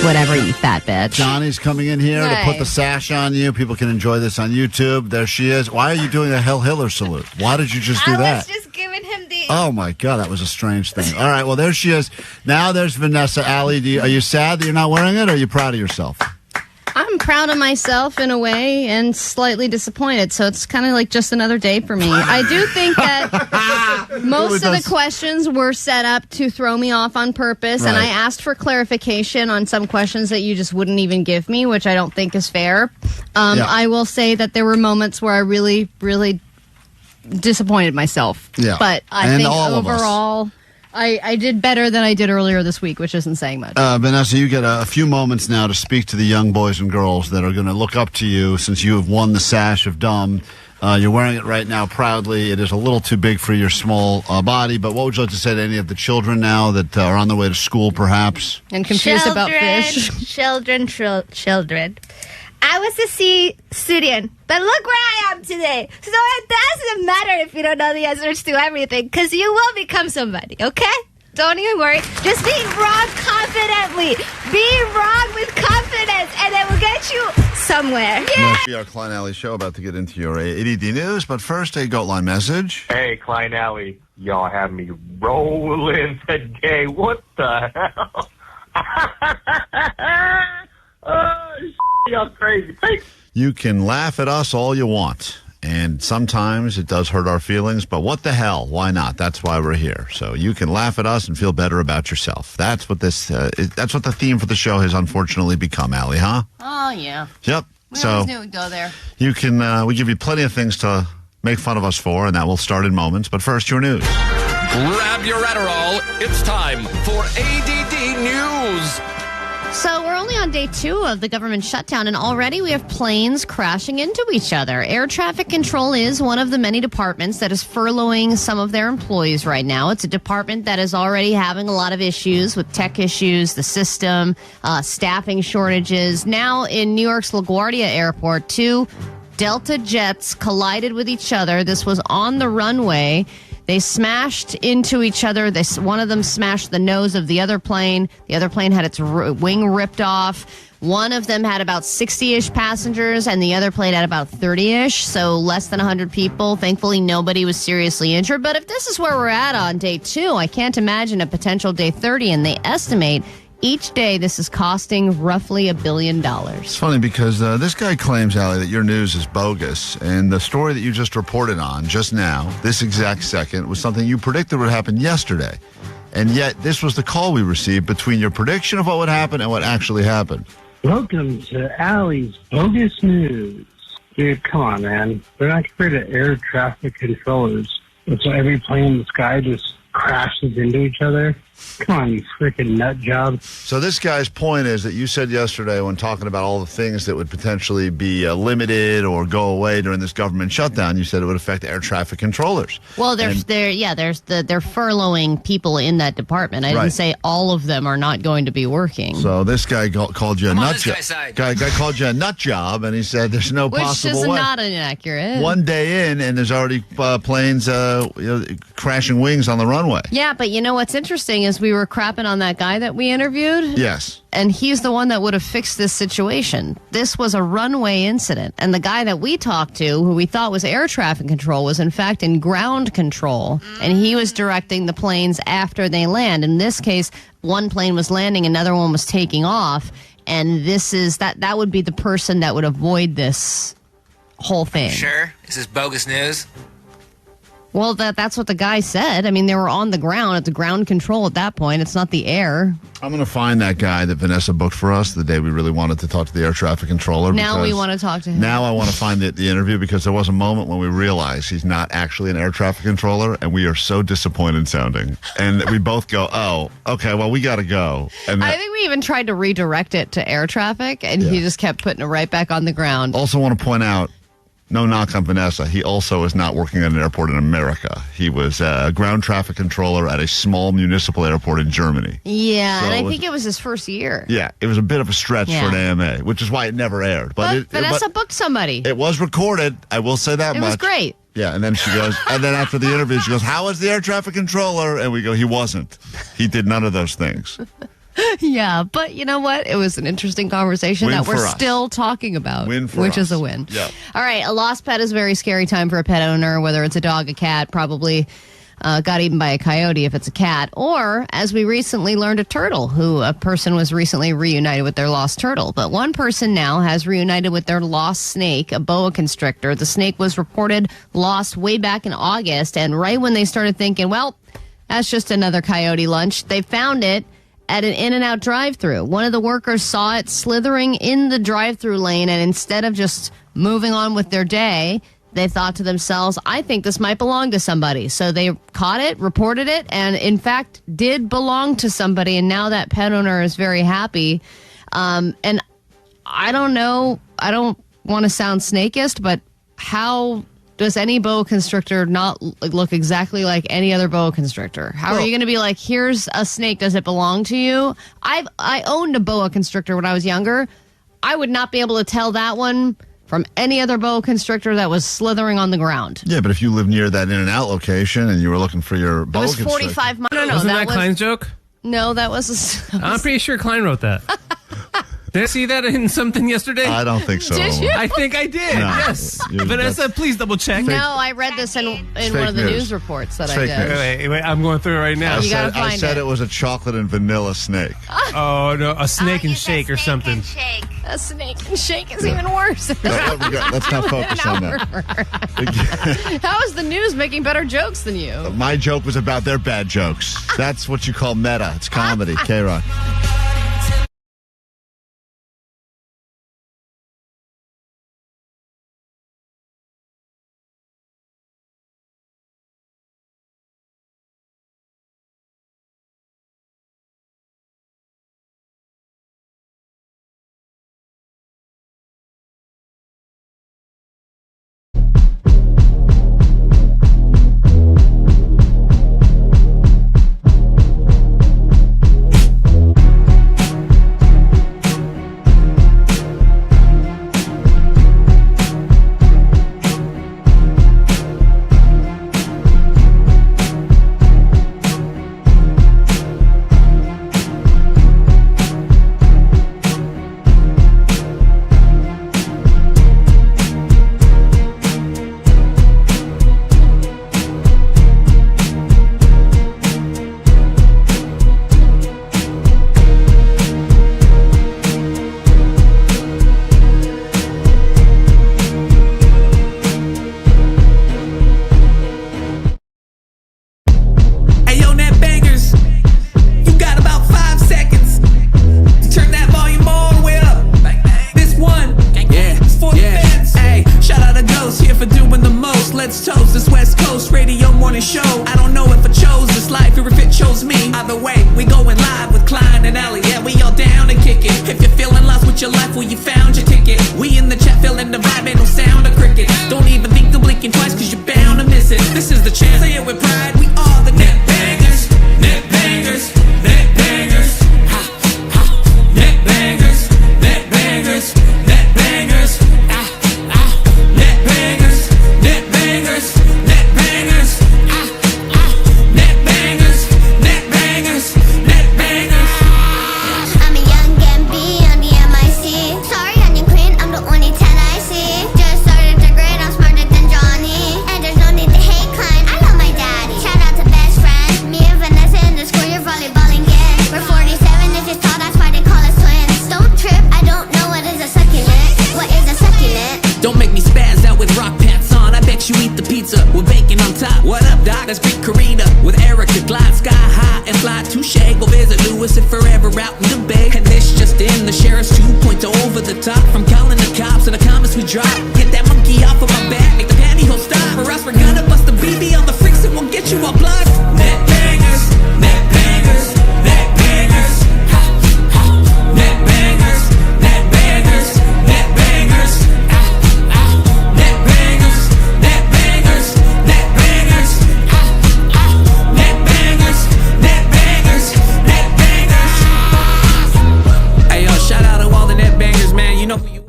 Whatever, you fat bitch. Johnny's coming in here to put the sash on you. People can enjoy this on YouTube. There she is. Why are you doing a Hell Hiller salute? Why did you just do that? I was just giving him the... Oh, my God. That was a strange thing. All right. Well, there she is. Now there's Vanessa. Allie, are you sad that you're not wearing it, or are you proud of yourself? I'm proud of myself in a way and slightly disappointed. So it's kind of like just another day for me. I do think that most of the questions were set up to throw me off on purpose. And I asked for clarification on some questions that you just wouldn't even give me, which I don't think is fair. I will say that there were moments where I really, really disappointed myself. Yeah. But I think overall... I did better than I did earlier this week, which isn't saying much. Vanessa, you get a few moments now to speak to the young boys and girls that are going to look up to you since you have won the sash of dumb. You're wearing it right now proudly. It is a little too big for your small body, but what would you like to say to any of the children now that are on their way to school, perhaps? And confused about fish. Children. I was a C student, but look where I am today. So it doesn't matter if you don't know the answers to everything, because you will become somebody, okay? Don't even worry. Just be wrong confidently. Be wrong with confidence, and it will get you somewhere. Yeah. It's our Klein Alley show, about to get into your ADD news, but first, a Goat Line message. Hey, Klein Alley, y'all have me rolling today. What the hell? Oh, y'all crazy. Thanks. You can laugh at us all you want, and sometimes it does hurt our feelings, but what the hell? Why not? That's why we're here. So you can laugh at us and feel better about yourself. That's what that's what the theme for the show has unfortunately become, Allie, huh? Oh, yeah. Yep. We always knew it would go there. You can, we give you plenty of things to make fun of us for, and that will start in moments. But first, your news. Grab your Adderall. It's time for ADD News. So we're only on day 2 of the government shutdown, and already we have planes crashing into each other. Air traffic control is one of the many departments that is furloughing some of their employees right now. It's a department that is already having a lot of issues with tech issues, the system, staffing shortages. Now in New York's LaGuardia Airport, 2 Delta jets collided with each other. This was on the runway. They smashed into each other. One of them smashed the nose of the other plane. The other plane had its wing ripped off. One of them had about 60-ish passengers, and the other plane had about 30-ish, so less than 100 people. Thankfully, nobody was seriously injured. But if this is where we're at on day 2, I can't imagine a potential day 30, and they estimate each day this is costing roughly $1 billion. It's funny because this guy claims, Allie, that your news is bogus, and the story that you just reported on just now, this exact second, was something you predicted would happen yesterday. And yet, this was the call we received between your prediction of what would happen and what actually happened. Welcome to Allie's Bogus News. Dude, come on, man. They're not compared to air traffic controllers. So every plane in the sky just crashes into each other. Come on, you freaking nut job. So this guy's point is that you said yesterday when talking about all the things that would potentially be limited or go away during this government shutdown, you said it would affect air traffic controllers. Well, they're furloughing people in that department. I didn't say all of them are not going to be working. So this guy called you a nut job. Guy called you a nut job, and he said there's no possible way. Which is not inaccurate. One day in, and there's already planes crashing wings on the runway. Yeah, but you know what's interesting is we were crapping on that guy that we interviewed. Yes. And he's the one that would have fixed this situation. This was a runway incident. And the guy that we talked to, who we thought was air traffic control, was in fact in ground control. And he was directing the planes after they land. In this case, one plane was landing, another one was taking off. And that would be the person that would avoid this whole thing. Sure? Is this bogus news? Well, that's what the guy said. I mean, they were on the ground. It's ground control at that point. It's not the air. I'm going to find that guy that Vanessa booked for us the day we really wanted to talk to the air traffic controller. Now we want to talk to him. Now I want to find the interview because there was a moment when we realized he's not actually an air traffic controller, and we are so disappointed sounding. And we both go, oh, okay, well, we got to go. And I think we even tried to redirect it to air traffic, and he just kept putting it right back on the ground. Also want to point out, no knock on Vanessa. He also is not working at an airport in America. He was a ground traffic controller at a small municipal airport in Germany. Yeah, so and I think it was his first year. Yeah, it was a bit of a stretch for an AMA, which is why it never aired. But Vanessa booked somebody. It was recorded. I will say that much. It was great. Yeah, and then she goes, and then after the interview, she goes, how was the air traffic controller? And we go, he wasn't. He did none of those things. Yeah, but you know what? It was an interesting conversation that we're still talking about, which is a win. Yeah. All right, a lost pet is a very scary time for a pet owner, whether it's a dog, a cat, probably got eaten by a coyote if it's a cat, or, as we recently learned, a turtle, a person was recently reunited with their lost turtle. But one person now has reunited with their lost snake, a boa constrictor. The snake was reported lost way back in August, and right when they started thinking, well, that's just another coyote lunch, they found it at an In-N-Out drive-thru. One of the workers saw it slithering in the drive-thru lane, and instead of just moving on with their day, they thought to themselves, I think this might belong to somebody. So they caught it, reported it, and in fact did belong to somebody, and now that pet owner is very happy. And I don't know, I don't want to sound snakeist, but how does any boa constrictor not look exactly like any other boa constrictor? How are you going to be like, here's a snake, does it belong to you? I owned a boa constrictor when I was younger. I would not be able to tell that one from any other boa constrictor that was slithering on the ground. Yeah, but if you live near that In-N-Out location and you were looking for your boa constrictor. It was 45 miles. No, wasn't that Klein's joke? No, that was... I'm pretty sure Klein wrote that. Did I see that in something yesterday? I don't think so. Did you? I think I did. No, yes. Vanessa, please double check. No, I read this in one of the news reports that I did. Wait, I'm going through it right now. I said it was a chocolate and vanilla snake. Oh, no, a snake and shake or something. A snake and shake is even worse. Let's not focus on that. How is the news making better jokes than you? My joke was about their bad jokes. That's what you call meta. It's comedy. KROQ. Let's toast this West Coast radio morning show. I don't know if I chose this chose life or if it chose me. Either way, we going live with Klein and Ellie. Yeah, we all down to kick it. If you're feeling lost with your life, well, you found your ticket. We in the chat feeling the vibe, ain't no sound of crickets. Don't even think of blinking twice, cause you're bound to miss it. This is the chance, say it with pride. We are the net bangers. Net bangers. Net bangers. Ha, ha. Net bangers. Net bangers. Net bangers. Ah, ah. Net bangers. Net bangers. Net bangers. Ah, ah. Net bangers. Net bangers. Net bangers. I'm a young MB on the MIC. Sorry, onion queen, I'm the only 10 I see. Just started to grade, I'm smarter than Johnny. And there's no need to hate Klein, I love my daddy. Shout out to best friend, me and Vanessa in the school, you're volleyballing again. We're 47, if you thought that's why they call us twins. Don't trip, I don't know what is a succulent. What is a succulent? Don't make me spaz out with rock pants on. I bet you eat the pizza with bacon on top. What up, Doc? That's Big Karina with Erica. Glide sky high and fly touche. Go visit Lewis and forever out in the bay. And this just in, the sheriff's 2.0 over the top. From calling the cops and the comments we drop. Get that monkey off of my back, make the pantyhose stop. Or else we're gonna bust the BB on the freaks and we'll get you all blocked. Net bangers, net bangers, net bangers. Ha, ha. Net bangers, net bangers, net bangers. Ah, ah. Net bangers, net bangers, net bangers. Ah, ah. Net bangers, net bangers, net bangers. Hey yo, shout out to all the net bangers, man. You know who you are.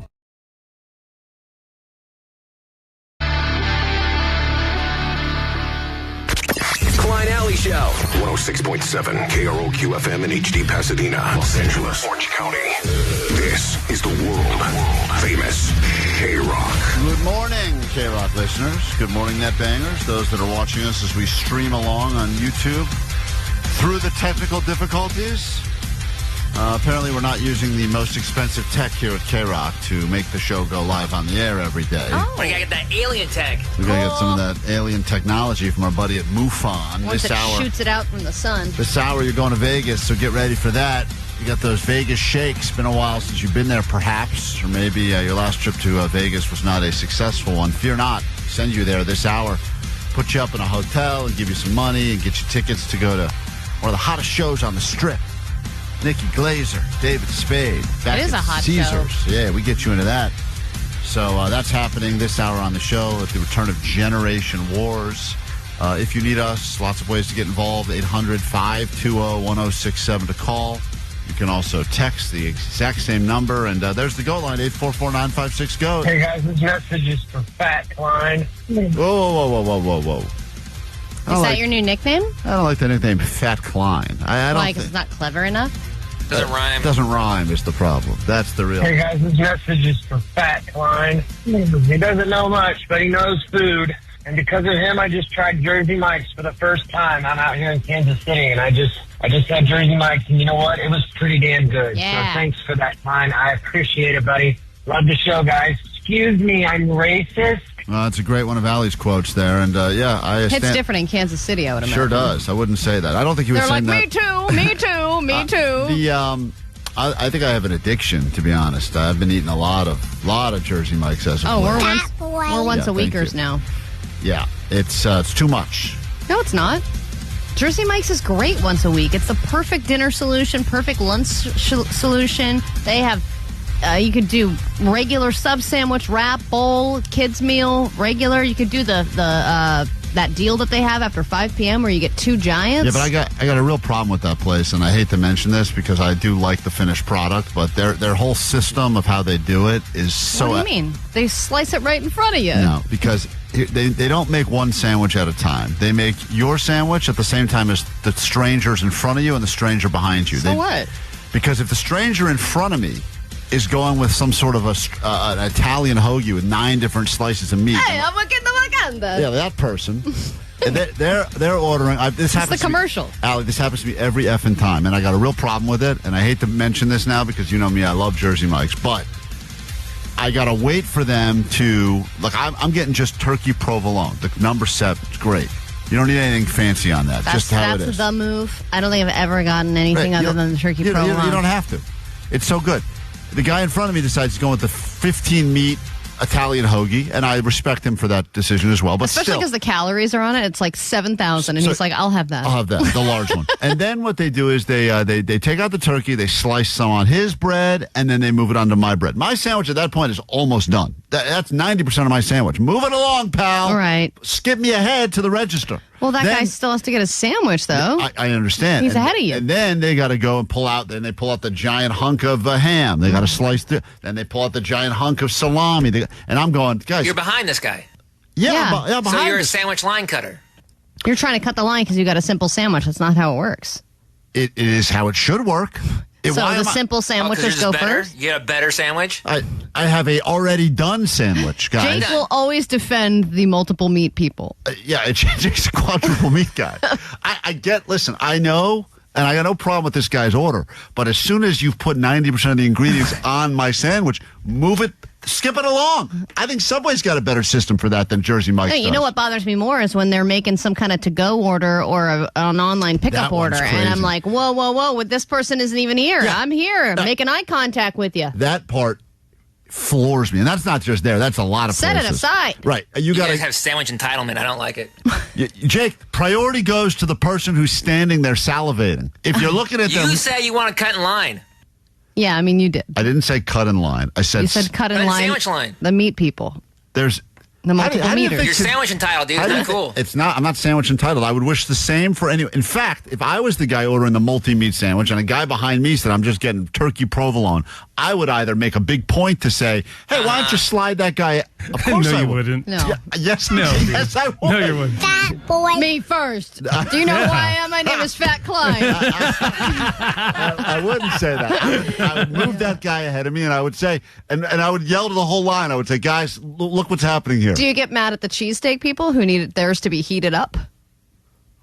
Klein Alley Show. 106.7 KROQ FM in HD Pasadena, Los Angeles, Orange County. This is the world famous KROQ. Good morning, KROQ listeners. Good morning, net bangers. Those that are watching us as we stream along on YouTube through the technical difficulties. Apparently, we're not using the most expensive tech here at KROQ to make the show go live on the air every day. Oh, we gotta get that alien tech. We gotta get some of that alien technology from our buddy at MUFON. Once This it hour, shoots it out from the sun. this hour, you're going to Vegas, so get ready for that. You got those Vegas shakes. Been a while since you've been there, perhaps, or maybe your last trip to Vegas was not a successful one. Fear not. Send you there this hour. Put you up in a hotel and give you some money and get you tickets to go to one of the hottest shows on the Strip. Nikki, Glaser, David Spade. Back It is at a hot Caesars. show. Yeah, we get you into that. So that's happening this hour on the show at the return of Generation Wars. If you need us, lots of ways to get involved. 800-520-1067 to call. You can also text the exact same number. And there's the GO line, 844-956-GO. Hey, guys, this message is for Fat Klein. Whoa. Is that your new nickname? I don't like the nickname Fat Klein. I don't Why? think Because it's not clever enough? Doesn't rhyme. Doesn't rhyme is the problem. That's the real. Hey, guys, this message is for Fat Klein. He doesn't know much, but he knows food. And because of him, I just tried Jersey Mike's for the first time. I'm out here in Kansas City, and I just had Jersey Mike's, and you know what? It was pretty damn good. Yeah. So thanks for that, Klein. I appreciate it, buddy. Love the show, guys. Excuse me, I'm racist. It's a great one of Allie's quotes there, and I It's stand. different in Kansas City, I would imagine. Sure does. I wouldn't say that. I don't think you would They're say like, that. me too, me too, me too. I think I have an addiction, to be honest. I've been eating a lot of Jersey Mike's as of Oh, late. we're once a weekers now. Yeah, it's too much. No, it's not. Jersey Mike's is great once a week. It's the perfect dinner solution, perfect lunch solution. They have, you could do regular sub sandwich, wrap, bowl, kids meal, regular. You could do that deal that they have after 5 p.m. where you get 2 giants. Yeah, but I got a real problem with that place, and I hate to mention this because I do like the finished product, but their whole system of how they do it is so. What do you mean? They slice it right in front of you. No, because they don't make one sandwich at a time. They make your sandwich at the same time as the stranger's in front of you and the stranger behind you. So what? Because if the stranger in front of me is going with some sort of an Italian hoagie with 9 different slices of meat. Hey, I'm looking the Wakanda. Yeah, that person. And they're ordering. This happens. It's the commercial. Allie, this happens to me every effing time, and I got a real problem with it. And I hate to mention this now because you know me, I love Jersey Mike's, but I gotta wait for them to look. I'm getting just turkey provolone, the number 7. It's great. You don't need anything fancy on that. Just how it is. That's the move. I don't think I've ever gotten anything other than the turkey provolone. You don't have to. It's so good. The guy in front of me decides he's going with the 15 meat Italian hoagie, and I respect him for that decision as well. But Especially still, because the calories are on it. It's like 7,000. And So- he's like, I'll have that. I'll have that, the large one. And then what they do is they take out the turkey, they slice some on his bread, and then they move it onto my bread. My sandwich at that point is almost done. That's 90% of my sandwich. Move it along, pal. All right. Skip me ahead to the register. Well, that Then- guy still has to get a sandwich, though. I understand. He's ahead of you. And then they got to go and pull out. Then they pull out the giant hunk of ham. They got to slice through. Then they pull out the giant hunk of salami. And I'm going, guys. You're behind this guy. Yeah. So behind you're a this. sandwich line cutter. You're trying to cut the line because you got a simple sandwich. That's not how it works. It is how it should work. So why the am I- simple sandwiches go first? You get a better sandwich? I have a already done sandwich, guys. Jake will always defend the multiple meat people. Yeah, Jake's a quadruple meat guy. Listen, I know, and I got no problem with this guy's order, but as soon as you've put 90% of the ingredients on my sandwich, move it, skip it along. I think Subway's got a better system for that than Jersey Mike's Hey, you does. know what bothers me more is when they're making some kind of to-go order or an online pickup That one's order, and I'm crazy. like, whoa, this person isn't even here. Yeah. I'm here, making eye contact with you. That part floors me, and that's not just there. That's a lot of Set it places. aside. Right. You You got guys to, have sandwich entitlement. I don't like it. Jake, priority goes to the person who's standing there salivating. If you're looking at them. You say you want to cut in line. Yeah, I mean, you did. I didn't say cut in line. I said You said cut in Cut in line. sandwich line. The meat people. There's The multiple how do you meters. think You're sandwich entitled, dude. How It's do not you cool. It's not. I'm not sandwich entitled. I would wish the same for anyone. In fact, if I was the guy ordering the multi-meat sandwich and a guy behind me said, I'm just getting turkey provolone, I would either make a big point to say, hey, why don't you slide that guy? Of course No, I you would. wouldn't. No. Yeah, yes, No, dude. yes, I would. No, you wouldn't. Fat boy. Me first. Do you know who I am? My name is Fat Klein. I wouldn't say that. I would move that guy ahead of me, and I would say, and I would yell to the whole line. I would say, guys, look what's happening here. Do you get mad at the cheesesteak people who need theirs to be heated up?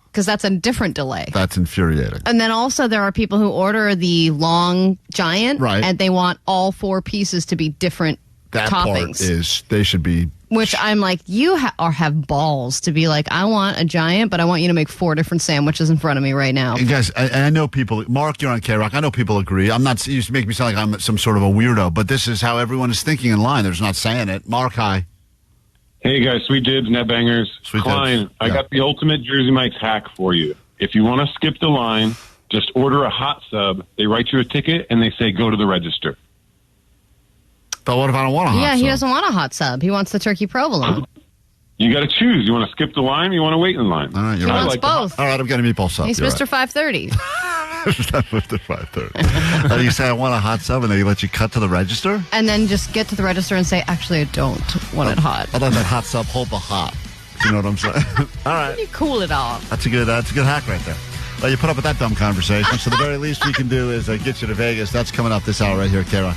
Because that's a different delay. That's infuriating. And then also there are people who order the long giant, Right. and they want all four pieces to be different That toppings. part is, they should be. Which I'm like, you have balls to be like, I want a giant, but I want you to make 4 different sandwiches in front of me right now. And guys, I know people. Mark, you're on KROQ. I know people agree. I'm not. You used to make me sound like I'm some sort of a weirdo, but this is how everyone is thinking in line. They're just not saying it. Mark, hi. Hey guys, sweet dibs, net bangers. Sweet Klein, dibs. I Yeah. got the ultimate Jersey Mike's hack for you. If you want to skip the line, just order a hot sub. They write you a ticket and they say go to the register. But what if I don't want a hot Yeah, he sub? doesn't want a hot sub. He wants the turkey provolone. You got to choose. You want to skip the line? Or you want to wait in line? All right, He you're right. wants both. All right, I'm getting a meatball sub. He's You're Mr. 530. Right. Mr. 530. You say I want a hot sub, and they let you cut to the register. And then just get to the register and say, actually, I don't want it hot. I'll let that hot sub hold the hot. You know what I'm saying? All right. You cool it off. That's a good hack right there. Well, you put up with that dumb conversation, so the very least we can do is get you to Vegas. That's coming up this hour right here, Kara.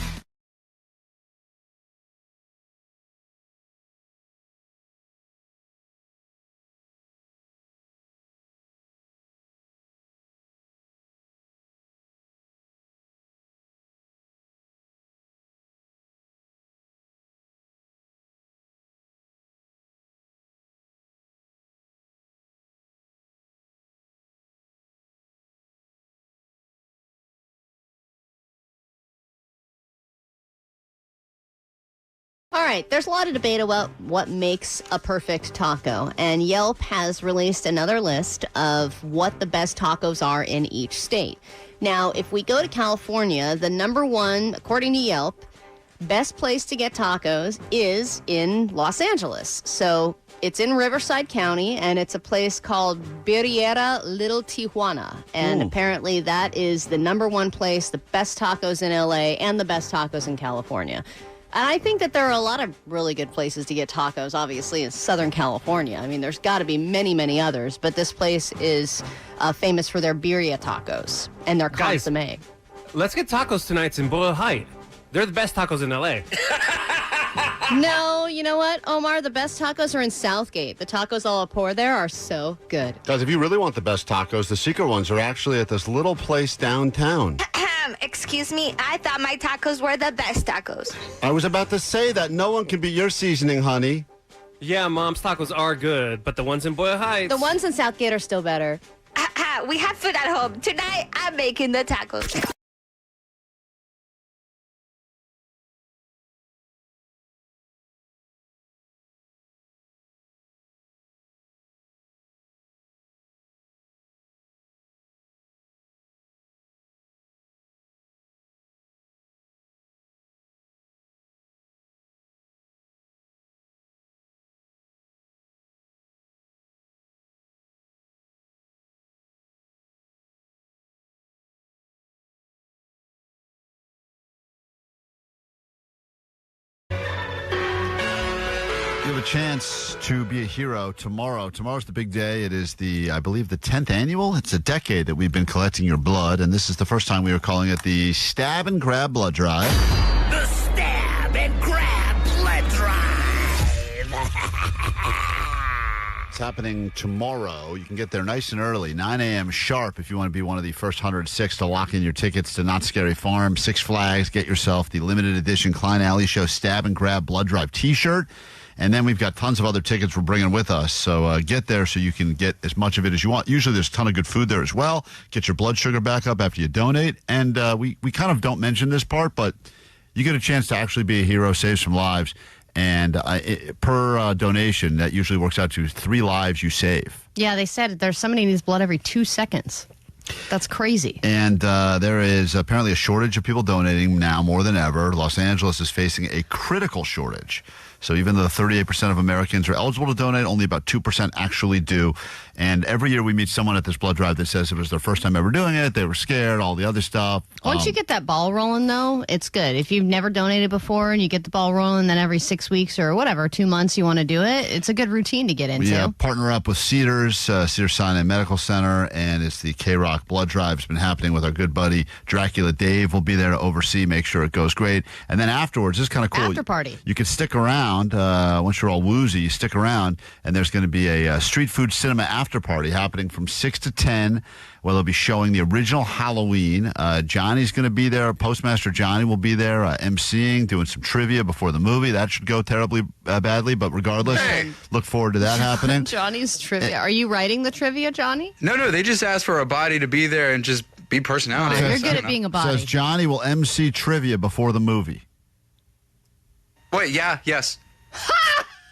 All right, there's a lot of debate about what makes a perfect taco, and Yelp has released another list of what the best tacos are in each state. Now, if we go to California, the number one, according to Yelp, best place to get tacos is in Los Angeles. So it's in Riverside County, and it's a place called Birriera Little Tijuana. And apparently that is the number one place, the best tacos in LA and the best tacos in California. And I think that there are a lot of really good places to get tacos, obviously, in Southern California. I mean, there's got to be many, many others, but this place is famous for their birria tacos and their Guys, consomme. Let's get tacos tonight in Boyle Heights. They're the best tacos in LA. No, you know what, Omar? The best tacos are in Southgate. The tacos al vapor there are so good. Guys, if you really want the best tacos, the secret ones are actually at this little place downtown. Excuse me, I thought my tacos were the best tacos. I was about to say that no one can be your seasoning, honey. Yeah, Mom's tacos are good, but the ones in Boyle Heights. The ones in Southgate are still better. We have food at home. Tonight, I'm making the tacos. you have a chance to be a hero tomorrow. Tomorrow's the big day. It is I believe, the 10th annual. It's a decade that we've been collecting your blood, and this is the first time we are calling it the Stab and Grab Blood Drive. The Stab and Grab Blood Drive. It's happening tomorrow. You can get there nice and early, 9 a.m. sharp, if you want to be one of the first 106 to lock in your tickets to Not Scary Farm, Six Flags. Get yourself the limited edition Klein Alley Show Stab and Grab Blood Drive t-shirt. And then we've got tons of other tickets we're bringing with us. So get there so you can get as much of it as you want. Usually there's a ton of good food there as well. Get your blood sugar back up after you donate. And we kind of don't mention this part, but you get a chance to actually be a hero, save some lives. And per donation, that usually works out to 3 lives you save. Yeah, they said there's somebody needs blood every 2 seconds. That's crazy. And there is apparently a shortage of people donating now more than ever. Los Angeles is facing a critical shortage. So even though 38% of Americans are eligible to donate, only about 2% actually do. And every year we meet someone at this blood drive that says it was their first time ever doing it. They were scared, all the other stuff. Once you get that ball rolling, though, it's good. If you've never donated before and you get the ball rolling, then every 6 weeks or whatever, 2 months you want to do it, it's a good routine to get into. Yeah, partner up with Cedars-Sinai Medical Center, and it's the KROQ blood drive. It's been happening with our good buddy Dracula Dave. Will be there to oversee, make sure it goes great. And then afterwards, this is kind of cool. After party. You can stick around. Once you're all woozy, you stick around, and there's going to be a street food cinema after party happening from 6 to 10, where they'll be showing the original Halloween. Johnny's going to be there. Postmaster Johnny will be there emceeing, doing some trivia before the movie. That should go terribly badly, but regardless, look forward to that happening. Johnny's trivia. Are you writing the trivia, Johnny? No, they just asked for a body to be there and just be personality. You're good at being a body. Says Johnny will MC trivia before the movie. Wait, yes.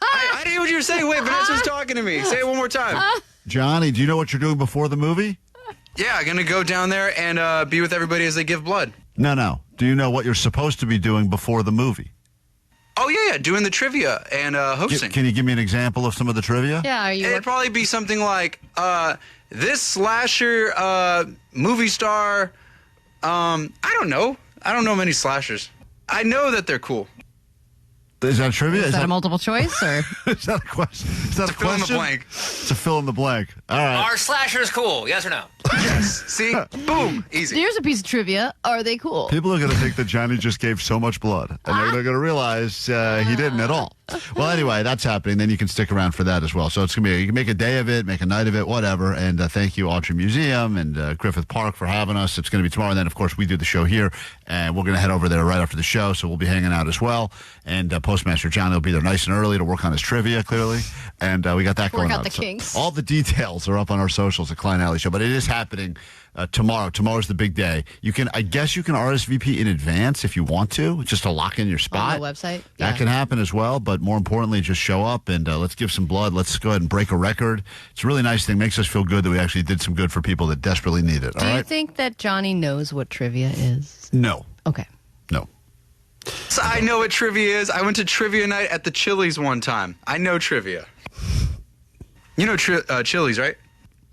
I didn't hear what you were saying. Wait, Vanessa's talking to me. Say it one more time. Johnny, do you know what you're doing before the movie? Yeah, I'm going to go down there and be with everybody as they give blood. No. Do you know what you're supposed to be doing before the movie? Oh, yeah, doing the trivia and hosting. Can you give me an example of some of the trivia? Yeah, It'd probably be something like, this slasher movie star, I don't know. I don't know many slashers. I know that they're cool. Is that trivia? Is that a multiple choice, or is that a question? Is that a fill in the blank? It's a fill in the blank. All right. Are slashers cool? Yes or no? Yes. See? Boom. Easy. Here's a piece of trivia. Are they cool? People are going to think that Johnny just gave so much blood, and they're going to realize he didn't at all. Well, anyway, that's happening. Then you can stick around for that as well. So it's going to be, you can make a day of it, make a night of it, whatever. And thank you, Autry Museum and Griffith Park, for having us. It's going to be tomorrow. And then, of course, we do the show here, and we're going to head over there right after the show. So we'll be hanging out as well. And Postmaster Johnny will be there nice and early to work on his trivia, clearly. And we got that going on. Work out the kinks. All the details are up on our socials at Klein Alley Show. But it is happening tomorrow. Tomorrow's the big day. I guess you can RSVP in advance if you want to, just to lock in your spot. On the website. That can happen as well, but more importantly, just show up and let's give some blood. Let's go ahead and break a record. It's a really nice thing. Makes us feel good that we actually did some good for people that desperately need it. Do you think that Johnny knows what trivia is? No. Okay. No. So I know what trivia is. I went to trivia night at the Chili's one time. I know trivia. You know Chili's, right?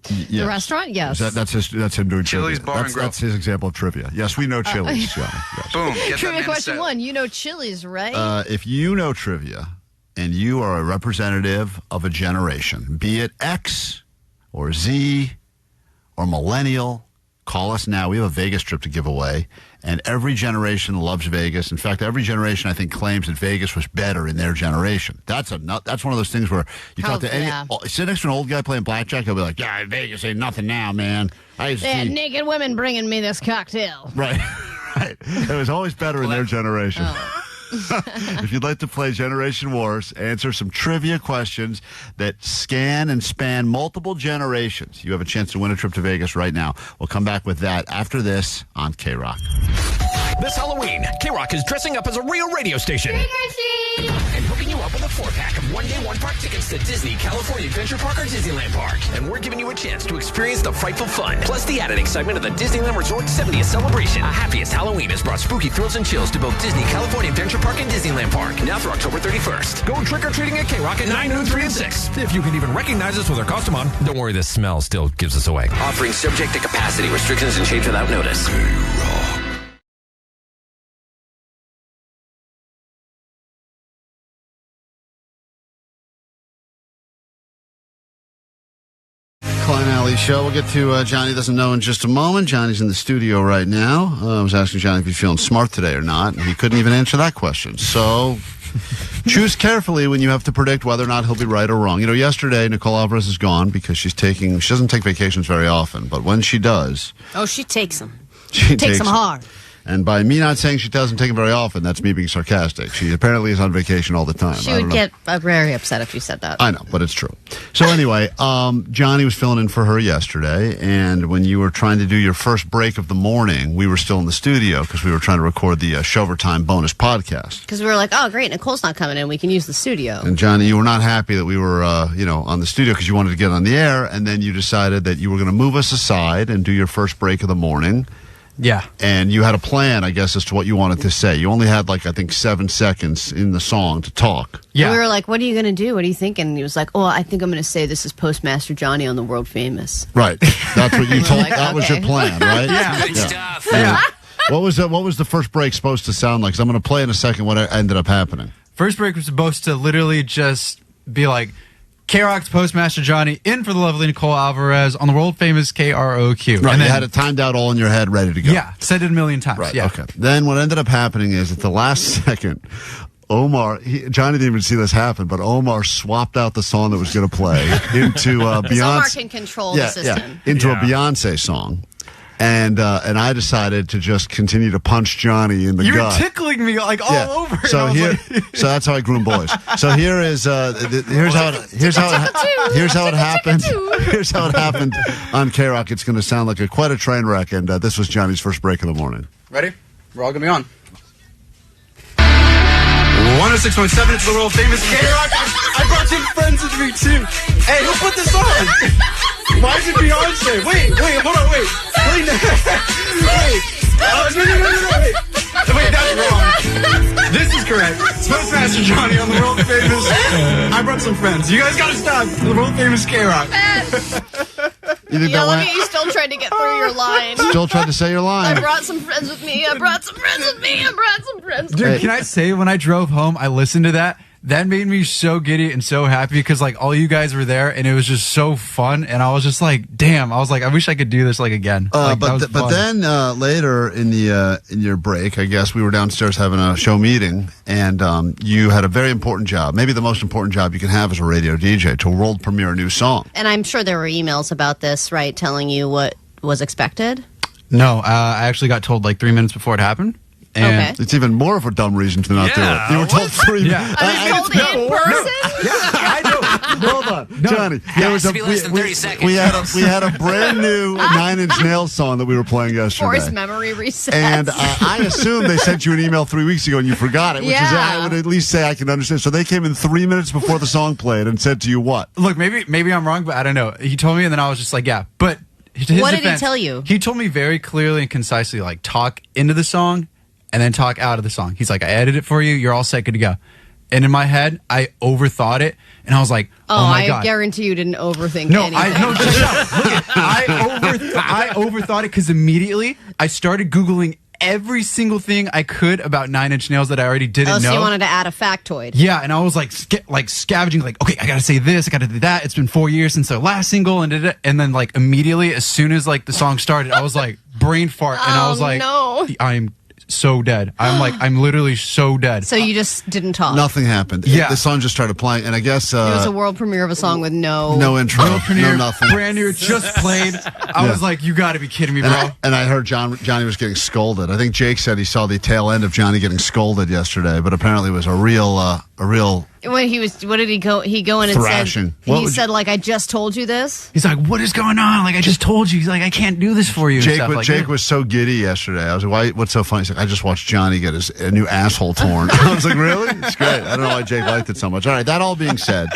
Yes. The restaurant? Yes. That's him doing Chili's trivia. Bar and Grill. That's his example of trivia. Yes, we know Chili's. Johnny. Yes. Boom. Get Trivia that question set. 1. You know Chili's, right? If you know trivia and you are a representative of a generation, be it X or Z or millennial, call us now. We have a Vegas trip to give away, and every generation loves Vegas. In fact, every generation, I think, claims that Vegas was better in their generation. That's one of those things where you talk to sit next to an old guy playing blackjack, he'll be like, yeah, Vegas ain't nothing now, man. They had naked women bringing me this cocktail. Right. It was always better in their generation. Oh. If you'd like to play Generation Wars, answer some trivia questions that scan and span multiple generations, you have a chance to win a trip to Vegas right now. We'll come back with that after this on KROQ. This Halloween, KROQ is dressing up as a real radio station. And hooking you up with a 4-pack of one-day, one-park tickets to Disney, California Adventure Park, or Disneyland Park. And we're giving you a chance to experience the frightful fun, plus the added excitement of the Disneyland Resort 70th celebration. A happiest Halloween has brought spooky thrills and chills to both Disney, California Adventure Park, and Disneyland Park. Now through October 31st. Go trick-or-treating at KROQ at 9, noon, 3, and 6. If you can even recognize us with our costume on, don't worry, the smell still gives us away. Offering subject to capacity restrictions and change without notice. KROQ. show. We'll get to Johnny Doesn't Know in just a moment. Johnny's in the studio right now. I was asking Johnny if he's feeling smart today or not, and he couldn't even answer that question. So choose carefully when you have to predict whether or not he'll be right or wrong. You know, yesterday, Nicole Alvarez is gone because she doesn't take vacations very often, but when she does... Oh, she takes them. She takes them hard. And by me not saying she doesn't take them very often, that's me being sarcastic. She apparently is on vacation all the time. She would get very upset if you said that. I know, but it's true. So anyway, Johnny was filling in for her yesterday, and when you were trying to do your first break of the morning, we were still in the studio because we were trying to record the Showtime bonus podcast. Because we were like, oh, great, Nicole's not coming in. We can use the studio. And Johnny, you were not happy that we were, on the studio because you wanted to get on the air, and then you decided that you were going to move us aside and do your first break of the morning. Yeah. And you had a plan, I guess, as to what you wanted to say. You only had, I think 7 seconds in the song to talk. Yeah. And we were like, what are you going to do? What are you thinking? And he was like, oh, I think I'm going to say this is Postmaster Johnny on the World Famous. Right. That's what you told. Like, that was your plan, right? Yeah. Good stuff. Yeah. What was the first break supposed to sound like? Because I'm going to play in a second what ended up happening. First break was supposed to literally just be like, KROQ's Postmaster Johnny in for the lovely Nicole Alvarez on the world famous KROQ. Right, and you had it timed out all in your head, ready to go. Yeah, said it a million times. Right, yeah. okay. Then what ended up happening is at the last second, Johnny didn't even see this happen, but Omar swapped out the song that was going to play into Beyonce. Omar can control the system. Into a Beyonce song. And I decided to just continue to punch Johnny in the gut. You were tickling me all over. So so that's how I groom boys. So here is here's how it happened. Here's how it happened on KROQ. It's going to sound like quite a train wreck. And this was Johnny's first break of the morning. Ready? We're all going to be on. 106.7. It's the world famous KROQ. I brought some friends with me too. Hey, who put this on? Why is it Beyonce? Wait, hold on, wait. Wait, no, wait, that's wrong. This is correct. It's Postmaster Johnny on the world famous. I brought some friends. You guys gotta stop. The world famous KROQ. You think look at you still trying to get through your line. Still trying to say your line. I brought some friends with me. I brought some friends with me. I brought some friends with me. Dude, can I say, when I drove home, I listened to that. That made me so giddy and so happy because all you guys were there and it was just so fun, and I was just like, damn, I was like, I wish I could do this again. But then later in your break, I guess we were downstairs having a show meeting, and you had a very important job, maybe the most important job you can have as a radio DJ, to world premiere a new song. And I'm sure there were emails about this, right, telling you what was expected? No, I actually got told 3 minutes before it happened. And it's even more of a dumb reason to not do it. You were told 3 minutes. I was told in person? I know. Hold on, Johnny. There was less than 30 seconds. We had a brand new 9 Inch Nails song that we were playing yesterday. Forced memory reset. And I assumed they sent you an email 3 weeks ago and you forgot it, which is I would at least say I can understand. So they came in 3 minutes before the song played and said to you what? Look, maybe I'm wrong, but I don't know. He told me, and then I was just like, yeah, but. What did he tell you? He told me very clearly and concisely, talk into the song and then talk out of the song. He's like, I edited it for you. You're all set, good to go. And in my head, I overthought it, and I was like, oh my God. I guarantee you didn't overthink anything. I overthought it because immediately I started Googling every single thing I could about 9 Inch Nails that I already didn't know. So you wanted to add a factoid. Yeah, and I was scavenging, okay, I gotta say this, I gotta do that. It's been 4 years since their last single, and then immediately, as soon as the song started, I was brain fart, and I was like, no. I'm so dead. I'm literally so dead. So you just didn't talk. Nothing happened. Yeah. The song just started playing, and I guess it was a world premiere of a song with no intro, world premiere, no nothing. Brand new, just played. I was like, you got to be kidding me, bro. And I heard Johnny was getting scolded. I think Jake said he saw the tail end of Johnny getting scolded yesterday, but apparently it was a real. What did he go? He go in and thrashing. said, I just told you this. He's like, what is going on? I just told you. He's like, I can't do this for you. Jake was so giddy yesterday. I was like, what's so funny? He's like, I just watched Johnny get a new asshole torn. I was like, really? It's great. I don't know why Jake liked it so much. All right, that all being said,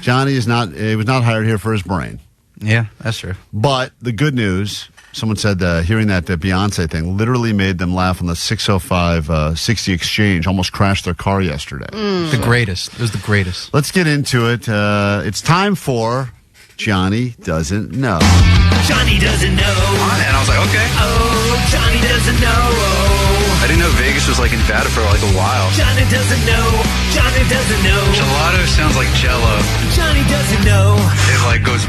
Johnny was not hired here for his brain. Yeah, that's true. But the good news, someone said hearing that Beyonce thing literally made them laugh on the 605 60 exchange. Almost crashed their car yesterday. The greatest. It was the greatest. Let's get into it. It's time for Johnny Doesn't Know. Johnny doesn't know. And I was like, okay. Oh, Johnny doesn't know. I didn't know Vegas was in Nevada for a while. Johnny doesn't know. Johnny doesn't know. Gelato sounds like Jello. Johnny doesn't know. It like goes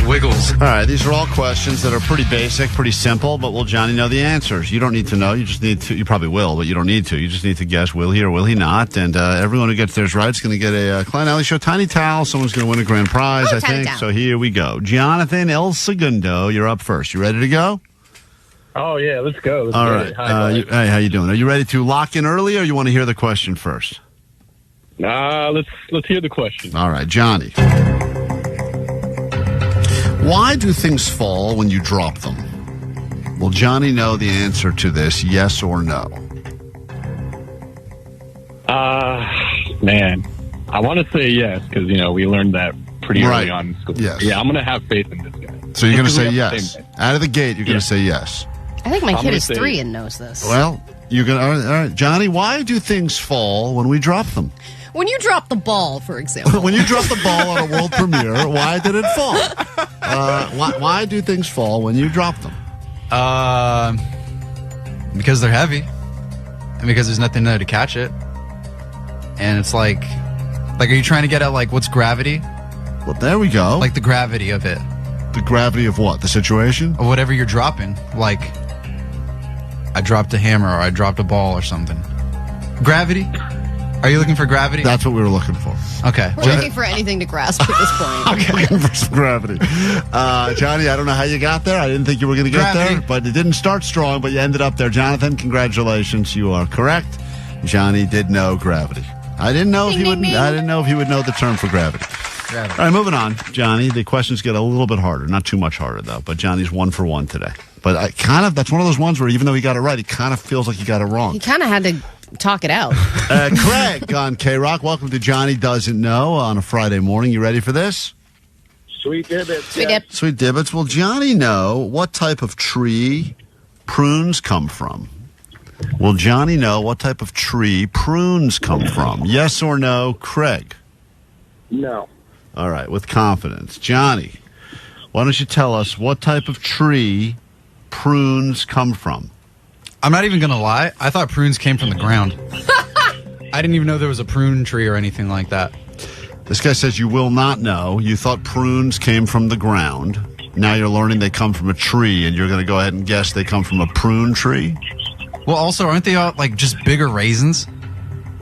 wiggles. All right, these are all questions that are pretty basic, pretty simple, but will Johnny know the answers? You don't need to know. You just need to. You probably will, but you don't need to. You just need to guess, will he or will he not? And everyone who gets theirs right is going to get a Klein Alley Show Tiny Towel. Someone's going to win a grand prize, I think. So here we go. Jonathan El Segundo, you're up first. You ready to go? Oh, yeah, let's go. Let's all get right. it. Hi, hey, how you doing? Are you ready to lock in early, or you want to hear the question first? Let's hear the question. All right, Johnny. Why do things fall when you drop them? Will Johnny know the answer to this, yes or no? Man, I want to say yes, because, we learned that pretty early on in school. Yes. Yeah, I'm going to have faith in this guy. So you're going to say We have the yes. same day. Out of the gate, you're going to say yes. I think my I'm kid gonna is say- 3 and knows this. Well, you're going to... All right, Johnny, why do things fall when we drop them? When you drop the ball, for example. When you drop the ball on a world premiere, why did it fall? Why do things fall when you drop them? Because they're heavy, and because there's nothing there to catch it. And it's like, are you trying to get at what's gravity? Well, there we go. Like the gravity of it. The gravity of what? The situation? Or whatever you're dropping. Like, I dropped a hammer or I dropped a ball or something. Gravity? Are you looking for gravity? That's what we were looking for. Okay. We're looking for anything to grasp at this point. Looking for some gravity. Johnny, I don't know how you got there. I didn't think you were going to get there, but it didn't start strong, but you ended up there. Jonathan, congratulations. You are correct. Johnny did know gravity. I didn't know if he would. I didn't know if he would know the term for gravity. All right, moving on, Johnny. The questions get a little bit harder, not too much harder though. But Johnny's 1 for 1 today. But that's one of those ones where even though he got it right, he kind of feels like he got it wrong. He kind of had to talk it out. Craig on KROQ. Welcome to Johnny Doesn't Know on a Friday morning. You ready for this? Sweet dibbits. Sweet dip. Sweet dibbits. Will Johnny know what type of tree prunes come from? Will Johnny know what type of tree prunes come from? Yes or no, Craig? No. All right, with confidence. Johnny, why don't you tell us what type of tree prunes come from? I'm not even going to lie. I thought prunes came from the ground. I didn't even know there was a prune tree or anything like that. This guy says you will not know. You thought prunes came from the ground. Now you're learning they come from a tree, and you're going to go ahead and guess they come from a prune tree? Well, also, aren't they all just bigger raisins?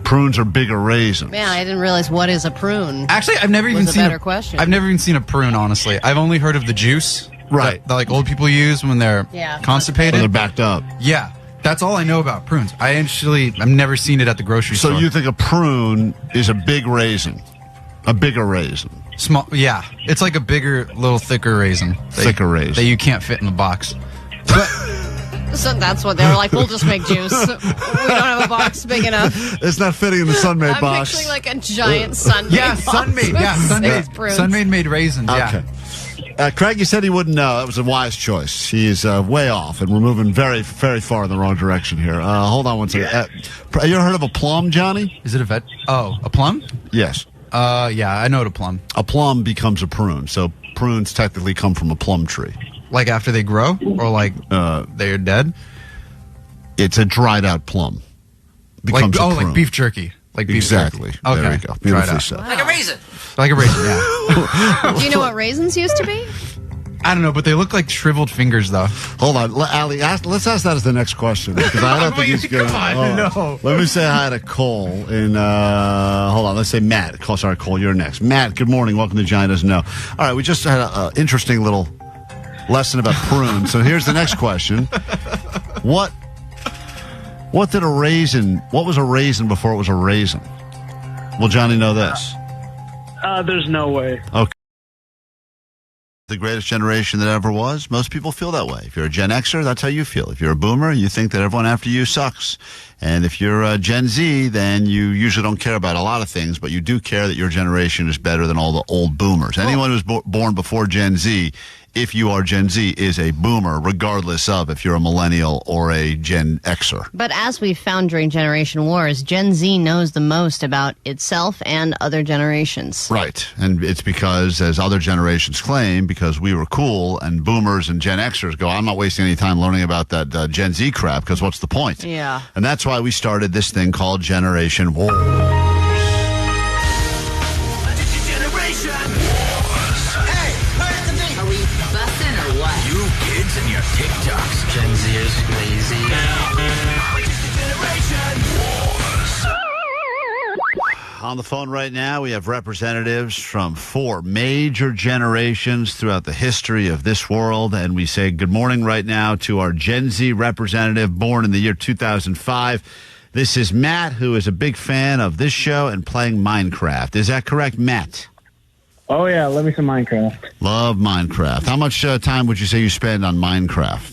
Prunes are bigger raisins. Man, I didn't realize what is a prune. Actually, I've never even was seen a better question. I've never even seen a prune, honestly. I've only heard of the juice. Right. That old people use when they're constipated. When they're backed up. Yeah. That's all I know about prunes. I've never seen it at the grocery store. So you think a prune is a big raisin? A bigger raisin? Small, yeah. It's like a bigger, little thicker raisin. Thicker raisin. That you can't fit in the box. So that's what they were like, we'll just make juice. We don't have a box big enough. It's not fitting in the Sunmaid I'm box. picturing like a giant Sunmaid Yeah, box. Sunmaid. Yeah, Sunmaid made raisins. Yeah. Okay. Craig, you said he wouldn't know. That was a wise choice. He is way off, and we're moving very, very far in the wrong direction here. Hold on one second. You ever heard of a plum, Johnny? Is it a a plum? Yes. Yeah, I know what a plum. A plum becomes a prune, so prunes technically come from a plum tree. Like after they grow, or they're dead? It's a dried out plum. Becomes a prune. like beef jerky. Like beef exactly. jerky. Okay. There we go. Beautifully said. Like a raisin. Like a raisin, yeah. Do you know what raisins used to be? I don't know, but they look like shriveled fingers, though. Hold on, Ali. Let's ask that as the next question because I don't think he's going. No. Let me say hi to Cole and hold on. Let's say Matt. Sorry, Cole. You're next. Matt. Good morning. Welcome to Johnny Doesn't Know. All right, we just had an interesting little lesson about prunes. So here's the next question: What was a raisin before it was a raisin? Will Johnny know this? There's no way. Okay. The greatest generation that ever was. Most people feel that way. If you're a Gen Xer, that's how you feel. If you're a boomer, you think that everyone after you sucks. And if you're a Gen Z, then you usually don't care about a lot of things, but you do care that your generation is better than all the old boomers. Anyone who's born before Gen Z if you are Gen Z, is a boomer, regardless of if you're a millennial or a Gen Xer. But as we found during Generation Wars, Gen Z knows the most about itself and other generations. Right. And it's because, as other generations claim, because we were cool, and boomers and Gen Xers go, I'm not wasting any time learning about that Gen Z crap, because what's the point? Yeah. And that's why we started this thing called Generation Wars. And your TikToks. Gen Z is lazy. On the phone right now, we have representatives from 4 major generations throughout the history of this world, and we say good morning right now to our Gen Z representative born in the year 2005. This is Matt, who is a big fan of this show and playing Minecraft. Is that correct, Matt? Oh, yeah. Love me some Minecraft. Love Minecraft. How much time would you say you spend on Minecraft?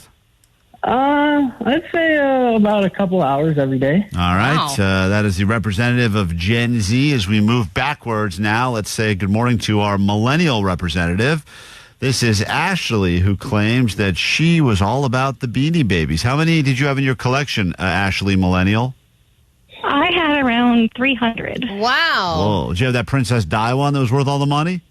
I'd say about a couple hours every day. All right. That is the representative of Gen Z. As we move backwards now, let's say good morning to our millennial representative. This is Ashley, who claims that she was all about the Beanie Babies. How many did you have in your collection, Ashley, millennial? I had around 300. Wow. Whoa. Did you have that Princess Di one that was worth all the money?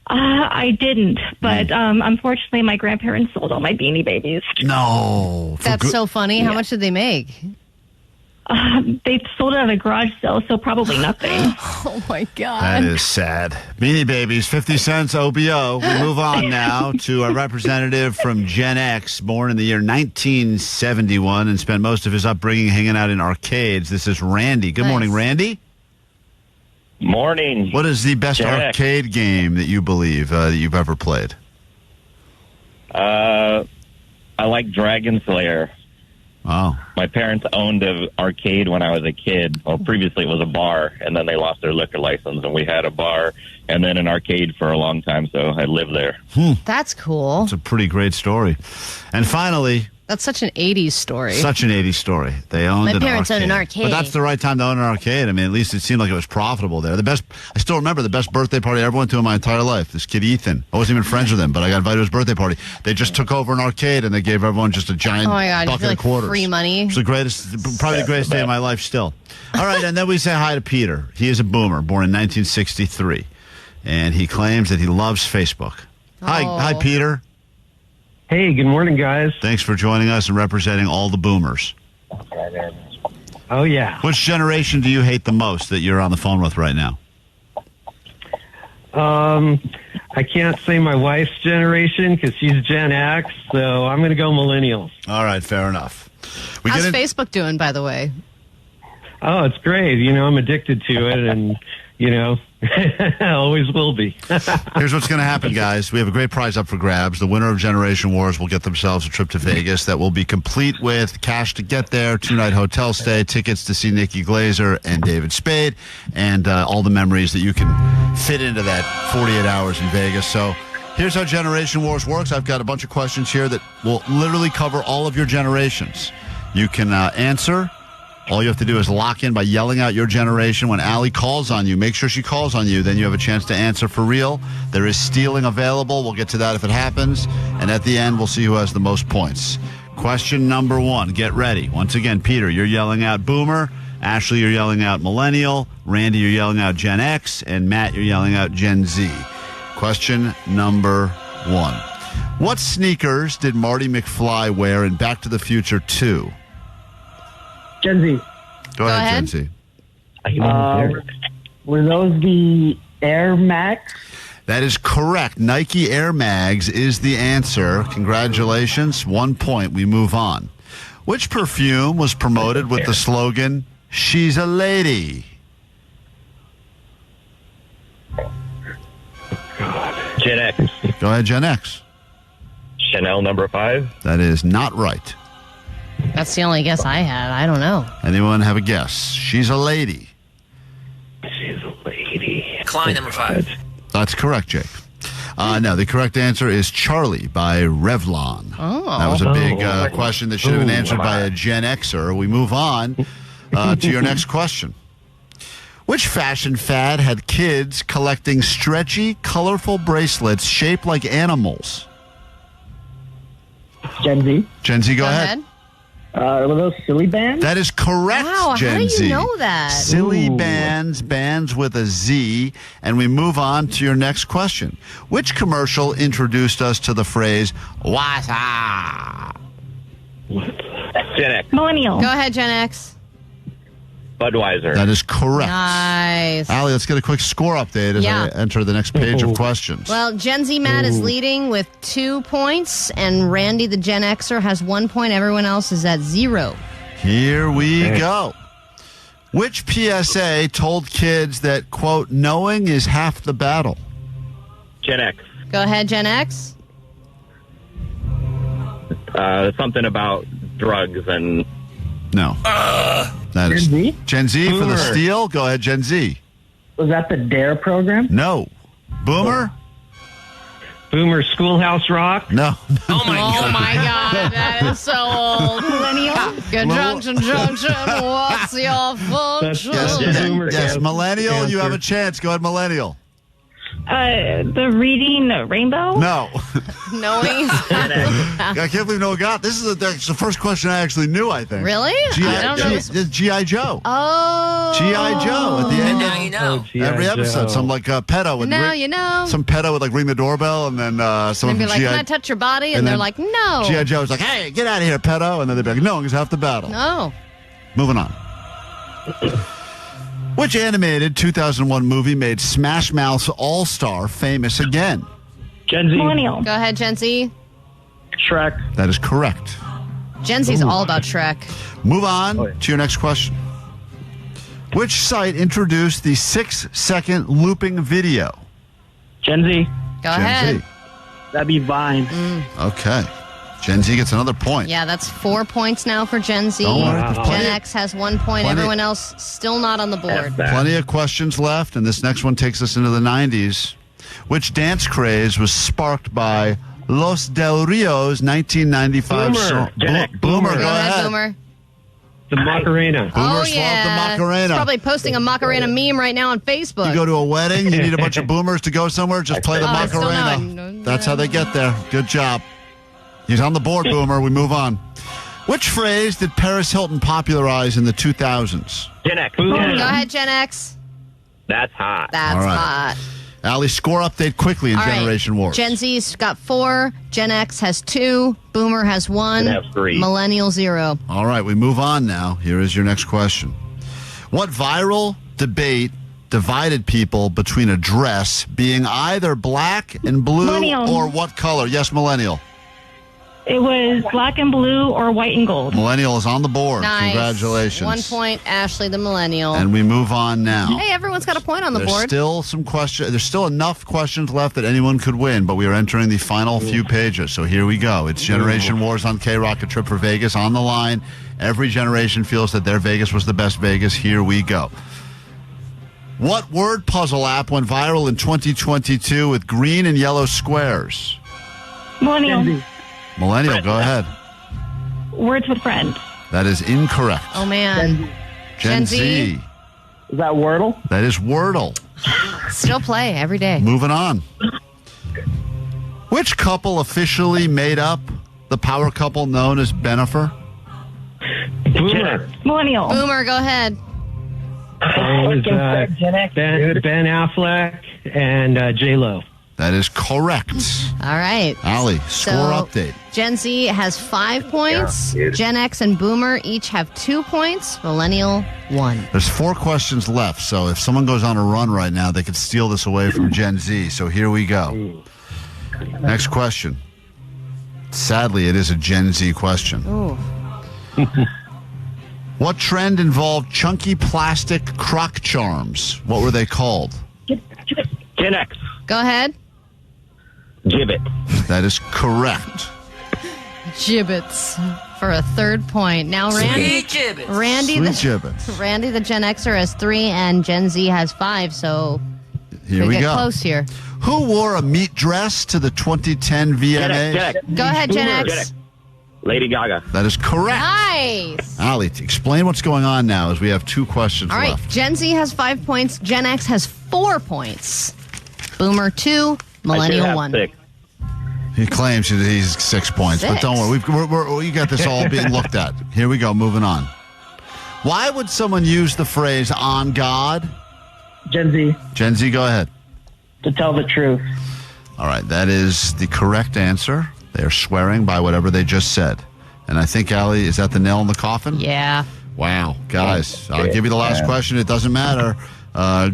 I didn't, but unfortunately, my grandparents sold all my Beanie Babies. No. That's so funny. How much did they make? They sold it at a garage sale, so probably nothing. Oh, my God. That is sad. Beanie Babies, 50 cents OBO. We move on now to a representative from Gen X, born in the year 1971 and spent most of his upbringing hanging out in arcades. This is Randy. Good morning, Randy. Morning. What is the best Gen X. arcade game that you believe that you've ever played? I like Dragon Slayer. Oh. My parents owned an arcade when I was a kid. Well, previously it was a bar, and then they lost their liquor license, and we had a bar and then an arcade for a long time, so I lived there. That's cool. It's a pretty great story. And finally... That's such an 80s story. Such an 80s story. They owned My parents owned an arcade. But that's the right time to own an arcade. I mean, at least it seemed like it was profitable there. I still remember the best birthday party I ever went to in my entire life. This kid, Ethan. I wasn't even friends with him, but I got invited to his birthday party. They just took over an arcade, and they gave everyone just a giant Oh, my God. bucket of quarters. Free money. It was the greatest, probably the greatest day of my life still. All right, and then we say hi to Peter. He is a boomer, born in 1963, and he claims that he loves Facebook. Hi, Peter. Hey, good morning, guys. Thanks for joining us and representing all the boomers. Oh, yeah. Which generation do you hate the most that you're on the phone with right now? I can't say my wife's generation because she's Gen X, so I'm going to go millennials. All right, fair enough. How's Facebook doing, by the way? Oh, it's great. You know, I'm addicted to it, and, you know, always will be. Here's what's going to happen, guys. We have a great prize up for grabs. The winner of Generation Wars will get themselves a trip to Vegas that will be complete with cash to get there, 2-night hotel stay, tickets to see Nikki, Glaser, and David Spade, and all the memories that you can fit into that 48 hours in Vegas. So here's how Generation Wars works. I've got a bunch of questions here that will literally cover all of your generations. You can answer. All you have to do is lock in by yelling out your generation. When Allie calls on you, make sure she calls on you. Then you have a chance to answer for real. There is stealing available. We'll get to that if it happens. And at the end, we'll see who has the most points. Question number 1. Get ready. Once again, Peter, you're yelling out Boomer. Ashley, you're yelling out Millennial. Randy, you're yelling out Gen X. And Matt, you're yelling out Gen Z. Question number 1. What sneakers did Marty McFly wear in Back to the Future 2? Gen Z. Go ahead, Gen Z. Were those the Air Max? That is correct. Nike Air Mags is the answer. Congratulations. 1 point. We move on. Which perfume was promoted with the slogan, "She's a lady"? Gen X. Go ahead, Gen X. Chanel number 5. That is not right. That's the only guess I had. I don't know. Anyone have a guess? She's a lady. She's a lady. Klein number 5. That's correct, Jake. No, the correct answer is Charlie by Revlon. Oh. That was a big question that should have been answered by a Gen Xer. We move on to your next question. Which fashion fad had kids collecting stretchy, colorful bracelets shaped like animals? Gen Z. Gen Z, go ahead. Were those silly bands? That is correct, Wow, Gen how do Z. you know that? Silly bands with a Z. And we move on to your next question. Which commercial introduced us to the phrase, wasa? Gen X. Millennial. Go ahead, Gen X. Budweiser. That is correct. Nice. Allie, let's get a quick score update as Yeah. I enter the next page of questions. Well, Gen Z Matt is leading with 2 points, and Randy, the Gen Xer, has 1 point. Everyone else is at 0. Here we go. Which PSA told kids that, quote, knowing is half the battle? Gen X. Go ahead, Gen X. Something about drugs and... No. That is Gen Z? Gen Z for the Boomer. steal. Go ahead, Gen Z. Was that the DARE program? No. Boomer? Boomer Schoolhouse Rock. No. Oh my God, that is so old. Millennial. Good junction, what's your function? Yes, Millennial, you have a chance. Go ahead, Millennial. The Reading Rainbow. No. Knowing. I can't believe no one got this. Is the first question I actually knew, I think. Really? I don't know. G.I. Joe. Oh. G.I. Joe at the end Now you know. every episode. Some like pedo would Now you know. Some pedo would like ring the doorbell, and then someone They'd be from like, G.I. can I touch your body? And and they're then like, no. G.I. Joe's like, hey, get out of here, pedo. And then they'd be like, no, it's half the battle. No. Moving on. Which animated 2001 movie made Smash Mouth's All-Star famous again? Gen Z. Millennial. Go ahead, Gen Z. Shrek. That is correct. Gen Z's all about Shrek. Move on to your next question. Which site introduced the 6-second looping video? Gen Z. Go Gen ahead. Z. That'd be Vine. Okay. Gen Z gets another point. Yeah, that's 4 points now for Gen Z. Don't worry, there's Gen plenty- X has 1 point. plenty- Everyone else still not on the board. Plenty of questions left, and this next one takes us into the 90s. Which dance craze was sparked by Los Del Rio's 1995 Boomer. song? Gen X. Boomer, Go go ahead, ahead. Boomer. The Macarena. Boomers yeah. love the Macarena. He's probably posting a Macarena meme right now on Facebook. You go to a wedding, you need a bunch of boomers to go somewhere, just play the Oh, still Macarena. no. That's how they get there. Good job. He's on the board, Boomer. We move on. Which phrase did Paris Hilton popularize in the 2000s? Gen X. Go ahead, Gen X. That's hot. That's All right. hot. Allie, score update quickly in All right. Generation Wars. Gen Z's got 4. Gen X has 2. Boomer has 1. Gen F 3. Millennial 0. All right, we move on now. Here is your next question. What viral debate divided people between a dress being either black and blue Millennial. or what color? Yes, Millennial. It was black and blue or white and gold. Millennial is on the board. Nice. Congratulations. 1 point, Ashley, the Millennial. And we move on now. Hey, everyone's got a point on the There's board. still some questions. There's still enough questions left that anyone could win, but we are entering the final few pages. So here we go. It's Generation Wars on KROQ, a trip for Vegas on the line. Every generation feels that their Vegas was the best Vegas. Here we go. What word puzzle app went viral in 2022 with green and yellow squares? Millennial. Millennial, go ahead. Words with Friends. That is incorrect. Oh, man. Gen Z. Is that Wordle? That is Wordle. Still play every day. Moving on. Which couple officially made up the power couple known as Benifer? Boomer. Millennial. Boomer, go ahead. It was Ben Affleck and J-Lo. That is correct. All right. Allie, score update. Gen Z has 5 points. Gen X and Boomer each have 2 points. Millennial 1. There's 4 questions left, so if someone goes on a run right now, they could steal this away from Gen Z. So here we go. Next question. Sadly, it is a Gen Z question. Ooh. What trend involved chunky plastic croc charms? What were they called? Gen X. Go ahead. Gibbet. That is correct. Gibbets for a 3rd point. Now, Randy. Sweet gibbets. Randy, Sweet the, gibbets. Randy, the Gen Xer, has 3, and Gen Z has 5. So Here we we get go. close here. Who wore a meat dress to the 2010 VMAs? Gen X. Go ahead, Gen Gen X. X. Lady Gaga. That is correct. Nice. Allie, explain what's going on now as we have 2 questions All right. left. Gen Z has 5 points. Gen X has 4 points. Boomer 2. I should Millennial have 1. 6. He claims he's 6 points, but don't worry. We got this all being looked at. Here we go. Moving on. Why would someone use the phrase "on God"? Gen Z. Gen Z, go ahead. To tell the truth. All right, that is the correct answer. They are swearing by whatever they just said. And I think, Allie, is that the nail in the coffin? Yeah. Wow, guys. I'll give you the last question. It doesn't matter.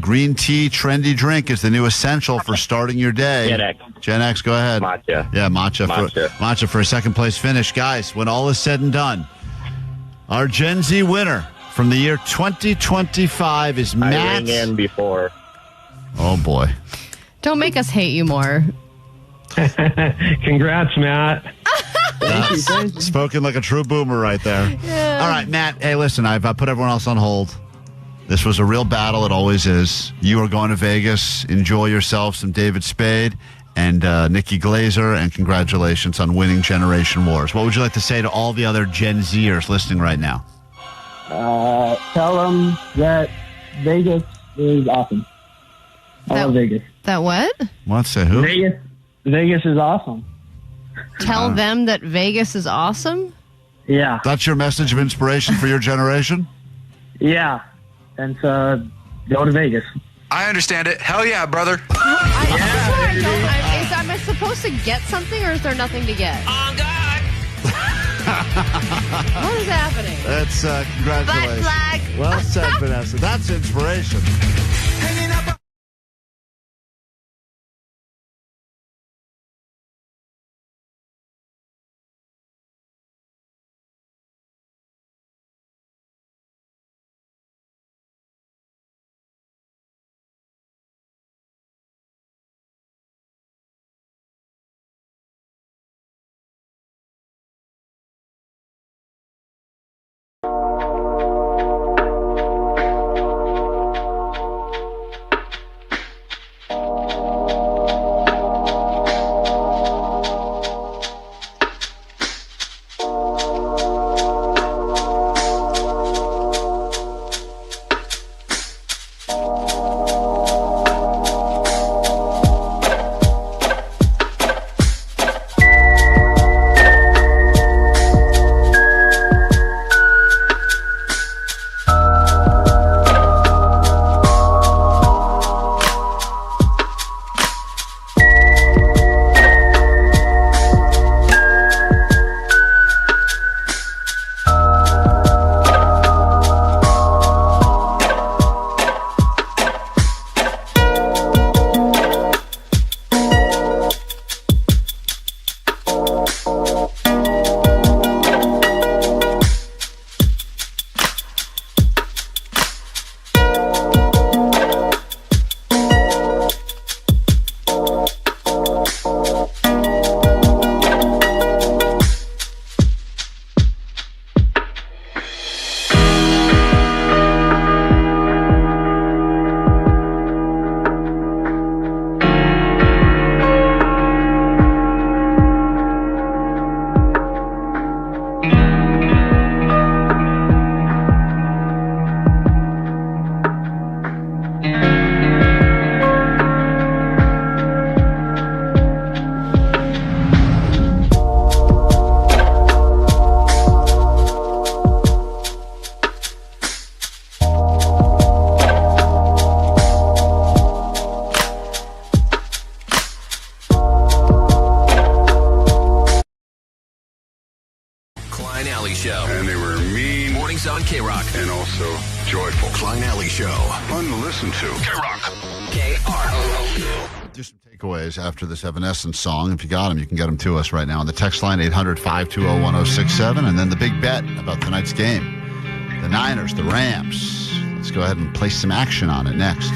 Green tea, trendy drink is the new essential for starting your day. Gen X. Gen X, go ahead. Matcha. Yeah, matcha. Matcha for a second place finish. Guys, when all is said and done, our Gen Z winner from the year 2025 is Matt. I rang in before. Oh, boy. Don't make us hate you more. Congrats, Matt. That's spoken like a true boomer right there. Yeah. All right, Matt. Hey, listen, I've put everyone else on hold. This was a real battle. It always is. You are going to Vegas. Enjoy yourself some David Spade and Nikki Glaser, and congratulations on winning Generation Wars. What would you like to say to all the other Gen Zers listening right now? Tell them that Vegas is awesome. I love Vegas. That what? What? Say who? Vegas is awesome. Tell them that Vegas is awesome? Yeah. That's your message of inspiration for your generation? Yeah. And so go to Vegas. I understand it. Hell yeah, brother. Am I supposed to get something, or is there nothing to get? On God. What is happening? That's congratulations. Black flag. Well said, Vanessa. That's inspiration. Show. And they were mean. Mornings on KROQ. And also joyful. Klein Alley Show. Fun to listen to. KROQ. KROQ. Just some takeaways after this Evanescence song. If you got them, you can get them to us right now on the text line 800-520-1067. And then the big bet about tonight's game. The Niners, the Rams. Let's go ahead and place some action on it next.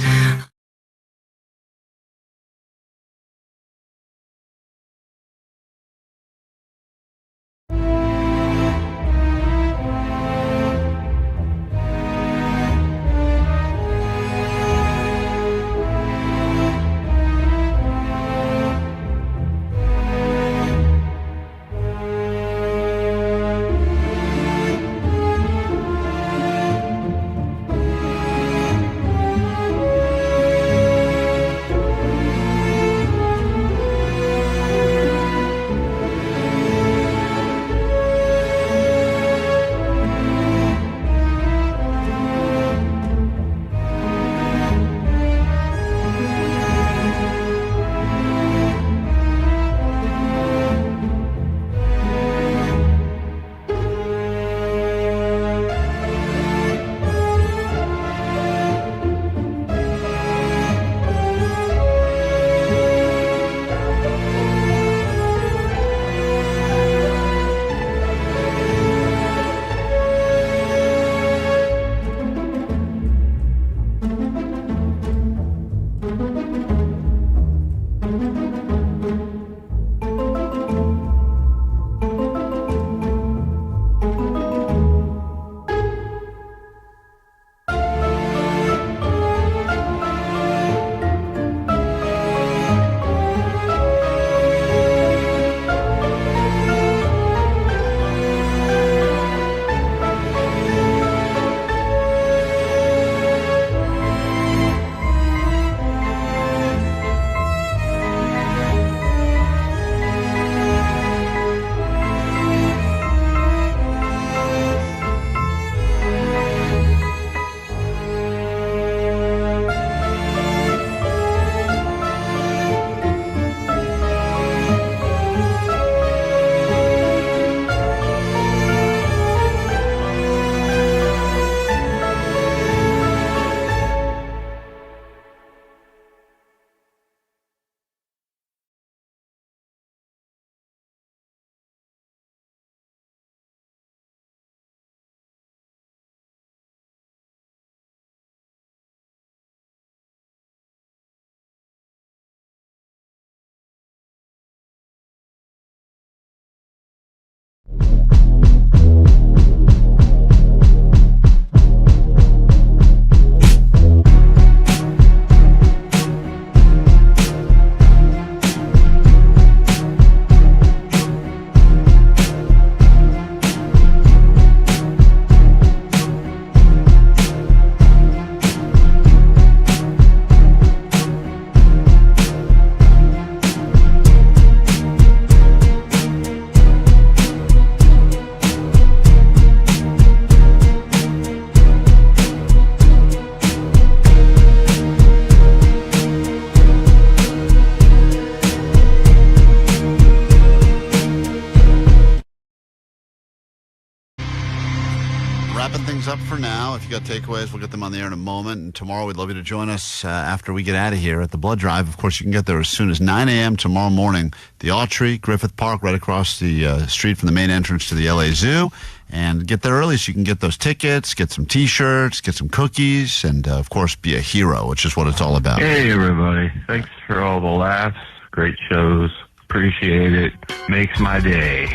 wrapping things up for now. If you got takeaways, we'll get them on the air in a moment. And tomorrow, we'd love you to join us after we get out of here at the blood drive. Of course, you can get there as soon as 9 a.m. tomorrow morning. The Autry, Griffith Park, right across the street from the main entrance to the LA Zoo. And get there early so you can get those tickets, get some T-shirts, get some cookies, and, of course, be a hero, which is what it's all about. Hey, everybody. Thanks for all the laughs. Great shows. Appreciate it. Makes my day.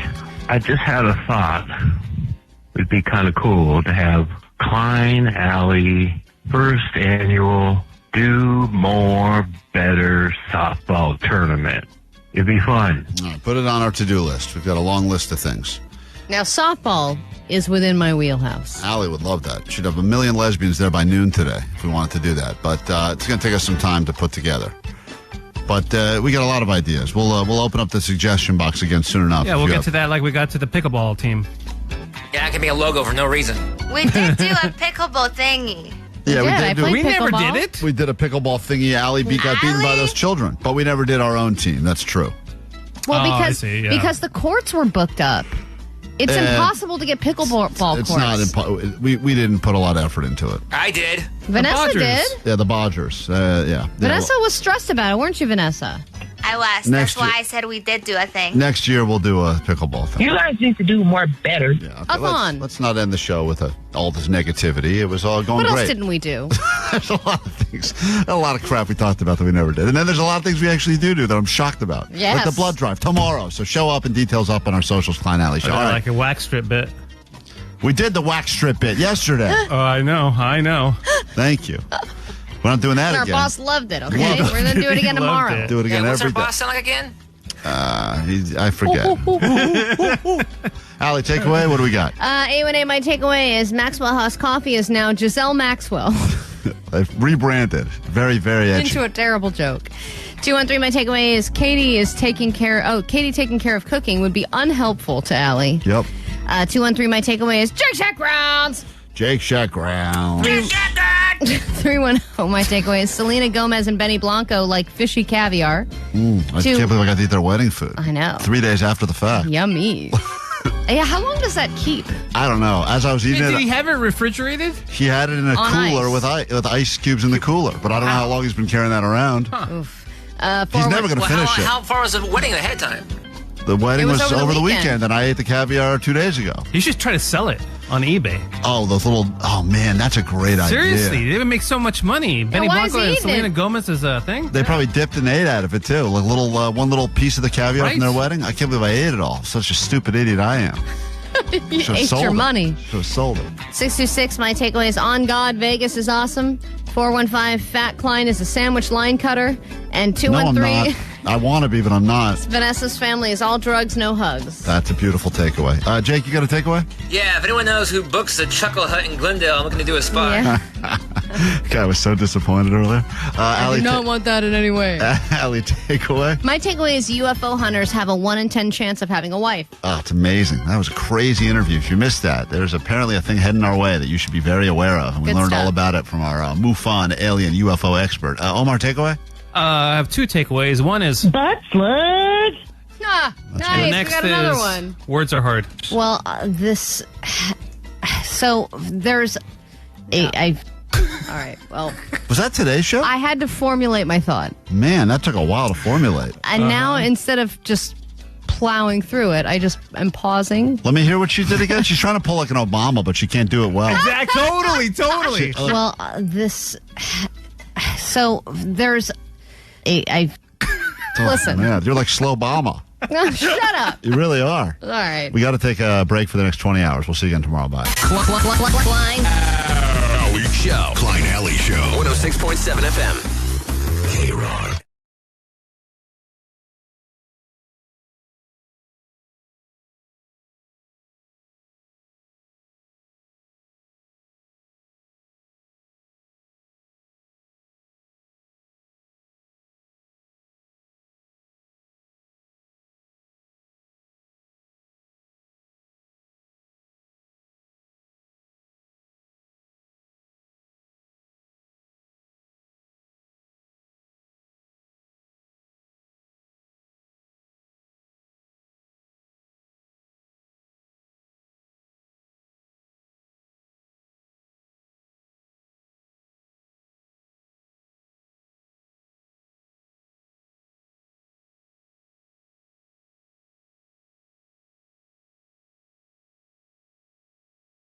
I just had a thought. It'd be kind of cool to have Klein Alley first annual Do More Better softball tournament. It'd be fun. All right, put it on our to-do list. We've got a long list of things. Now, softball is within my wheelhouse. Allie would love that. She'd have 1 million lesbians there by noon today if we wanted to do that. But it's going to take us some time to put together. But we got a lot of ideas. We'll open up the suggestion box again soon enough. Yeah, we'll get to that like we got to the pickleball team. Yeah, I can make a logo for no reason. We did do a pickleball thingy. Yeah, We never did it. We did a pickleball thingy. Allie got beaten by those children. But we never did our own team. That's true. Well, Oh, I because see, yeah. because the courts were booked up. It's impossible to get pickleball courts. It's not we didn't put a lot of effort into it. I did. Vanessa did. Yeah, the Bodgers. Yeah. Vanessa was stressed about it, weren't you, Vanessa? I was. Next That's why year- I said we did do a thing. Next year we'll do a pickleball thing. You guys need to do more better. Yeah, okay, let's not end the show with all this negativity. It was all going What great. else didn't we do? There's a lot of things, a lot of crap we talked about that we never did. And then there's a lot of things we actually do that I'm shocked about. Yes. Like the blood drive tomorrow. So show up and details up on our socials, Klein Alley Show. All right. Like a wax strip bit. We did the wax strip bit yesterday. Oh, I know. Thank you. We're not doing that And our again. boss loved it, okay? We're going to do it again tomorrow. Do it again What's our every day. boss sound like again? I forget. Allie, take away. What do we got? A1A, my takeaway is Maxwell House Coffee is now Giselle Maxwell. I've rebranded. Very, very edgy. Into a terrible joke. 213, my takeaway is Katie taking care of cooking would be unhelpful to Allie. Yep. 213, my takeaway is Jake Shack Grounds. Jake Shack Grounds. 310, my takeaway is Selena Gomez and Benny Blanco like fishy caviar. I can't believe I got to eat their wedding food. I know. 3 days after the fact. Yummy. Yeah, how long does that keep? I don't know. As I was eating Did it, he have it refrigerated? he had it in a On cooler ice. with ice cubes in the cooler. But I don't know how long he's been carrying that around. Oof. He's never going to finish it. How far was the wedding ahead of time? The wedding It was was over the weekend, and I ate the caviar 2 days ago. You should try to sell it on eBay. Oh, those little... Oh, man, that's a great Seriously, idea. they would make so much money. Benny why is Blanco he and eating Selena it? Gomez is a thing. They probably dipped and ate out of it, too. Like one little piece of the caviar Right. from their wedding. I can't believe I ate it all. Such a stupid idiot I am. You Should've ate sold your it. money. Should have sold it. 626, my takeaway is On God, Vegas is awesome. 415, Fat Klein is a sandwich line cutter. And No, I'm 213, not. I want to be, but I'm not. Vanessa's family is all drugs, no hugs. That's a beautiful takeaway. Jake, you got a takeaway? Yeah, if anyone knows who books the Chuckle Hut in Glendale, I'm looking to do a spot. Yeah. Guy was so disappointed earlier. I Allie, do not want that in any way. Allie, takeaway? My takeaway is UFO hunters have a 1 in 10 chance of having a wife. Oh, it's amazing. That was a crazy interview. If you missed that, there's apparently a thing heading our way that you should be very aware of. And we Good learned stuff. all about it from our MUFON alien UFO expert. Omar, takeaway? I have two takeaways. One is Butt slug. Ah, the nice. We next got another is one. words are hard. Well, so there's all right, well, Was that today's show? I had to formulate my thought. Man, that took a while to formulate. And now instead of just plowing through it, I just am pausing. Let me hear what she did again. She's trying to pull like an Obama, but she can't do it well. Totally. Well, so there's listen. Man, you're like slow Obama. Shut up. You really are. All right. We got to take a break for the next 20 hours. We'll see you again tomorrow. Bye. Klein. Alley Show. Klein Alley Show. 106.7 FM. KROQ.